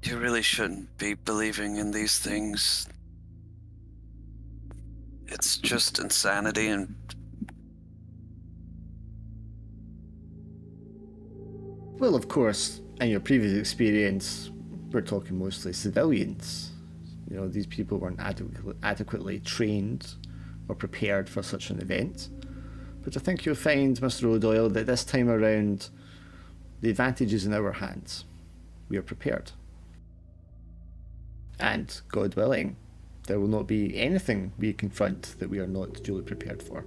you really shouldn't be believing in these things. It's just insanity and... Well, of course, in your previous experience, we're talking mostly civilians. You know, these people weren't adequately trained or prepared for such an event. But I think you'll find, Mr. O'Doyle, that this time around, the advantage is in our hands. We are prepared. And, God willing, there will not be anything we confront that we are not duly prepared for.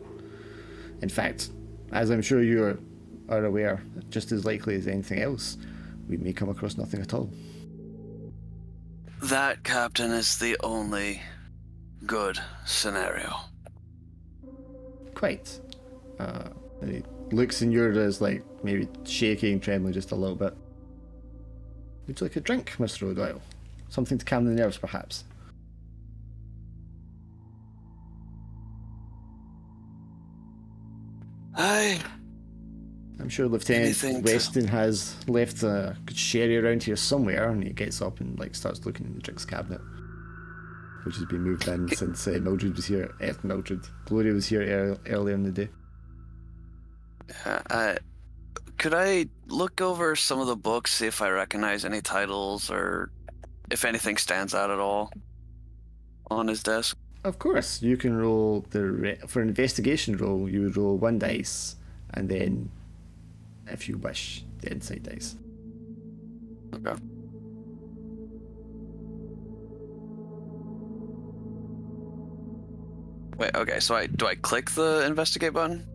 In fact, as I'm sure you are aware, just as likely as anything else, we may come across nothing at all. That, Captain, is the only good scenario. Quite. He looks in yours like maybe shaking, trembling just a little bit. Would you like a drink, Mr. O'Doyle? Something to calm the nerves, perhaps? I'm sure Lieutenant Weston has left a good sherry around here somewhere, and he gets up and starts looking in the drinks cabinet, which has been moved in since Mildred was here. Gloria was here earlier in the day. Could I look over some of the books, see if I recognize any titles or if anything stands out at all on his desk? Of course, you can roll for an investigation roll. You would roll 1 dice, and then, if you wish, the insight dice. Okay. Wait, okay, so do I click the investigate button?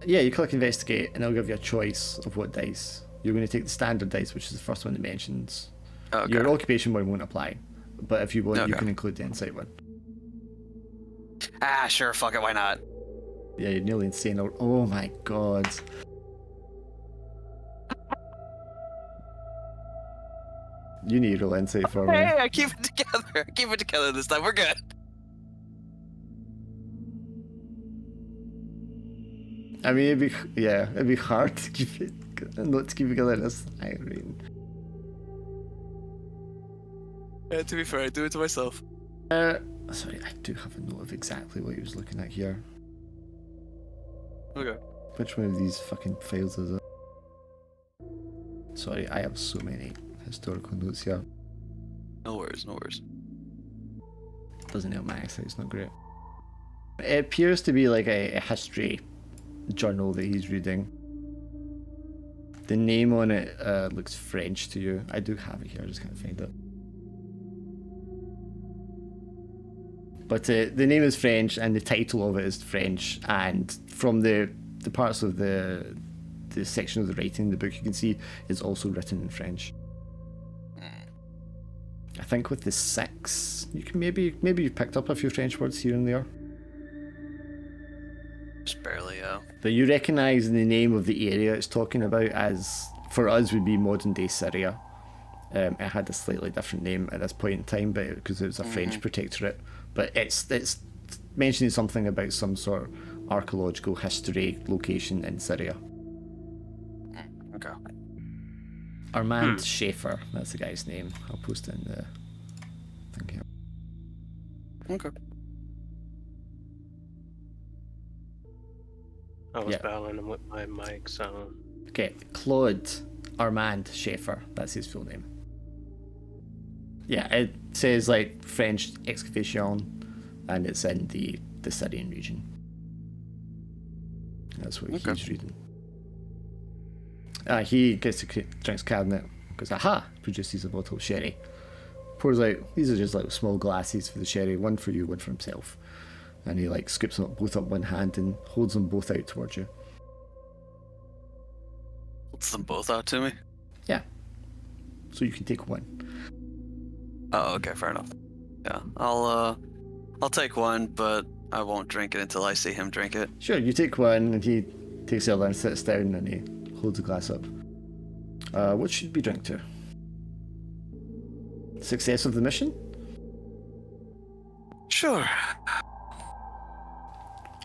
Yeah, you click investigate, and it'll give you a choice of what dice. You're going to take the standard dice, which is the first one that mentions. Okay. Your occupation one won't apply, but if you want, you Okay. can include the insight one. Ah, sure, fuck it, why not? Yeah, you're nearly insane. Oh my god. You need a roll insight for me. Hey, I keep it together. I keep it together this time. We're good. I mean, it'd be hard to keep it, not to keep it together this Irene. To be fair, I do it to myself. Sorry, I do have a note of exactly what he was looking at here. Okay. Which one of these fucking files is it? Sorry, I have so many historical notes here. No worries, no worries. Doesn't help my eyesight, it's not great. It appears to be like a history journal that he's reading. The name on it looks French to you. I do have it here, I just can't find it. But the name is French and the title of it is French, and from the parts of the section of the writing in the book you can see is also written in French. I think with the 6 you can maybe you've picked up a few French words here and there. Just barely, yeah. But you recognise the name of the area it's talking about as, for us, would be modern day Syria. It had a slightly different name at this point in time, but because it was a French protectorate. But it's mentioning something about some sort of archaeological history location in Syria. Okay. Armand Schaefer, that's the guy's name. I'll post it in the thing here. Okay. I was Yeah. battling him with my mic, so Okay, Claude Armand Schaefer, that's his full name. Yeah, it says French excavation, and it's in the Syrian region. That's what he's reading. He gets to drinks cabinet, goes, aha, produces a bottle of sherry. pours out, these are just like small glasses for the sherry, one for you, one for himself. And he like scoops them both up one hand and holds them both out towards you. Holds them both out to me? Yeah. So you can take one. Oh, okay, fair enough. Yeah, I'll take one, but I won't drink it until I see him drink it. Sure, you take one and he takes the other and sits down and he holds the glass up. What should we drink to? Success of the mission? Sure.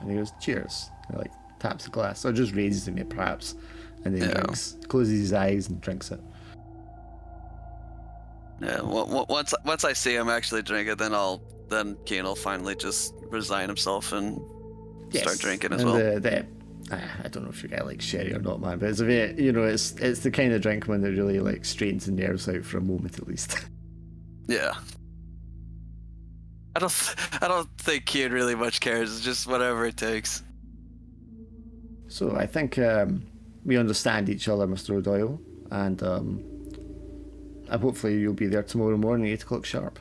And he goes, cheers. And he like taps the glass, or just raises it perhaps, and then Yeah. drinks, closes his eyes and drinks it. Yeah, once I see him actually drink it, then Keen will finally just resign himself and start drinking as and well. I don't know if you guy likes sherry or not, man, but it's a very, it's the kind of drink when it really like strains the nerves out for a moment at least. Yeah. I don't think Keen really much cares. It's just whatever it takes. So I think we understand each other, Mr. O'Doyle, and hopefully you'll be there tomorrow morning, 8 o'clock sharp.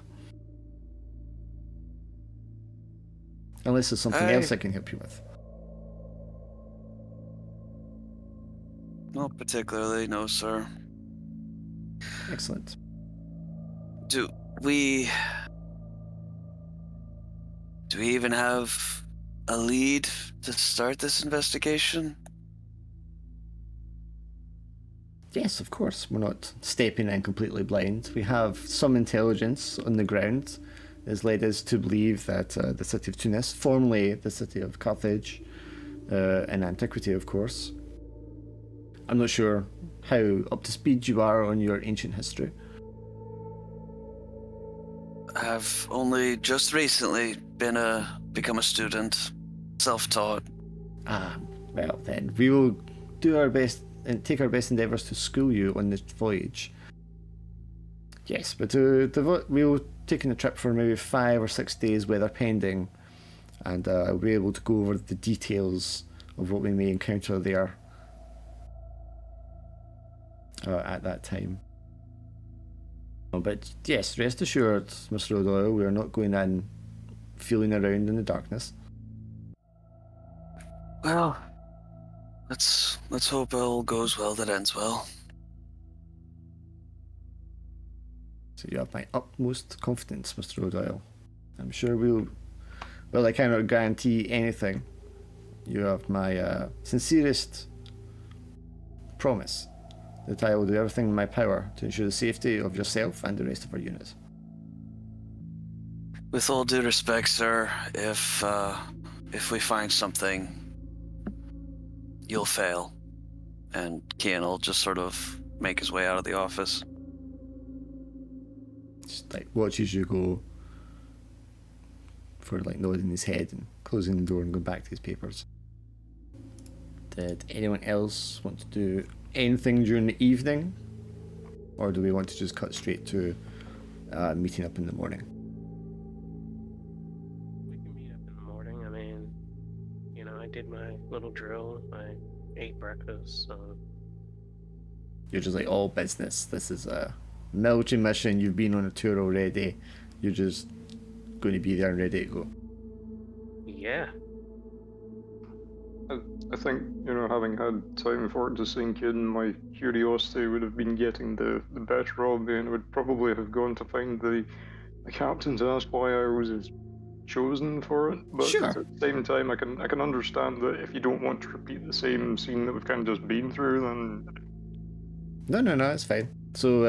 Unless there's something else I can help you with. Not particularly, no, sir. Excellent. Do we even have a lead to start this investigation? Yes, of course. We're not stepping in completely blind. We have some intelligence on the ground that has led us to believe that the city of Tunis, formerly the city of Carthage, in antiquity, of course. I'm not sure how up to speed you are on your ancient history. I've only just recently become a student, self-taught. Well then, we will do our best and take our best endeavours to school you on this voyage. Yes, but we'll take a trip for maybe 5 or 6 days, weather pending, and we'll be able to go over the details of what we may encounter there at that time. But yes, rest assured, Mr. O'Doyle, we are not going in feeling around in the darkness. Well, let's hope all goes well that ends well. So you have my utmost confidence, Mr. O'Doyle. I'm sure well, I cannot guarantee anything. You have my sincerest promise that I will do everything in my power to ensure the safety of yourself and the rest of our unit. With all due respect, sir, if we find something, you'll fail. And Kian will just sort of make his way out of the office. Just like watches you go for like nodding his head and closing the door and going back to his papers. Did anyone else want to do anything during the evening? Or do we want to just cut straight to meeting up in the morning? We can meet up in the morning. I mean, I did my little drill. I ate breakfast, so... You're just like, all business. This is a military mission. You've been on a tour already. You're just going to be there and ready to go. Yeah. I think, having had time for it to sink in, my curiosity would have been getting the better of me, and would probably have gone to find the captain to ask why I was chosen for it. But Sure. at the same time, I can understand that if you don't want to repeat the same scene that we've kind of just been through, then... No, it's fine. So,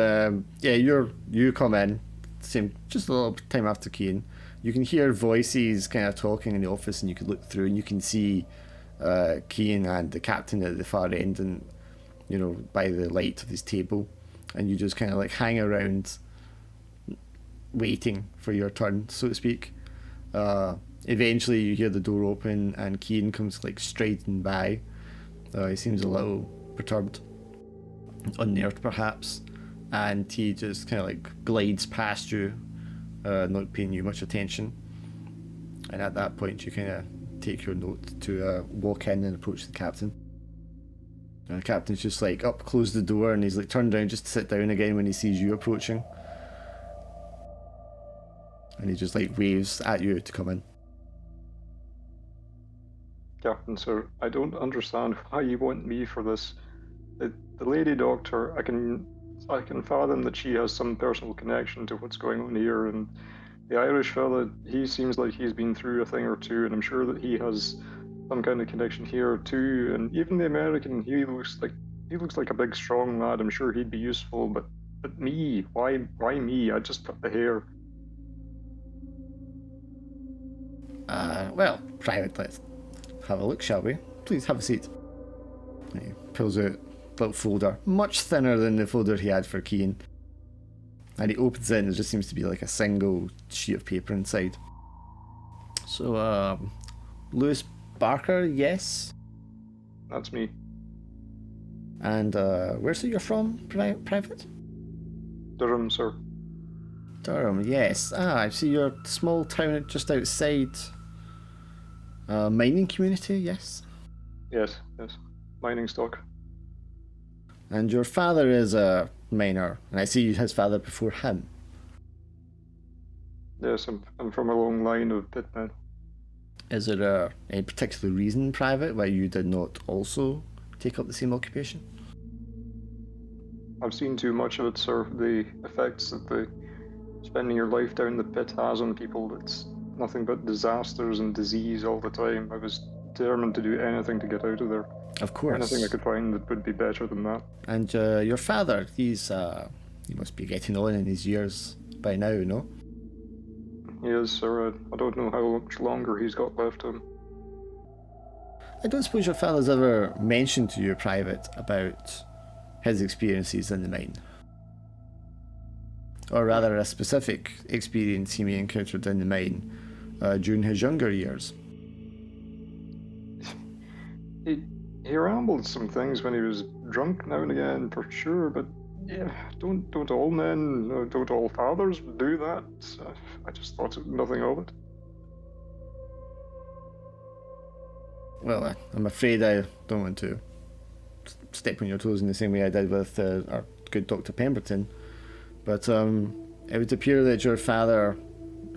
yeah, you come in, just a little time after Keane. You can hear voices kind of talking in the office, and you can look through and you can see Keane and the captain at the far end, and by the light of his table, and you just kind of like hang around waiting for your turn, so to speak. Eventually you hear the door open and Keane comes like striding by. He seems a little perturbed, unnerved perhaps, and he just kind of like glides past you, not paying you much attention. And at that point you kind of take your note to walk in and approach the captain. And the captain's just like up, close the door, and he's like turned around just to sit down again when he sees you approaching. And he just like waves at you to come in. Captain, sir, I don't understand why you want me for this. The lady doctor, I can fathom that she has some personal connection to what's going on here, and the Irish fella, he seems like he's been through a thing or two, and I'm sure that he has some kind of connection here too. And even the American, he looks like a big, strong lad. I'm sure he'd be useful, but me, why me? I just cut the hair. Well, Private, let's have a look, shall we? Please have a seat. And he pulls out a little folder, much thinner than the folder he had for Keane. And he opens it and there just seems to be like a single sheet of paper inside. So, Lewis Barker, yes? That's me. And where's it you're from, Private? Durham, sir. Durham, yes. I see you're a small town just outside. Mining community, yes? Yes. Mining stock. And your father is a miner, and I see his father before him. Yes, I'm from a long line of pitmen. Is there any particular reason, Private, why you did not also take up the same occupation? I've seen too much of it, sir. The effects that spending your life down the pit has on people, it's nothing but disasters and disease all the time. I was determined to do anything to get out of there. Of course. Anything I could find that would be better than that. And your father, he must be getting on in his years by now, no? He is, sir. I don't know how much longer he's got left to him. I don't suppose your father's ever mentioned to you, Private, about his experiences in the mine. Or rather, a specific experience he may have encountered in the mine during his younger years. He rambled some things when he was drunk now and again, for sure, but yeah, don't all men, don't all fathers do that? I just thought nothing of it. Well, I'm afraid I don't want to step on your toes in the same way I did with our good Dr. Pemberton, but it would appear that your father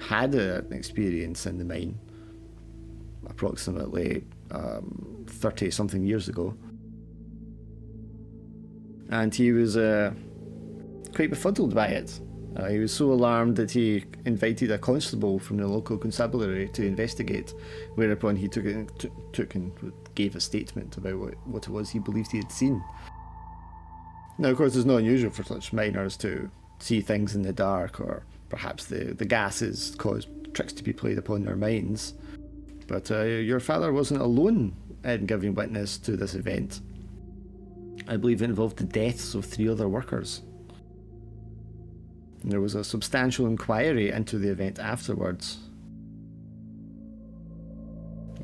had an experience in the mine approximately 30-something years ago. And he was quite befuddled by it. He was so alarmed that he invited a constable from the local constabulary to investigate, whereupon he took and gave a statement about what it was he believed he had seen. Now, of course, it's not unusual for such miners to see things in the dark, or perhaps the gases cause tricks to be played upon their minds. But your father wasn't alone in giving witness to this event. I believe it involved the deaths of 3 other workers. And there was a substantial inquiry into the event afterwards.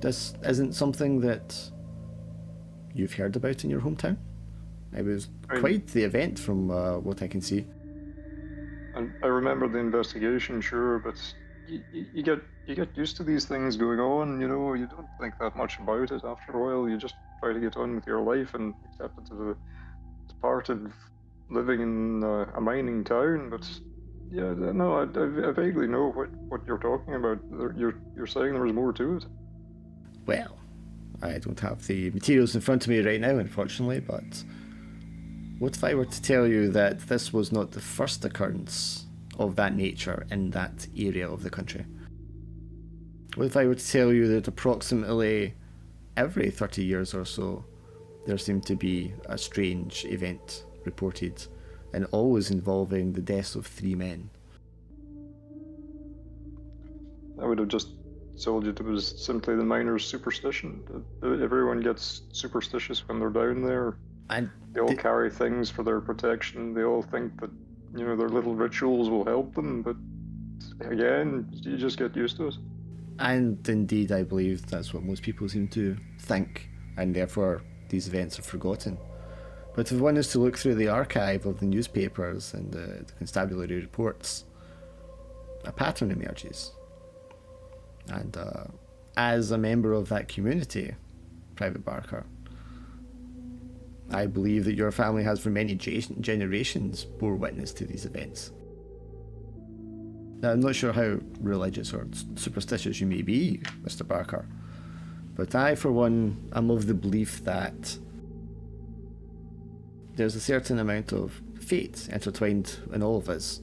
This isn't something that you've heard about in your hometown? It was quite the event from what I can see. And I remember the investigation, sure, but you get used to these things going on. You know, you don't think that much about it after a while. You just try to get on with your life and accept it as part of living in a mining town. But yeah, no, I vaguely know what you're talking about. You're saying there was more to it. Well, I don't have the materials in front of me right now, unfortunately, but what if I were to tell you that this was not the first occurrence of that nature in that area of the country? What if I were to tell you that approximately every 30 years or so, there seemed to be a strange event reported, and always involving the deaths of 3 men? I would have just told you it was simply the miners' superstition. Everyone gets superstitious when they're down there. And they all carry things for their protection. They all think that, you know, their little rituals will help them, but again, you just get used to it. And indeed, I believe that's what most people seem to think, and therefore these events are forgotten. But if one is to look through the archive of the newspapers and the constabulary reports, a pattern emerges. And as a member of that community, Private Barker, I believe that your family has for many generations bore witness to these events. Now, I'm not sure how religious or superstitious you may be, Mr. Barker, but I, for one, am of the belief that there's a certain amount of fate intertwined in all of us,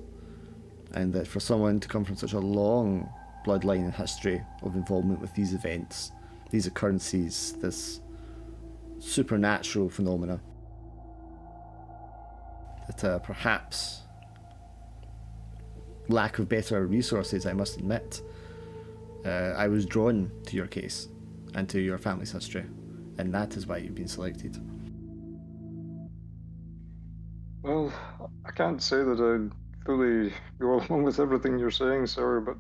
and that for someone to come from such a long bloodline and history of involvement with these events, these occurrences, this supernatural phenomena, that perhaps lack of better resources, I must admit, I was drawn to your case and to your family's history, and that is why you've been selected. Well, I can't say that I fully go along with everything you're saying, sir, but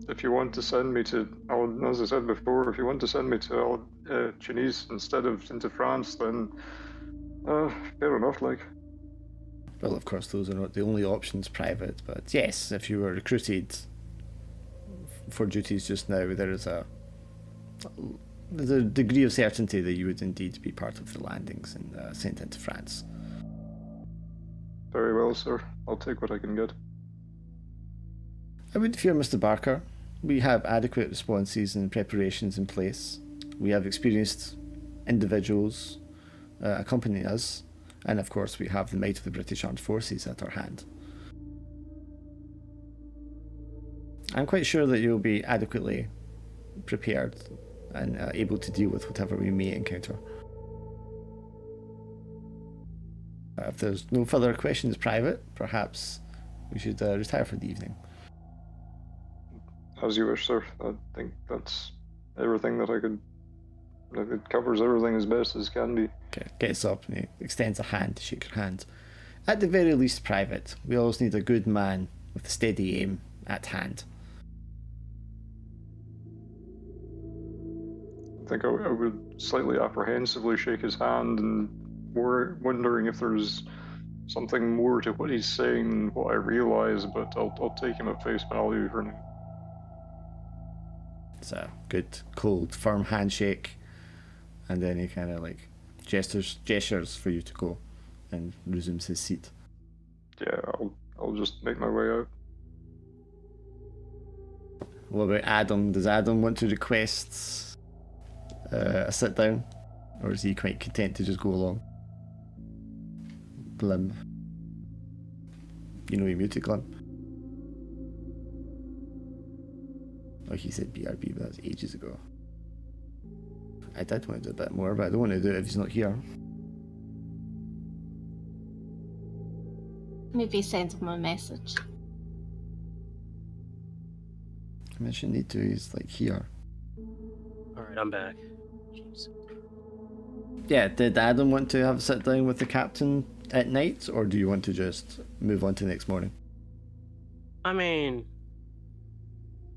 if you want to send me to, as I said before, if you want to send me to Tunis instead of into France, then fair enough, like. Well, of course, those are not the only options, Private, but yes, if you were recruited for duties just now, there's a degree of certainty that you would indeed be part of the landings and sent into France. Very well, sir. I'll take what I can get. I would fear, Mr. Barker. We have adequate responses and preparations in place. We have experienced individuals accompanying us, and of course we have the might of the British Armed Forces at our hand. I'm quite sure that you'll be adequately prepared and able to deal with whatever we may encounter. If there's no further questions, Private, perhaps we should retire for the evening. As you wish, sir. I think that's everything that I could. It covers everything as best as can be. Okay, gets up and he extends a hand to shake your hand. At the very least, Private, we always need a good man with a steady aim at hand. I think I would slightly apprehensively shake his hand and wondering if there's something more to what he's saying than what I realise, but I'll take him at face value for now. It's a good, cold, firm handshake, and then he kind of like gestures for you to go and resumes his seat. Yeah, I'll just make my way out. What about Adam? Does Adam want to request a sit down, or is he quite content to just go along? Glim. You know you muted Glim. Oh, he said BRB, but that was ages ago. I did want to do a bit more, but I don't want to do it if he's not here. Maybe send him a message. I mean, I shouldn't need to, he's like here. Alright, I'm back. Jeez. Yeah, did Adam want to have a sit down with the captain at night, or do you want to just move on to the next morning? I mean,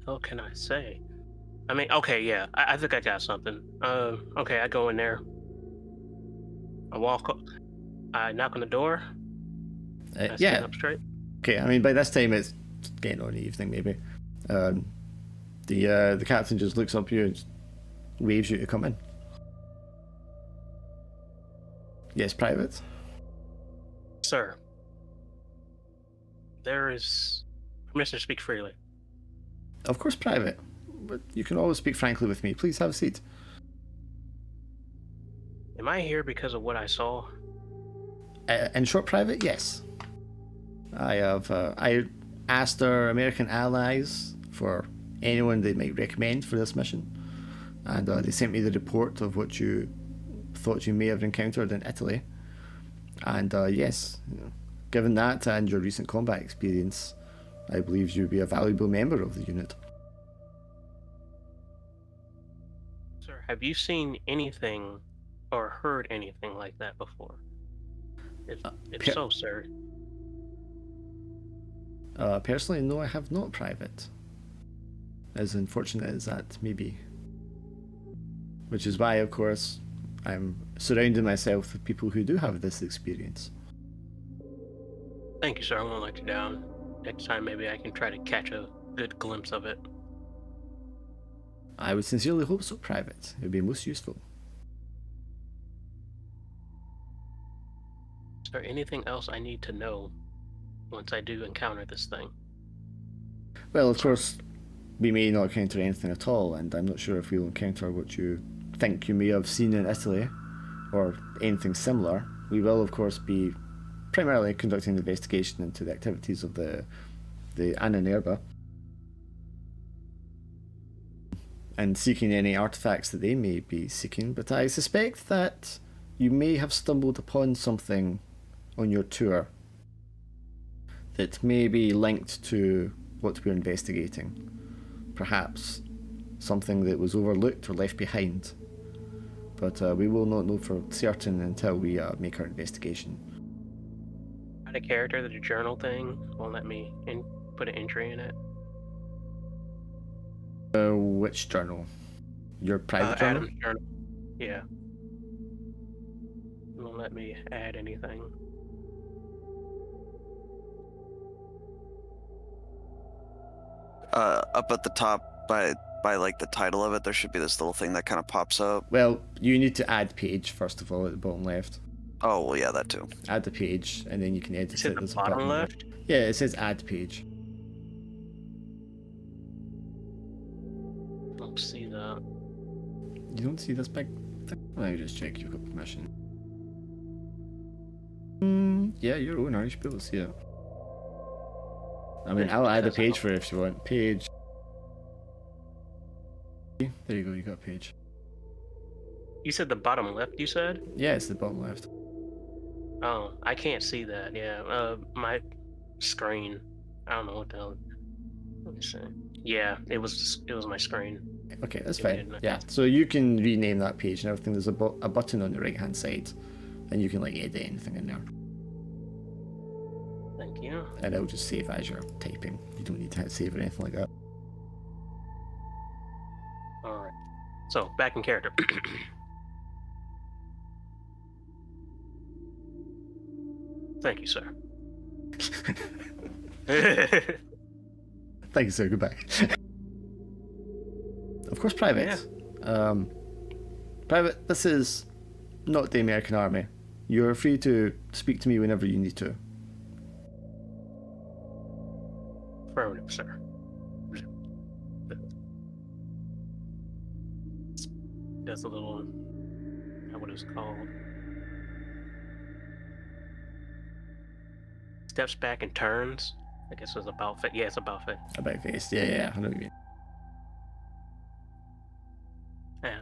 what can I say? I mean, okay, yeah, I think I got something. Okay, I go in there. I walk up. I knock on the door. I stand Yeah. up straight. Okay, I mean, by this time it's getting on the evening, maybe. The captain just looks up at you and waves you to come in. Yes, Private? Sir, there is permission to speak freely. Of course, Private. But you can always speak frankly with me. Please have a seat. Am I here because of what I saw? In short, Private, yes. I asked our American allies for anyone they might recommend for this mission, and they sent me the report of what you thought you may have encountered in Italy. And yes, given that and your recent combat experience, I believe you'd be a valuable member of the unit. Sir, have you seen anything or heard anything like that before? If so, sir. Personally, no, I have not, Private. As unfortunate as that may be. Which is why, of course, I'm surrounding myself with people who do have this experience. Thank you, sir. I won't let you down. Next time, maybe I can try to catch a good glimpse of it. I would sincerely hope so, Private. It would be most useful. Is there anything else I need to know once I do encounter this thing? Well, of course, we may not encounter anything at all, and I'm not sure if we'll encounter what you think you may have seen in Italy, or anything similar. We will, of course, be primarily conducting an investigation into the activities of the Ananerba, and seeking any artifacts that they may be seeking, but I suspect that you may have stumbled upon something on your tour that may be linked to what we're investigating. Perhaps something that was overlooked or left behind. But we will not know for certain until we make our investigation. Add a character that the journal thing won't let me put an entry in it. Which journal? Your private journal? Adam's journal. Yeah. It won't let me add anything. Up at the top by like the title of it, there should be this little thing that kind of pops up. Well, you need to add page first of all at the bottom left. Oh, well, yeah, that too. Add the page, and then you can edit Is it. it the There's a bottom button there. left? Yeah, it says add page. I don't see that. You don't see this big thing? Let me just check you've got permission. Yeah, your owner, you should be able to see it. I mean, I'll add a page for it if you want. Page. There you go, you got a page. You said the bottom left, you said? Yeah, it's the bottom left. Oh, I can't see that, yeah. My screen. I don't know what the hell. Let me see. Yeah, it was my screen. Okay, that's It fine. didn't. Yeah, so you can rename that page and everything. There's a button on the right hand side, and you can like edit anything in there. Thank you. And it'll just save as you're typing. You don't need to hit save or anything like that. Alright. So, back in character. Thank you, sir. Thank you, sir. Goodbye. Of course, Private. Private, this is not the American Army. You're free to speak to me whenever you need to. Affirmative, sir. Does a little. What is it called? Steps back and turns. I guess it's about fit. Yeah, it's about fit. About face. Yeah, I know what you mean. Yeah.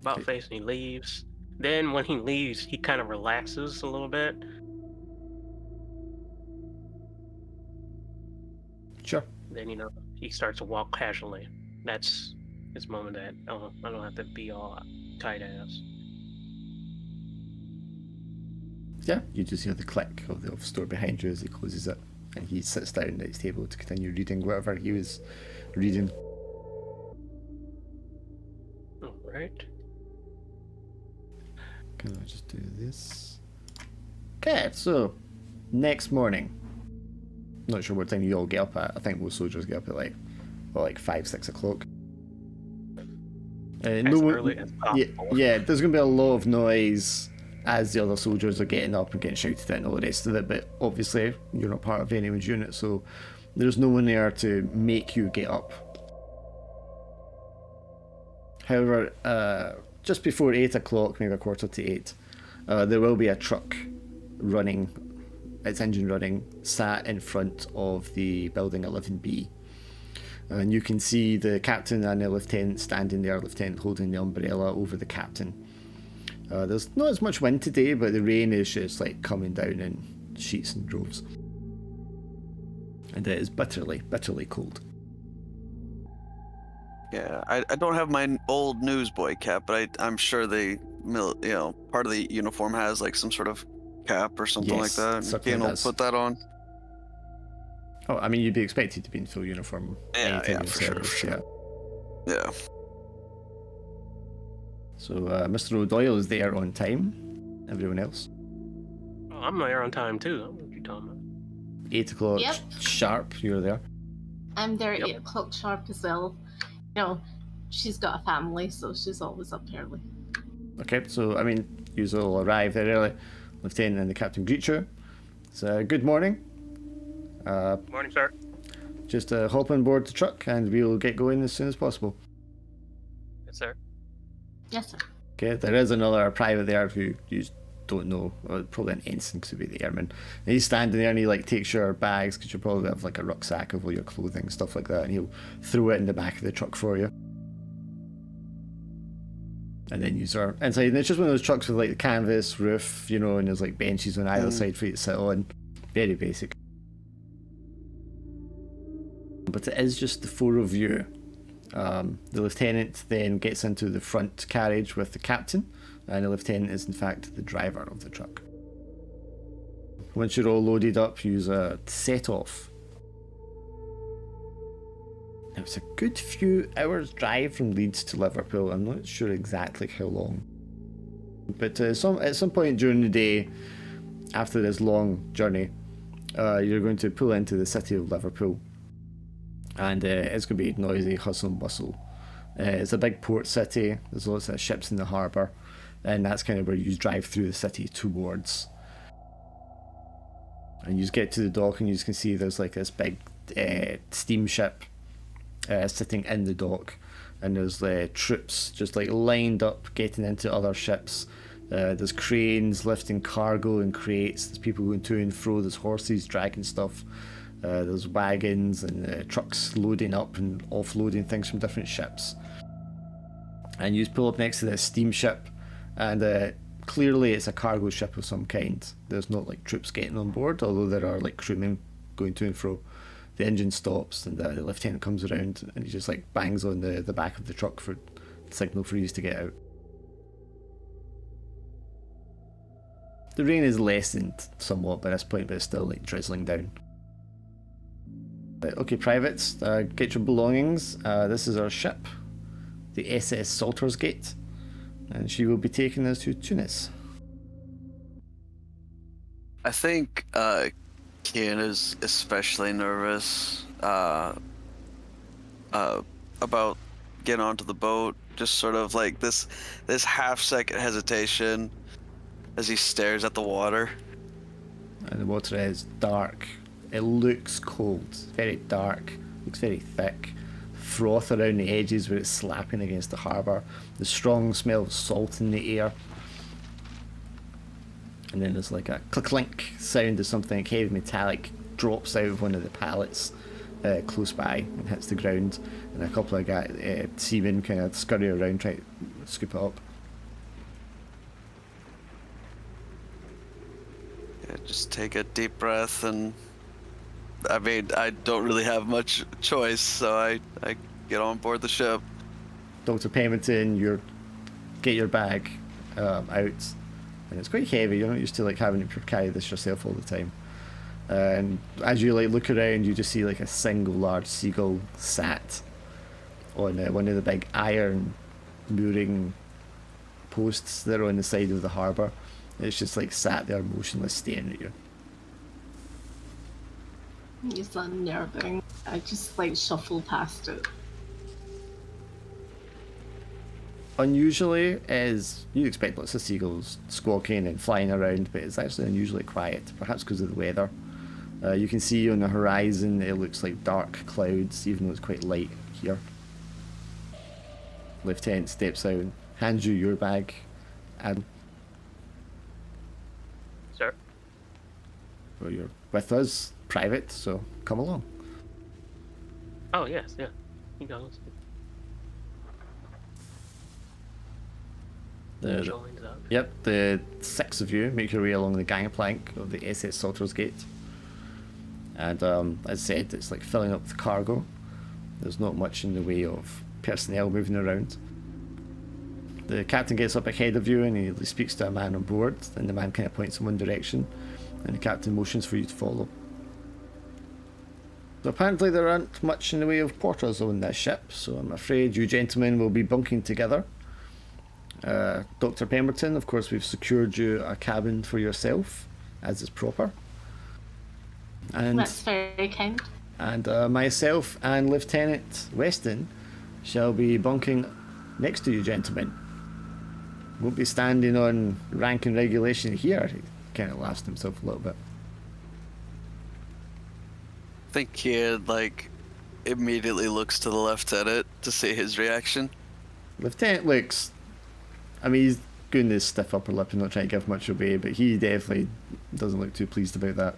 About face, and he leaves. Then when he leaves, he kind of relaxes a little bit. Sure. Then, he starts to walk casually. That's his moment that, I don't have to be all tight ass. Yeah, you just hear the click of the office door behind you as he closes it, and he sits down at his table to continue reading whatever he was reading. Alright. Can I just do this? Okay, so next morning. Not sure what time you all get up at. I think most soldiers get up at like 5, 6 o'clock. As no early one, as possible. yeah, there's gonna be a lot of noise as the other soldiers are getting up and getting shouted at and all the rest of it. But obviously, you're not part of anyone's unit, so there's no one there to make you get up. However, just before 8 o'clock, maybe a quarter to 8, there will be a truck running, its engine running, sat in front of the building 11B. And you can see the captain and the lieutenant standing there, lieutenant holding the umbrella over the captain. There's not as much wind today, but the rain is just like coming down in sheets and droves. And it is bitterly, bitterly cold. Yeah, I don't have my old newsboy cap, but I'm sure part of the uniform has like some sort of cap or something like Yes, that. certainly Kane will does. put that on. Oh, I mean, you'd be expected to be in full uniform. Yeah, anytime you for sure, service, for sure. Yeah. So Mr. O'Doyle is there on time. Everyone else? Oh, I'm there on time too. I don't know what you're talking about. 8 o'clock Yep. sharp, you're there. I'm there at Yep. 8 o'clock sharp as well. She's got a family, so she's always up early. Okay, so I mean, you all arrive there early. Lieutenant and the captain greet you. So good morning. Morning, sir. just hop on board the truck and we'll get going as soon as possible. Yes, sir. Yes, sir. Okay, there is another private there who you don't know, or probably an ensign because he'd be the airman. And he's standing there and he like takes your bags, because you probably have like a rucksack of all your clothing, stuff like that, and he'll throw it in the back of the truck for you. And then you are inside, and it's just one of those trucks with like the canvas roof, you know, and there's like benches on either side for you to sit on. Very basic. But it is just the four of you. The lieutenant then gets into the front carriage with the captain, and the lieutenant is in fact the driver of the truck. Once you're all loaded up, you set off. Now it's a good few hours drive from Leeds to Liverpool. I'm not sure exactly how long, but at some point during the day, after this long journey, you're going to pull into the city of Liverpool. And it's going to be noisy, hustle and bustle. It's a big port city, there's lots of ships in the harbour, and that's kind of where you drive through the city towards. And you just get to the dock and you can see there's like this big steamship sitting in the dock, and there's troops just like lined up getting into other ships. There's cranes lifting cargo and crates, there's people going to and fro, there's horses dragging stuff. There's wagons and trucks loading up and offloading things from different ships. And you just pull up next to this steamship, and clearly it's a cargo ship of some kind. There's not like troops getting on board, although there are like crewmen going to and fro. The engine stops and the lieutenant comes around and he just like bangs on the back of the truck for the signal for you to get out. The rain is lessened somewhat by this point, but it's still like drizzling down. Okay, privates, get your belongings. This is our ship, the SS Saltersgate, and she will be taking us to Tunis. I think Kian is especially nervous about getting onto the boat. Just sort of like this half-second hesitation as he stares at the water. And the water is dark. It looks cold, very dark, looks very thick. Froth around the edges where it's slapping against the harbour. The strong smell of salt in the air. And then there's like a clink sound of something heavy metallic drops out of one of the pallets close by and hits the ground. And a couple of seamen kind of scurry around trying to scoop it up. Yeah, just take a deep breath, and I mean, I don't really have much choice, so I get on board the ship. Dr. Pemberton, get your bag out, and it's quite heavy. You're not used to like having to carry this yourself all the time. And as you like look around, you just see like a single large seagull sat on one of the big iron mooring posts that are on the side of the harbour. It's just like sat there motionless, staring at you. It's unnerving. I just like shuffle past it. Unusually, as you'd expect lots of seagulls squawking and flying around, but it's actually unusually quiet, perhaps because of the weather. You can see on the horizon it looks like dark clouds, even though it's quite light here. Lieutenant steps out and hands you your bag, and Sir? well, you're with us, private, so come along. Oh, yes, yeah. He goes. Joins up. Yep, the 6 of you make your way along the gangplank of the SS Saltersgate. And as I said, it's like filling up with cargo. There's not much in the way of personnel moving around. The captain gets up ahead of you and he speaks to a man on board, and the man kind of points in one direction, and the captain motions for you to follow. So apparently there aren't much in the way of porters on this ship, so I'm afraid you gentlemen will be bunking together. Dr. Pemberton, of course, we've secured you a cabin for yourself, as is proper. And That's very kind. And myself and Lieutenant Weston shall be bunking next to you, gentlemen. Won't be standing on rank and regulation here. He kind of laughs to himself a little bit. I think Kian like immediately looks to the lieutenant to see his reaction. Lieutenant looks, I mean, he's going to stiff upper lip and not trying to give much away, but he definitely doesn't look too pleased about that.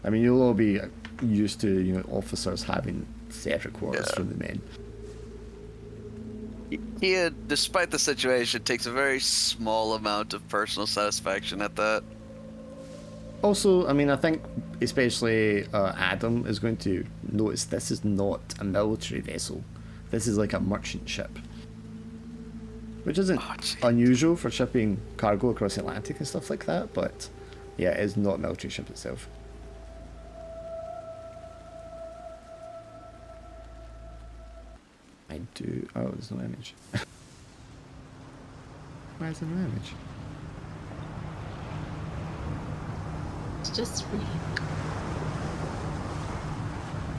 I mean, you'll all be used to, you know, officers having separate quarters from the men. He, despite the situation, takes a very small amount of personal satisfaction at that. Also, I mean, I think especially Adam is going to notice this is not a military vessel. This is like a merchant ship. Which isn't unusual for shipping cargo across the Atlantic and stuff like that, but yeah, it is not a military ship itself. I do... Oh, there's no image. Why is there no image? It's just reading.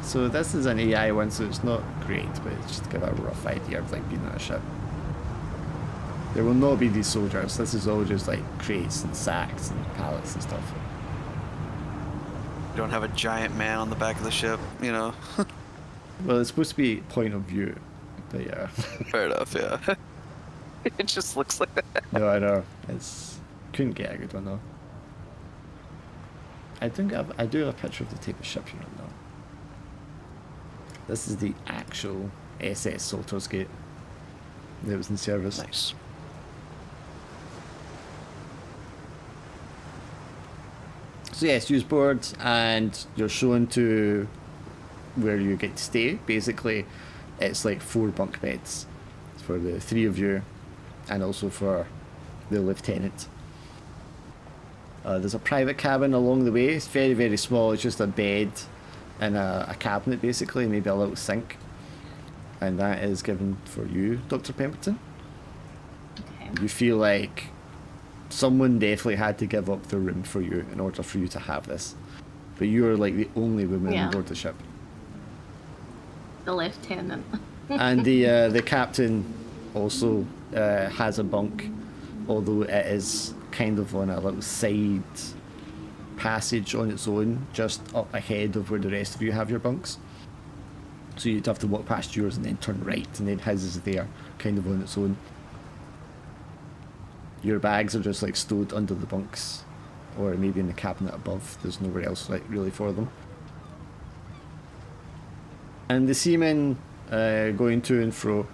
So this is an AI one, so it's not great, but it's just to give a rough idea of like being on a ship. There will not be these soldiers. This is all just like crates and sacks and pallets and stuff. You don't have a giant man on the back of the ship, you know. Well, it's supposed to be point of view, but yeah. Fair enough, yeah. It just looks like that. No, I know. It's couldn't get a good one though. I do have a picture of the type of ship here now. This is the actual SS Salter's Gate that was in service. Nice. So yes, use boards, and you're shown to where you get to stay. Basically, it's like 4 bunk beds for the 3 of you, and also for the lieutenant. There's a private cabin along the way. It's very, very small. It's just a bed and a cabinet, basically, maybe a little sink. And that is given for you, Dr. Pemberton. Okay. You feel like someone definitely had to give up their room for you in order for you to have this. But you're like the only woman on board the ship. The lieutenant. And the captain also has a bunk, although it is kind of on a little side passage on its own, just up ahead of where the rest of you have your bunks. So you'd have to walk past yours and then turn right, and then his is there, kind of on its own. Your bags are just like stowed under the bunks, or maybe in the cabinet above. There's nowhere else like really for them. And the seamen going to and fro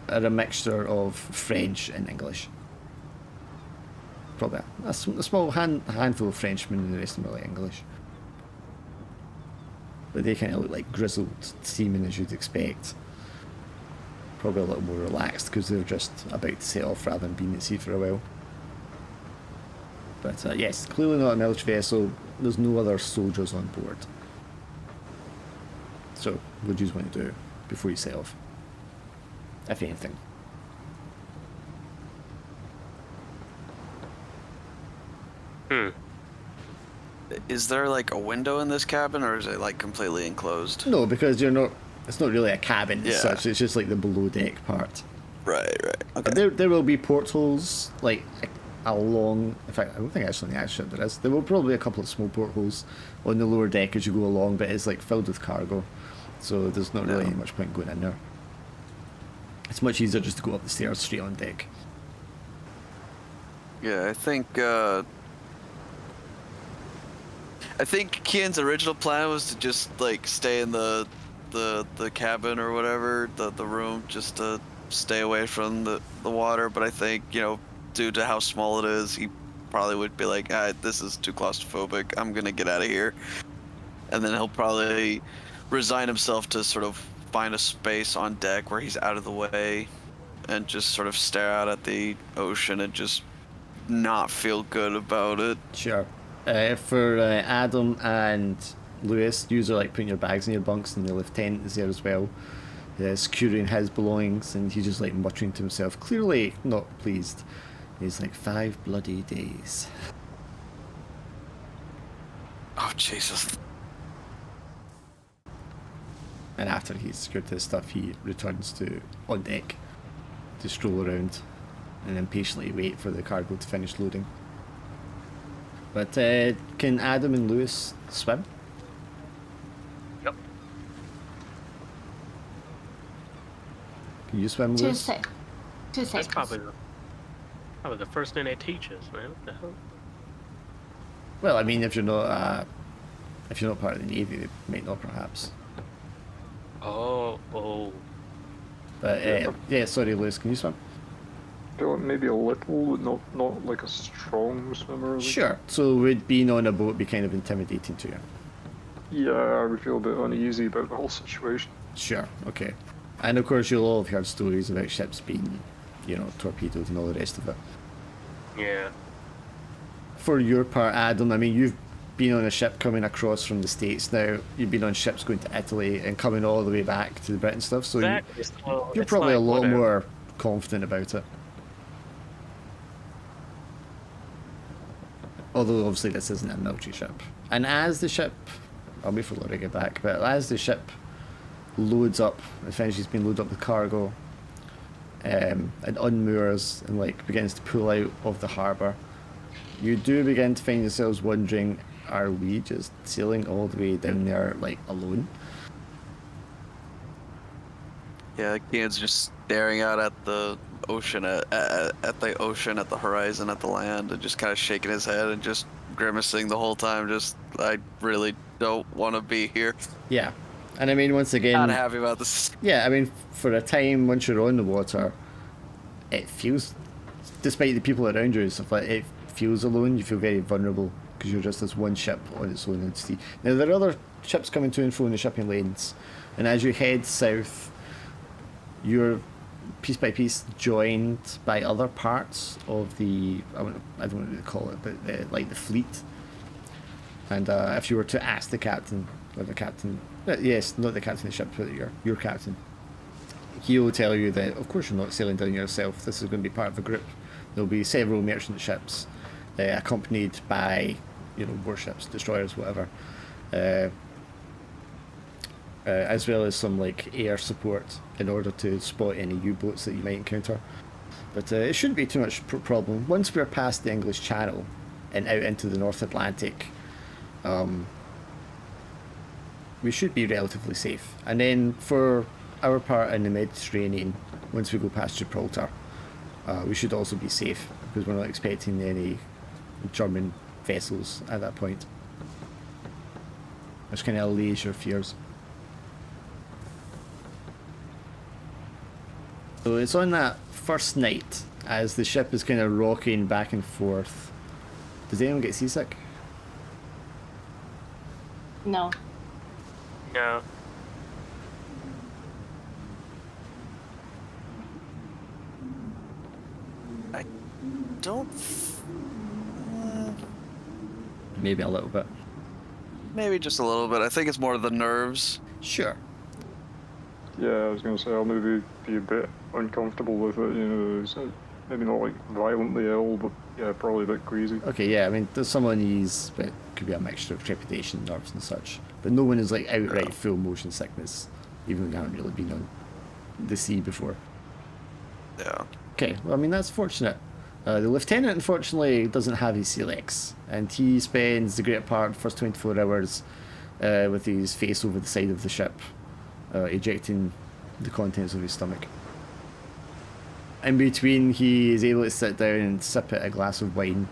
are a mixture of French and English. Probably a small handful of Frenchmen, and the rest of them are like English. But they kind of look like grizzled seamen, as you'd expect. Probably a little more relaxed because they're just about to set off rather than being at sea for a while. But yes, clearly not a military vessel. There's no other soldiers on board. So, what do you want to do before you set off? If anything. Is there like a window in this cabin, or is it like completely enclosed? No, because you're not. It's not really a cabin as Yeah. such. It's just like the below deck part. Right. Okay. There will be portholes like along. In fact, I don't think actually in the actual ship there is. There will probably be a couple of small portholes on the lower deck as you go along, but it's like filled with cargo, so there's not really much point going in there. It's much easier just to go up the stairs straight on deck. Yeah, I think Kian's original plan was to just like stay in the cabin or whatever, the room, just to stay away from the water. But I think, you know, due to how small it is, he probably would be like, this is too claustrophobic, I'm gonna get out of here. And then he'll probably resign himself to sort of find a space on deck where he's out of the way and just sort of stare out at the ocean and just not feel good about it. Sure. For Adam and Lewis, you are like putting your bags in your bunks, and the lieutenant is there as well, securing his belongings, and he's just like muttering to himself, clearly not pleased. He's like, 5 bloody days. Oh, Jesus. And after he's secured his stuff, he returns to on deck to stroll around and impatiently wait for the cargo to finish loading. But can Adam and Lewis swim? Yep. Can you swim, Two Lewis? seconds. 2 That's seconds. probably the first thing they teach us, man. What the hell? Well, I mean, if you're not part of the Navy, they might not, perhaps. Oh. But yeah, sorry, Lewis, can you swim? Feel like maybe a little, but not like a strong swimmer. Like. Sure. So would being on a boat be kind of intimidating to you? Yeah, I would feel a bit uneasy about the whole situation. Sure. Okay. And of course, you'll all have heard stories about ships being, torpedoed and all the rest of it. Yeah. For your part, Adam, I mean, you've been on a ship coming across from the States now. You've been on ships going to Italy and coming all the way back to the Britain stuff. So Exactly. So you're it's probably a like, lot whatever. more confident about it. Although obviously this isn't a military ship. And as the ship, I'll wait for Laura to get back, but as the ship loads up, it finishes being loaded up with cargo, and unmoors and begins to pull out of the harbour, you do begin to find yourselves wondering, are we just sailing all the way down there alone? Yeah, Kian's just staring out at the ocean, at the ocean, at the horizon, at the land, and just kind of shaking his head and just grimacing the whole time. Just, I really don't want to be here. Yeah. And I mean, once again, Not happy about this. yeah, I mean, for a time, once you're on the water, it feels, despite the people around you and stuff it feels alone. You feel very vulnerable because you're just this one ship on its own at sea. Now, there are other ships coming to and fro in the shipping lanes, and as you head south, you're piece by piece joined by other parts of the, I don't know what to call it, but the fleet. And if you were to ask the captain, or the captain, yes, not the captain of the ship, but your captain, he'll tell you that of course you're not sailing down yourself. This is going to be part of a group. There'll be several merchant ships accompanied by warships, destroyers, whatever, as well as some air support in order to spot any U-boats that you might encounter. But it shouldn't be too much problem. Once we're past the English Channel and out into the North Atlantic, we should be relatively safe. And then for our part in the Mediterranean, once we go past Gibraltar, we should also be safe because we're not expecting any German vessels at that point. Which kind of allays your fears. So it's on that first night as the ship is kind of rocking back and forth. Does anyone get seasick? No. No. Don't. Maybe a little bit. Maybe just a little bit. I think it's more the nerves. Sure. Yeah, I was going to say I'll maybe be a bit uncomfortable with it, so maybe not violently ill, but yeah, probably a bit queasy. Okay, yeah, I mean, there's some unease, but it could be a mixture of trepidation, nerves and such. But no one is outright full motion sickness, even though you haven't really been on the sea before. Yeah. Okay, well, I mean, that's fortunate. The lieutenant, unfortunately, doesn't have his sea legs, and he spends the greater part of the first 24 hours with his face over the side of the ship, ejecting the contents of his stomach. In between, he is able to sit down and sip at a glass of wine,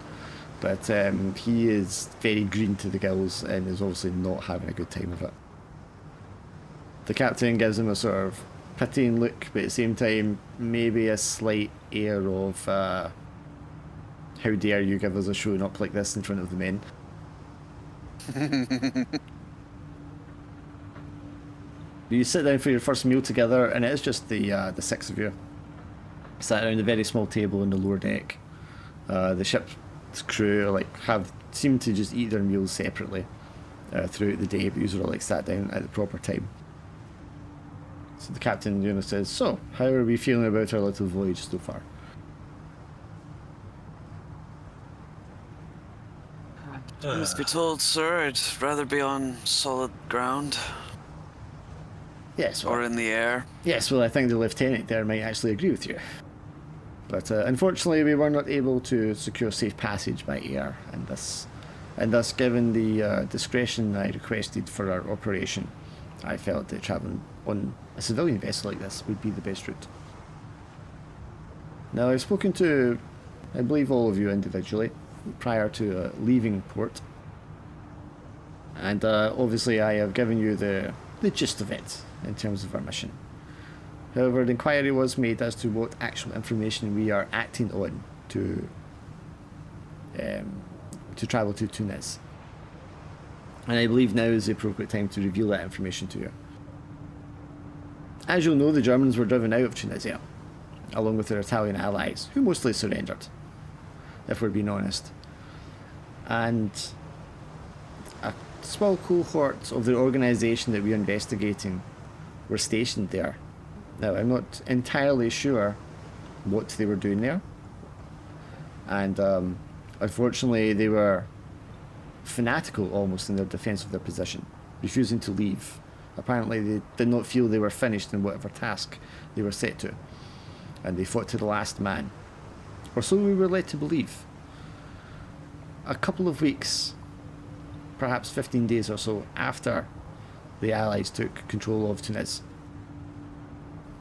but he is very green to the gills and is obviously not having a good time of it. The captain gives him a sort of pitying look, but at the same time, maybe a slight air of, how dare you give us a showing up like this in front of the men. You sit down for your first meal together, and it is just the six of you. Sat around a very small table on the lower deck. The ship's crew seem to just eat their meals separately throughout the day, but usually sat down at the proper time. So the captain says, "So, how are we feeling about our little voyage so far?" Truth be told, sir, I'd rather be on solid ground Yes, well, or in the air. yes, well, I think the lieutenant there might actually agree with you. But unfortunately, we were not able to secure safe passage by air, and thus, given the discretion I requested for our operation, I felt that travelling on a civilian vessel like this would be the best route. Now, I've spoken to, I believe, all of you individually prior to leaving port. And obviously I have given you the gist of it in terms of our mission. However, an inquiry was made as to what actual information we are acting on to travel to Tunis. And I believe now is the appropriate time to reveal that information to you. As you'll know, the Germans were driven out of Tunisia, along with their Italian allies, who mostly surrendered, if we're being honest. And a small cohort of the organisation that we're investigating were stationed there. Now, I'm not entirely sure what they were doing there. And unfortunately, they were fanatical almost in their defence of their position, refusing to leave. Apparently, they did not feel they were finished in whatever task they were set to. And they fought to the last man. Or so we were led to believe. A couple of weeks, perhaps 15 days or so after the Allies took control of Tunis,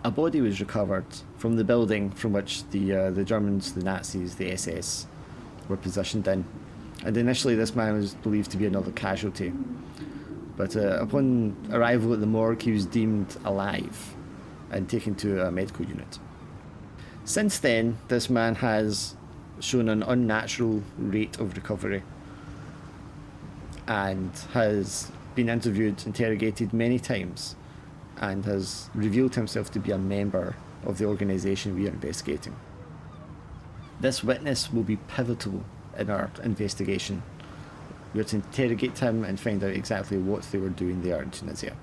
a body was recovered from the building from which the Germans, the Nazis, the SS were positioned in. And initially this man was believed to be another casualty. But upon arrival at the morgue, he was deemed alive and taken to a medical unit. Since then, this man has shown an unnatural rate of recovery and has been interviewed, interrogated many times, and has revealed himself to be a member of the organisation we are investigating. This witness will be pivotal in our investigation. We are to interrogate him and find out exactly what they were doing there in Tunisia.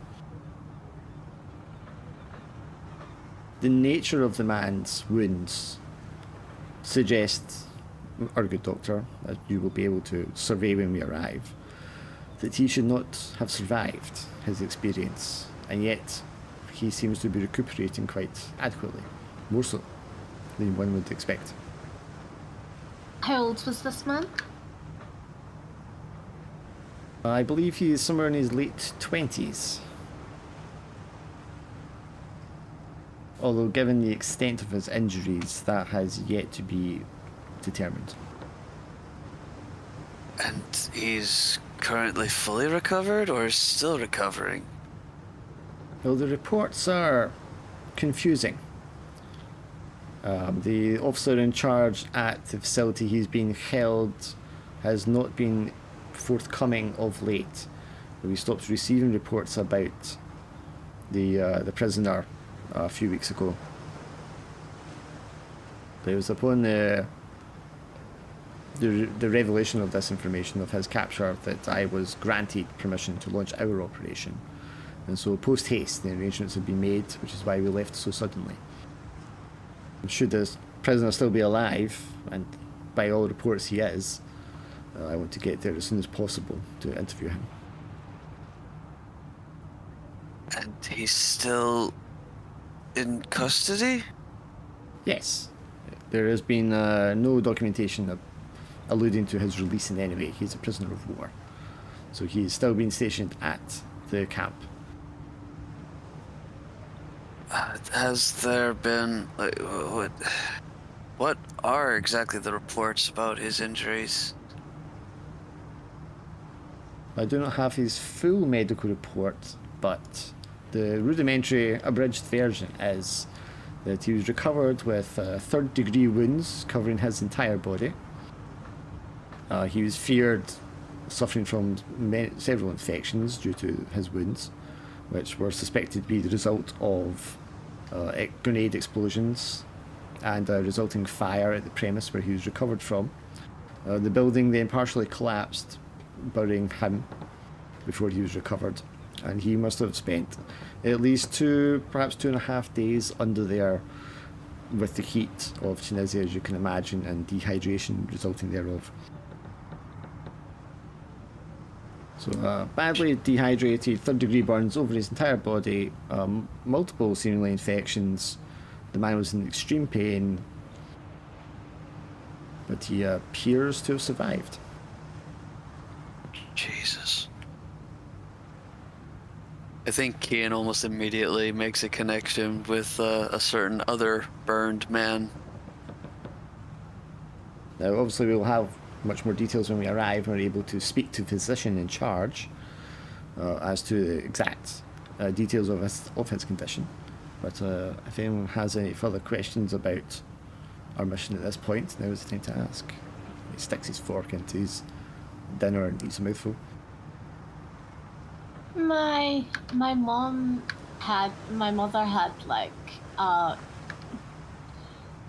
The nature of the man's wounds suggests, our good doctor, as you will be able to survey when we arrive, that he should not have survived his experience, and yet he seems to be recuperating quite adequately, more so than one would expect. How old was this man? I believe he is somewhere in his late 20s. Although given the extent of his injuries, that has yet to be determined. And he's currently fully recovered or is still recovering? Well, the reports are confusing. The officer in charge at the facility he's being held has not been forthcoming of late. We stopped receiving reports about the prisoner a few weeks ago. But it was upon the revelation of this information, of his capture, that I was granted permission to launch our operation. And so post haste the arrangements have been made, which is why we left so suddenly. Should this prisoner still be alive, and by all reports he is, I want to get there as soon as possible to interview him. And he's still in custody? Yes. There has been no documentation alluding to his release in any way. He's a prisoner of war. So he's still been stationed at the camp. Has there been, like, what are exactly the reports about his injuries? I do not have his full medical report, but the rudimentary abridged version is that he was recovered with third-degree wounds covering his entire body. He was feared suffering from several infections due to his wounds, which were suspected to be the result of grenade explosions and resulting fire at the premise where he was recovered from. The building then partially collapsed, burying him before he was recovered, and he must have spent at least perhaps 2.5 days under there with the heat of Tunisia, as you can imagine, and dehydration resulting thereof. So badly dehydrated, third-degree burns over his entire body, multiple seemingly infections. The man was in extreme pain, but he appears to have survived. Jesus. I think Kian almost immediately makes a connection with a certain other burned man Now, obviously, we'll have much more details when we arrive and are able to speak to the physician in charge as to the exact details of his condition. But if anyone has any further questions about our mission at this point, now is the time to ask. He sticks his fork into his dinner and eats a mouthful. My mother had like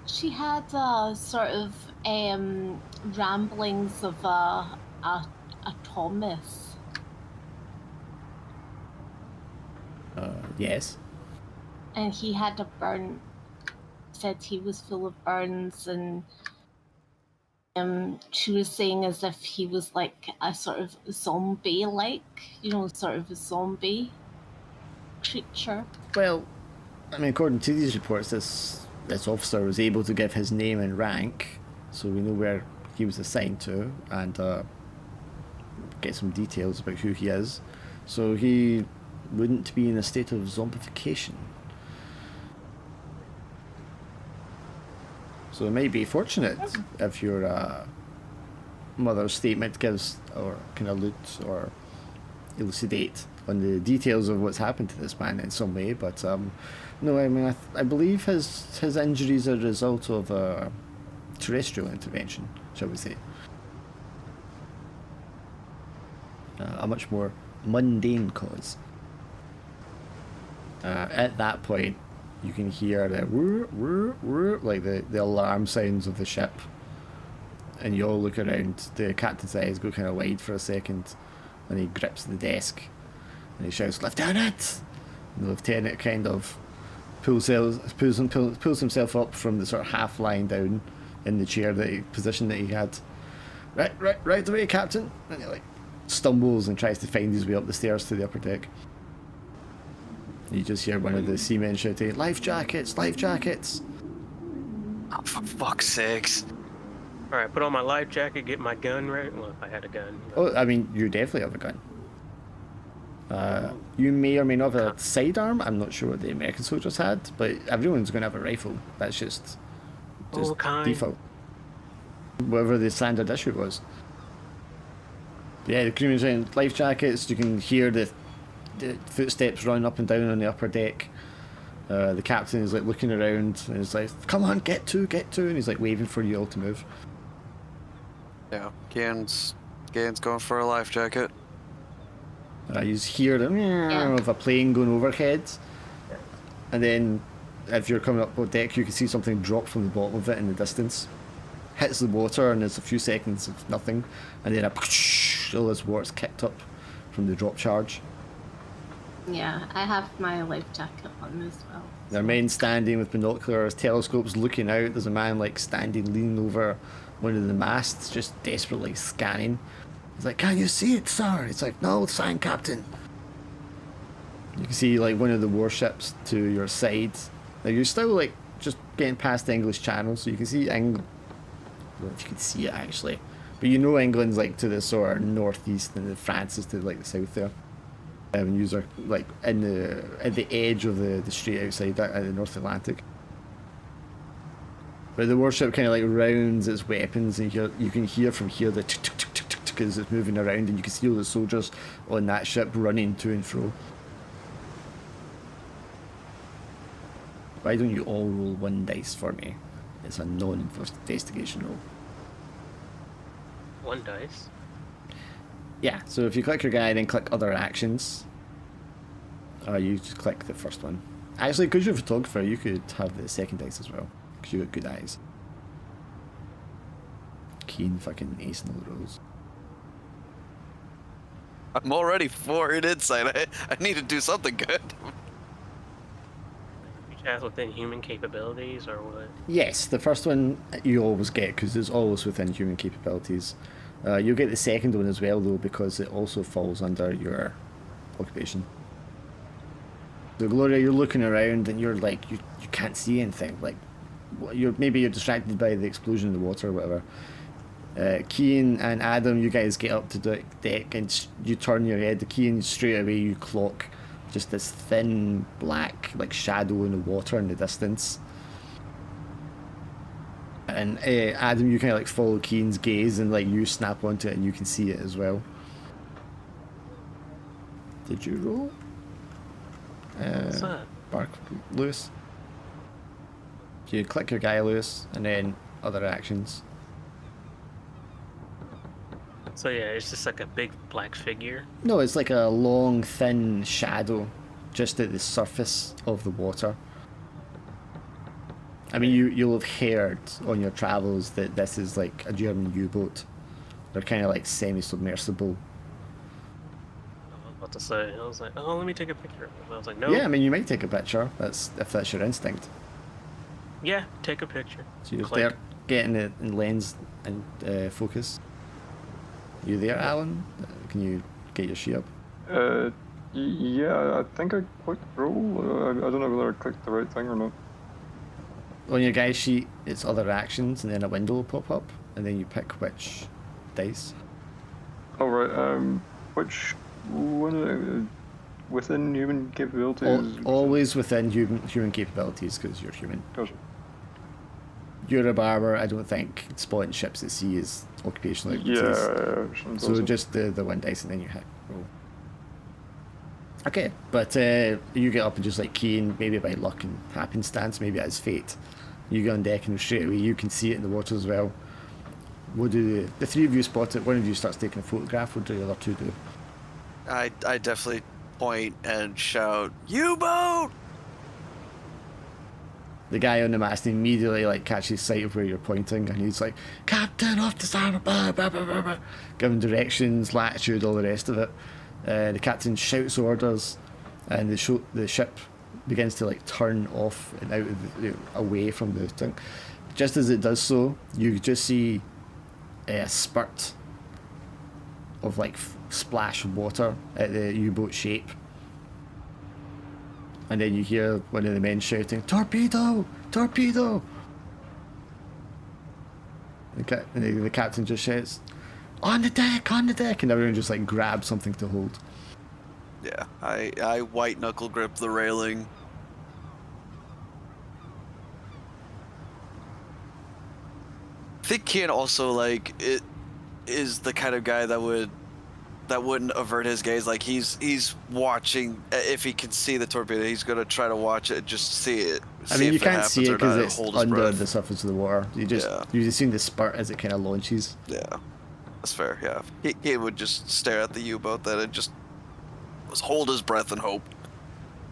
she had sort of ramblings of a Thomas. Yes. And he had a burn. Said he was full of burns, and she was saying as if he was like a sort of zombie, sort of a zombie creature. Well, I mean, according to these reports, this officer was able to give his name and rank, so we know where he was assigned to, and get some details about who he is. So he wouldn't be in a state of zombification. So it might be fortunate if your mother's statement gives or can allude or elucidate on the details of what's happened to this man in some way. But no, I mean, I believe his injuries are a result of a terrestrial intervention, shall we say. A much more mundane cause. At that point, you can hear the whir, whir, whir, like the alarm sounds of the ship. And you all look around. The captain's eyes go kind of wide for a second, and he grips the desk and he shouts, "Lieutenant!" And the lieutenant kind of pulls himself up from the sort of half lying down in the chair position that he had. Right away, Captain. And he like stumbles and tries to find his way up the stairs to the upper deck. You just hear one of the seamen shouting, "Life jackets! Life jackets!" Oh, for fuck's sakes. Alright, put on my life jacket, get my gun ready. Well, if I had a gun. Oh, I mean, you definitely have a gun. You may or may not have a sidearm. I'm not sure what the American soldiers had, but everyone's going to have a rifle. That's just default. Whatever the standard issue was. Yeah, the crewman's wearing life jackets. You can hear the footsteps running up and down on the upper deck. The captain is like looking around and he's like, "Come on, get to," and he's like waving for you all to move. Yeah, Gain's going for a life jacket. You just hear the meow of a plane going overhead, and then if you're coming up on deck, you can see something drop from the bottom of it in the distance. Hits the water, and there's a few seconds of nothing, and then all this water's kicked up from the drop charge. Yeah, I have my life jacket on as well. There are men standing with binoculars, telescopes looking out. There's a man like standing leaning over one of the masts, just desperately scanning. He's like, "Can you see it, sir?" It's like, "No, sign, Captain." You can see like one of the warships to your side. Now you're still like just getting past the English Channel, so you can see England. I don't know if you can see it actually, but you know England's like to the sort of northeast, and France is to like the south there. And you are like at the edge of the strait outside that at the North Atlantic. But the warship kind of like rounds its weapons, and you can hear from here the tick tick tick tick tick tick as it's moving around, and you can see all the soldiers on that ship running to and fro. Why don't you all roll one dice for me? It's a non-investigation roll. One dice. Yeah, so if you click your guy, then click other actions. You just click the first one. Actually, because you're a photographer, you could have the second dice as well, because you got good eyes. Keen fucking ace in all the rolls. I'm already 4 in insight. I need to do something good. Each has within human capabilities, or what? Yes, the first one you always get, because it's always within human capabilities. You'll get the second one as well, though, because it also falls under your occupation. So Gloria, you're looking around and you're like, you can't see anything. Like, maybe you're distracted by the explosion in the water or whatever. Keane and Adam, you guys get up to the deck and you turn your head. The Keane, straight away you clock just this thin black like shadow in the water in the distance. And Adam, you kind of like follow Keen's gaze and like you snap onto it and you can see it as well. Did you roll? What's that? Bark Lewis. You click your guy Lewis and then other actions. So yeah, it's just like a big black figure. No, it's like a long, thin shadow just at the surface of the water. I mean, you'll have heard on your travels that this is like a German U-boat. They're kind of like semi-submersible. I was about to say, I was like, oh, let me take a picture of it. I was like, no. Yeah, I mean, you might take a picture. If that's your instinct. Yeah, take a picture. So you're Click. there getting it in lens and focus. You there, Alan? Can you get your sheet up? Yeah, I think I clicked roll. I don't know whether I clicked the right thing or not. On your guy's sheet, it's other actions, and then a window will pop up, and then you pick which dice. All right. Which one? Within human capabilities. Always within human capabilities, because you're human. Gotcha. You're a barber. I don't think spotting ships at sea is occupational expertise. Yeah. So just the one dice, and then you hit roll. Okay, but you get up and just like Keen, maybe by luck and happenstance, maybe it's fate. You get on deck and straight away you can see it in the water as well. What do the three of you spot it? One of you starts taking a photograph. What do the other two do? I definitely point and shout, U-boat! The guy on the mast immediately like catches sight of where you're pointing, and he's like, "Captain, off the starboard!" Blah, blah, blah, blah, blah. Giving directions, latitude, all the rest of it. The captain shouts orders, and the ship begins to like turn off and out of away from the thing. Just as it does so, you just see a spurt of like splash of water at the U-boat shape, and then you hear one of the men shouting, "Torpedo! Torpedo!" The captain just shouts, on the deck, and everyone just like grabs something to hold. Yeah, I white knuckle grip the railing. I think Kian also like it is the kind of guy that wouldn't avert his gaze. Like he's watching. If he can see the torpedo, he's gonna try to watch it, just see it. I mean, you can't see it because it's hold his under breath. the surface of the water. You just seen the spurt as it kind of launches. Yeah, that's fair. Yeah, he would just stare at the U-boat then and just hold his breath and hope.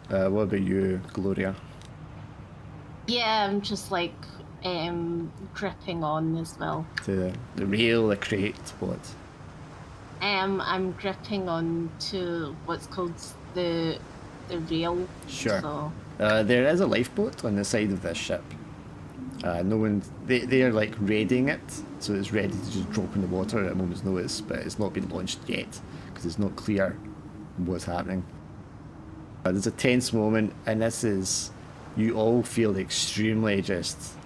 What about you, Gloria? Yeah, I'm just like gripping on as well. To the rail, the crate, what? I'm gripping on to what's called the rail. Sure. So. There is a lifeboat on the side of this ship. No one, they're like raiding it, so it's ready to just drop in the water at a moment's notice, but it's not been launched yet because it's not clear what's happening. There's a tense moment, and this is, you all feel extremely just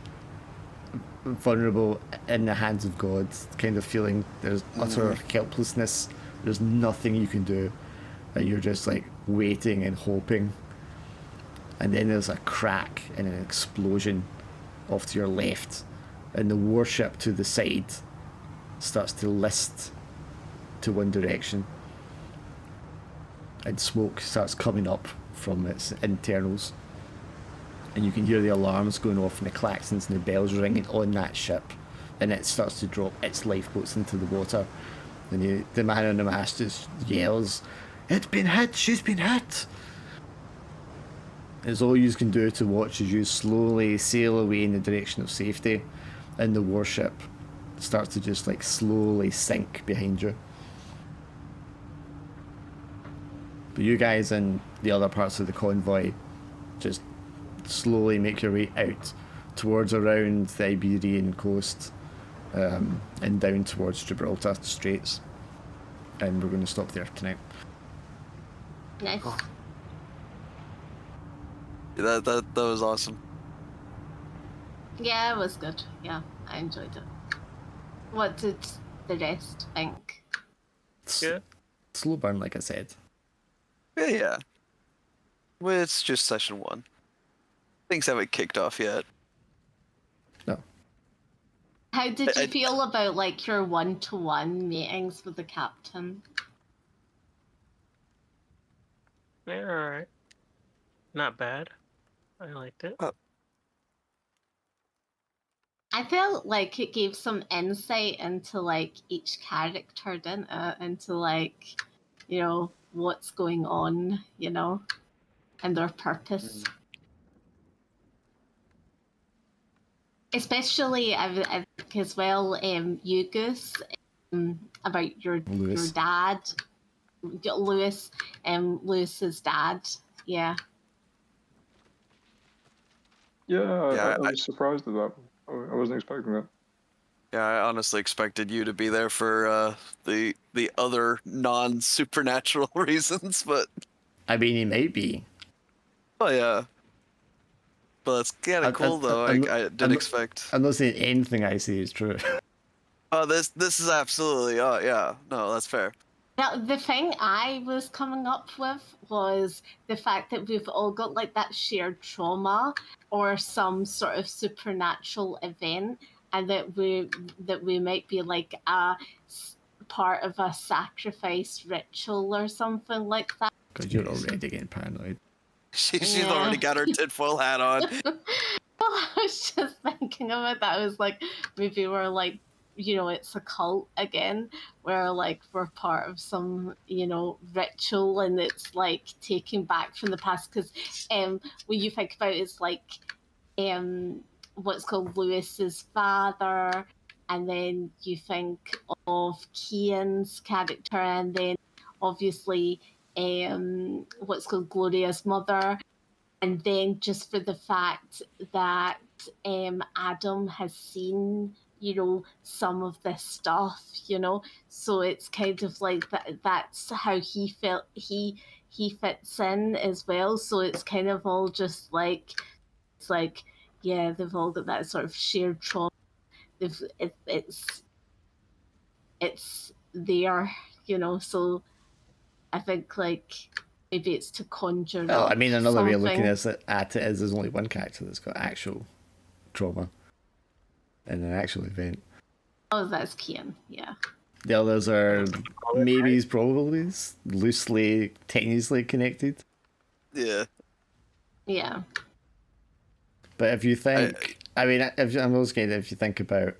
vulnerable in the hands of God, kind of feeling there's utter helplessness, there's nothing you can do, and you're just like waiting and hoping. And then there's a crack and an explosion off to your left, and the warship to the side starts to list to one direction, and smoke starts coming up from its internals, and you can hear the alarms going off and the klaxons and the bells ringing on that ship, and it starts to drop its lifeboats into the water, and the man on the mast just yells, "It's been hit, she's been hit!" It's all you can do to watch as you slowly sail away in the direction of safety, and the warship starts to just like slowly sink behind you. But you guys and the other parts of the convoy just slowly make your way out towards around the Iberian coast, and down towards Gibraltar Straits. And we're going to stop there tonight. Nice. That was awesome. Yeah, it was good. Yeah, I enjoyed it. What did the rest think? Yeah. Slow burn, like I said. Yeah. Well, it's just session 1. Things haven't kicked off yet. No. How did you feel about like your one-to-one meetings with the captain? Yeah, all right. Not bad. I liked it. I felt like it gave some insight into like each character, didn't it? Into like, you know, what's going on, you know, and their purpose. Especially, I think as well, you Goose, about your Lewis. dad, Lewis, Lewis's dad. Yeah. Yeah, I was surprised at that. I wasn't expecting that. Yeah, I honestly expected you to be there for the other non-supernatural reasons, but I mean, he might be. oh yeah. But it's kind of cool though. I didn't expect. I'm not saying anything I say is true. Oh, this is absolutely. Oh yeah, no, that's fair. Now, the thing I was coming up with was the fact that we've all got like that shared trauma or some sort of supernatural event, and that we might be like a part of a sacrifice ritual or something like that. Because you're already getting paranoid. She's already got her tinfoil hat on. I was just thinking about that. I was like, maybe we're like, you know, it's a cult again, where like we're part of some, you know, ritual, and it's like taking back from the past. Because when you think about it, it's like what's called Lewis's father, and then you think of Kian's character, and then obviously what's called Gloria's mother. And then just for the fact that Adam has seen, you know, some of this stuff, you know, so it's kind of like that's how he felt he fits in as well. So it's kind of all just like, it's like, yeah, they've all got that sort of shared trauma. It's there, you know. So I think like maybe it's to conjure Well, up I mean, another way of looking something. at it is there's only one character that's got actual trauma in an actual event. Oh, that's Kian, yeah. The others are maybes, probablys, loosely, tenuously connected. Yeah. Yeah. But if you think, I mean, I'm also getting, if you think about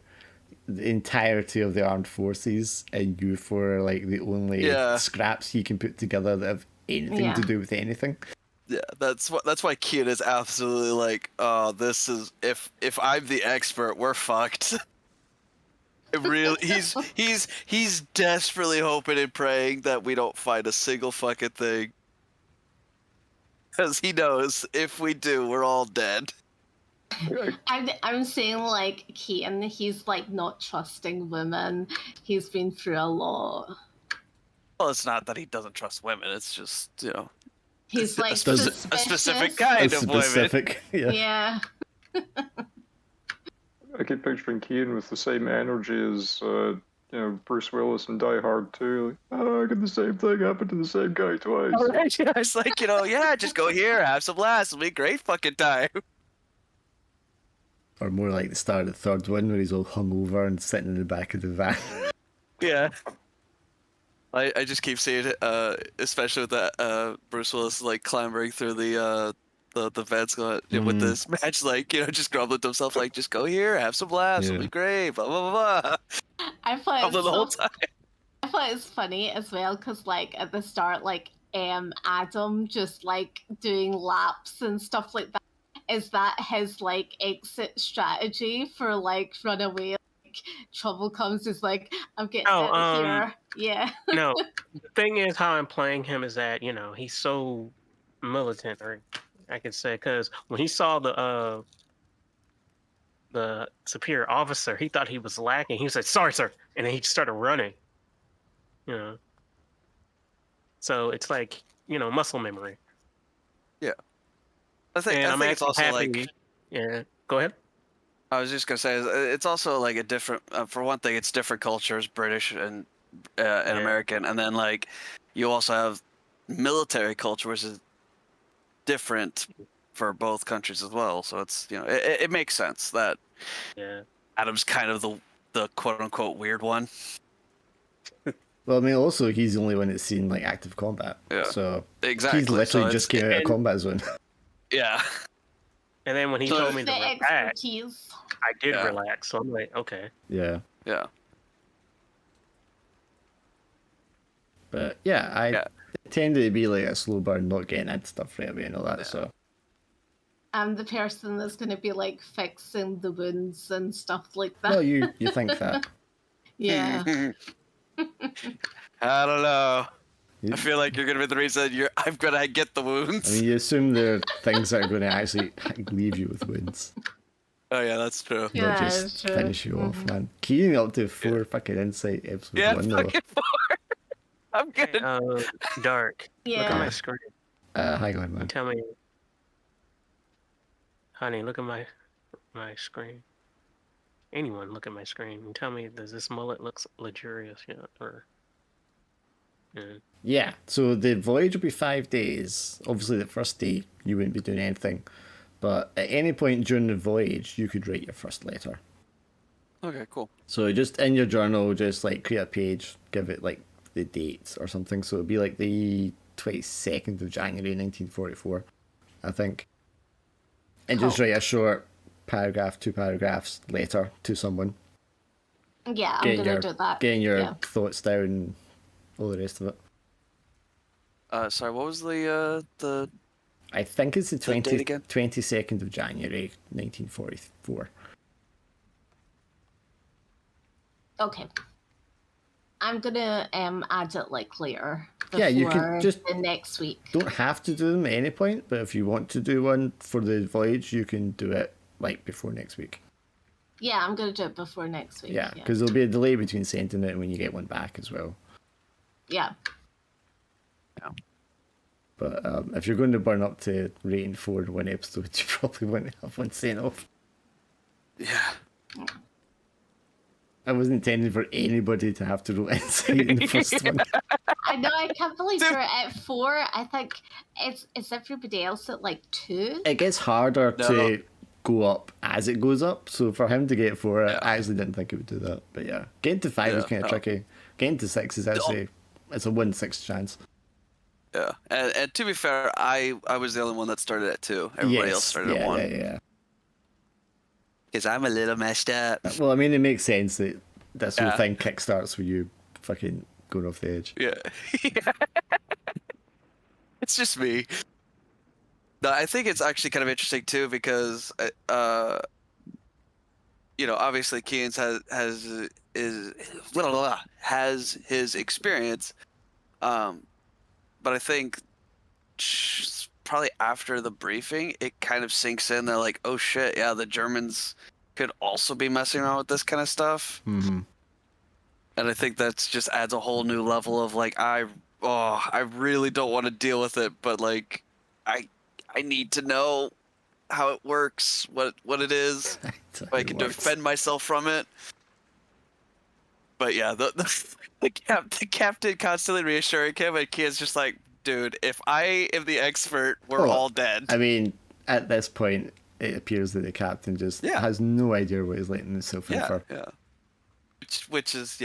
the entirety of the armed forces and you for like the only scraps you can put together that have anything to do with anything. Yeah, that's why Kian is absolutely like, oh, this is if I'm the expert, we're fucked. It really, he's desperately hoping and praying that we don't find a single fucking thing, because he knows if we do, we're all dead. I'm saying like Kian, he's like not trusting women. He's been through a lot. Well, it's not that he doesn't trust women. It's just, you know, he's like a specific kind of specific, women. Yeah. I keep picturing Keane with the same energy as you know, Bruce Willis in Die Hard 2. Like, oh, I got the same thing happen to the same guy twice. It's like, you know, yeah, just go here, have some laughs, it'll be a great fucking time. Or more like the start of the third one where he's all hungover and sitting in the back of the van. Yeah. I just keep seeing it, especially with that Bruce Willis like clambering through the vents going with this match, like, you know, just grumbling to himself like, just go here, have some laughs, it'll be great, blah blah blah blah. I thought the whole time. I thought it was funny as well because like at the start, like Adam just like doing laps and stuff like that. Is that his like exit strategy for like run away? Like trouble comes, is like, I'm getting out of here. Yeah. No, the thing is, how I'm playing him is that, you know, he's so militant, or I could say, because when he saw the superior officer, he thought he was lacking. He was like, "Sorry, sir," and then he just started running. You know, so it's like, you know, muscle memory. Yeah, I think it's also happy. Like, yeah, go ahead. I was just gonna say it's also like a different. For one thing, it's different cultures, British and American, and then like you also have military culture, which is different for both countries as well. So it's, you know, it makes sense that. Yeah. Adam's kind of the quote unquote weird one. Well, I mean, also he's the only one that's seen like active combat. Yeah. So Exactly. he's literally So just came out of and- combat zone. Yeah. And then when he So told me to The relax, expertise. I did Yeah. relax. So I'm like, okay. Yeah. Yeah. But yeah, I Yeah. tended to be like a slow burn, not getting into stuff right away and all that. Yeah. So I'm the person that's going to be like fixing the wounds and stuff like that. well, you think that. Yeah. I don't know. You- I feel like you're gonna be the reason I'm gonna get the wounds. I mean, you assume there are things that are going to actually leave you with wounds, Oh yeah, that's true. Yeah, not it's just true. finish you off, man. Keying up to 4 fucking insight episode Yeah, 1 though. fucking 4. I'm good. Dark. Look at Yeah. my screen. Hang on, man. Tell me, honey, look at my screen. Anyone look at my screen and tell me, does this mullet looks luxurious yet? Or Yeah, so the voyage will be 5 days. Obviously, the first day you wouldn't be doing anything, but at any point during the voyage, you could write your first letter. Okay, cool. So just in your journal, just like create a page, give it like the dates or something. So it'd be like the 22nd of January 1944, I think. And just Cool. write a short paragraph, 2 paragraphs letter to someone. Yeah, I'm Getting going your, to do that. getting your Yeah. thoughts down, all the rest of it. Sorry, what was the I think it's the The date again? 22nd of January 1944. Okay. I'm going to add it like later. Yeah, you could before just- the next week. Don't have to do them at any point, but if you want to do one for the voyage, you can do it like before next week. Yeah, I'm going to do it before next week. Yeah, because there'll be a delay between sending it and when you get one back as well. Yeah. But if you're going to burn up to rating 4 in one episode, you probably won't have one sent off. yeah. I wasn't intending for anybody to have to roll insight in the first one. I know, I can't believe we're at 4. I think it's everybody else at like 2. It gets harder No. to go up as it goes up, so for him to get 4, Yeah. I actually didn't think it would do that. But yeah, getting to 5 is Yeah, kind of no. tricky. Getting to 6 is actually, it's a 1/6 chance. Yeah. And to be fair, I was the only one that started at 2. Everybody else started at 1. Yeah. Because I'm a little messed up. Well, I mean, it makes sense that this whole Yeah. thing kickstarts with you fucking going off the edge. Yeah. It's just me. No, I think it's actually kind of interesting too because obviously Keynes has his experience, but I think probably after the briefing it kind of sinks in that like, oh shit, yeah, the Germans could also be messing around with this kind of stuff. Mm-hmm. And I think that's just adds a whole new level of like I really don't want to deal with it, but like I need to know how it works, what it is, so I can defend myself from it. But yeah, the captain constantly reassuring him, and Kia's just like, dude, if I am the expert, we're all dead. I mean, at this point, it appears that the captain just has no idea what he's letting himself in for. Yeah. Which is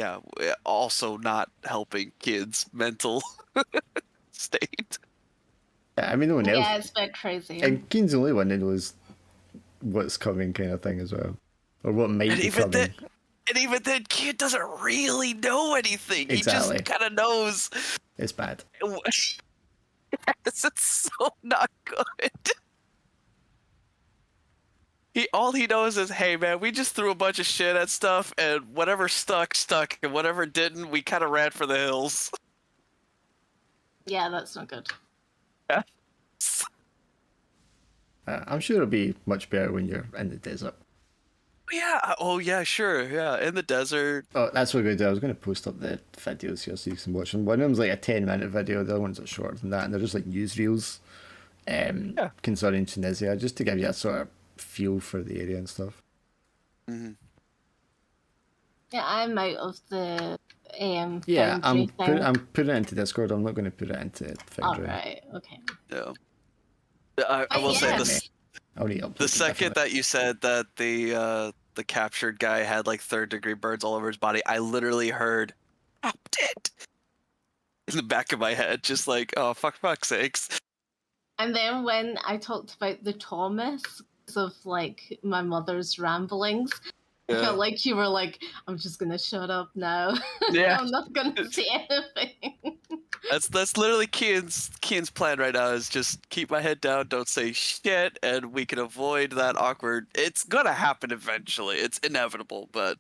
also not helping kids' mental state. Yeah, I mean, no one else. Yeah, it's a bit crazy. And Keen's the only one that knows what's coming, kind of thing as well, or what might be coming. And even then, Kid doesn't really know anything. Exactly. He just kind of knows. It's bad. It's so not good. All he knows is, hey man, we just threw a bunch of shit at stuff, and whatever stuck, and whatever didn't, we kind of ran for the hills. Yeah, that's not good. Yeah. I'm sure it'll be much better when you're in the desert. Yeah. Oh yeah, sure. Yeah, in the desert. Oh, that's what I'm going to do. I was going to post up the videos here so you can watch them. One of them's like a 10-minute video. The other ones are shorter than that, and they're just like newsreels concerning Tunisia, just to give you a sort of feel for the area and stuff. Mm-hmm. Yeah, I'm out of the Yeah, I'm Foundry thing. putting it into Discord. I'm not going to put it into Foundry. Alright, okay. Yeah. I will say this. I'll need to upload The it, second definitely. that you said that the the captured guy had like 3rd-degree burns all over his body, I literally heard "Dropped it" in the back of my head, just like, oh fuck's sakes. And then when I talked about the Thomas of like my mother's ramblings, I Yeah. felt like you were like, I'm just gonna shut up now. Yeah. I'm not gonna say anything. That's literally Kian's plan right now, is just keep my head down, don't say shit, and we can avoid that awkward. It's gonna happen eventually. It's inevitable, but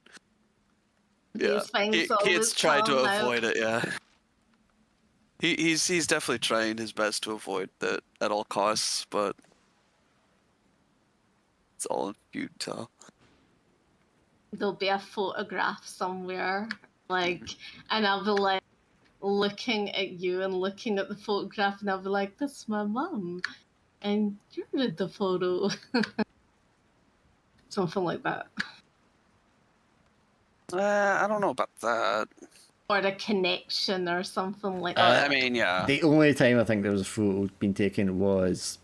yeah, These things always Kian's trying to come out. avoid it. Yeah, he's definitely trying his best to avoid that at all costs, but it's all futile. There'll be a photograph somewhere, like, and I'll be like looking at you and looking at the photograph, and I'll be like, "That's my mum," and you're in the photo, something like that, I don't know about that. or a connection or something like that. I mean, yeah. The only time I think there was a photo being taken was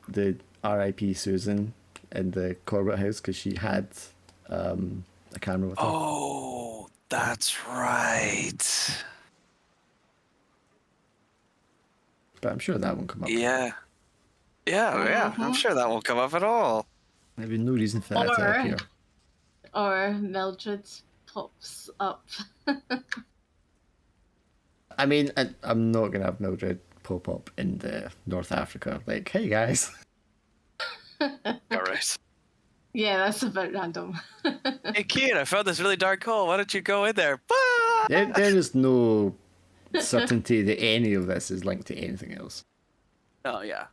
the R.I.P. Susan in the Corbett house, because she had a camera with her. Oh, that's right. But I'm sure that won't come up. Yeah. Yeah. I'm sure that won't come up at all. There'd be no reason for that to Or- appear. Or Mildred pops up. I mean, I'm not going to have Mildred pop up in the North Africa. Like, hey guys. All right. Yeah, that's a bit random. Hey, kid, I found this really dark hole. Why don't you go in there? There is no certainty that any of this is linked to anything else. Oh, yeah.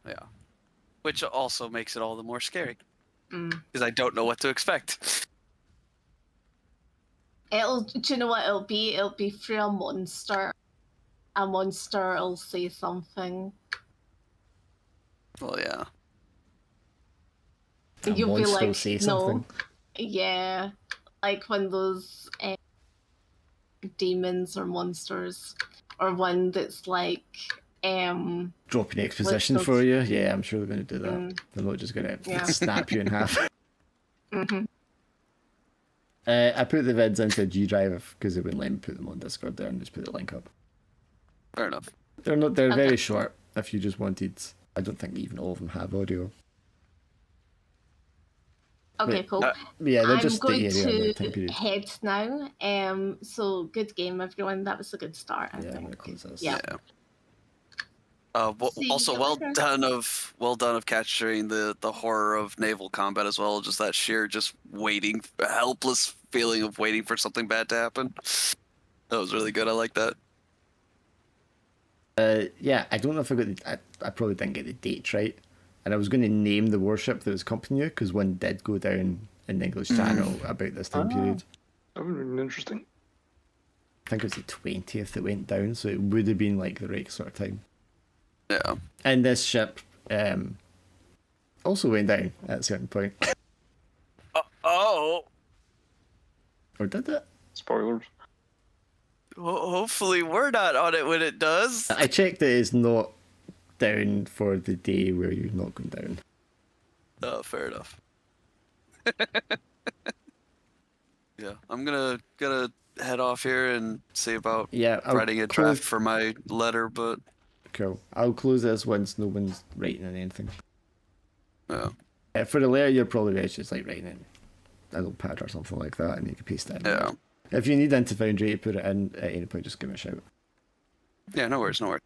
Which also makes it all the more scary. Mm. Because I don't know what to expect. Do you know what it'll be? It'll be through a monster. A monster will say something. Well, yeah. A You'll be monster will like, say no. something. Yeah, like when those demons or monsters, or one that's like, Dropping exposition What's for you. Yeah, I'm sure they're going to do that. Mm. They're not just going to Yeah. snap you in half. mhm. I put the vids into G Drive because it wouldn't let me put them on Discord there, and just put the link up. Fair enough. They're not. They're Okay. very short. If you just wanted, I don't think even all of them have audio. Okay, Wait, cool. Yeah, they're I'm just the going area and the time to period. head now. So good game, everyone. That was a good start. I Yeah, I'm think. gonna close this. Yeah. Well, See also, you well later. done of capturing the horror of naval combat as well. Just that sheer, just waiting, helpless feeling of waiting for something bad to happen. That was really good. I like that. Yeah, I don't know if I got the. I probably didn't get the dates right, and I was going to name the warship that was accompanying you because one did go down in the English Channel about this time period. That would have been interesting. I think it was the 20th that went down, so it would have been like the right sort of time. Yeah. And this ship also went down at a certain point. Oh. Or did it? Spoilers. Hopefully, we're not on it when it does. I checked that it's not down for the day where you're not going down. Oh, fair enough. Yeah, I'm gonna head off here and see about Yeah, I'll writing a close- draft for my letter, but Cool. I'll close this once no one's writing in anything. yeah. For the letter, you're probably best just like writing in a little pad or something like that, and you can paste it in. Yeah. If you need Into Foundry to put it in at any point, just give me a shout. Yeah, no worries, no worries.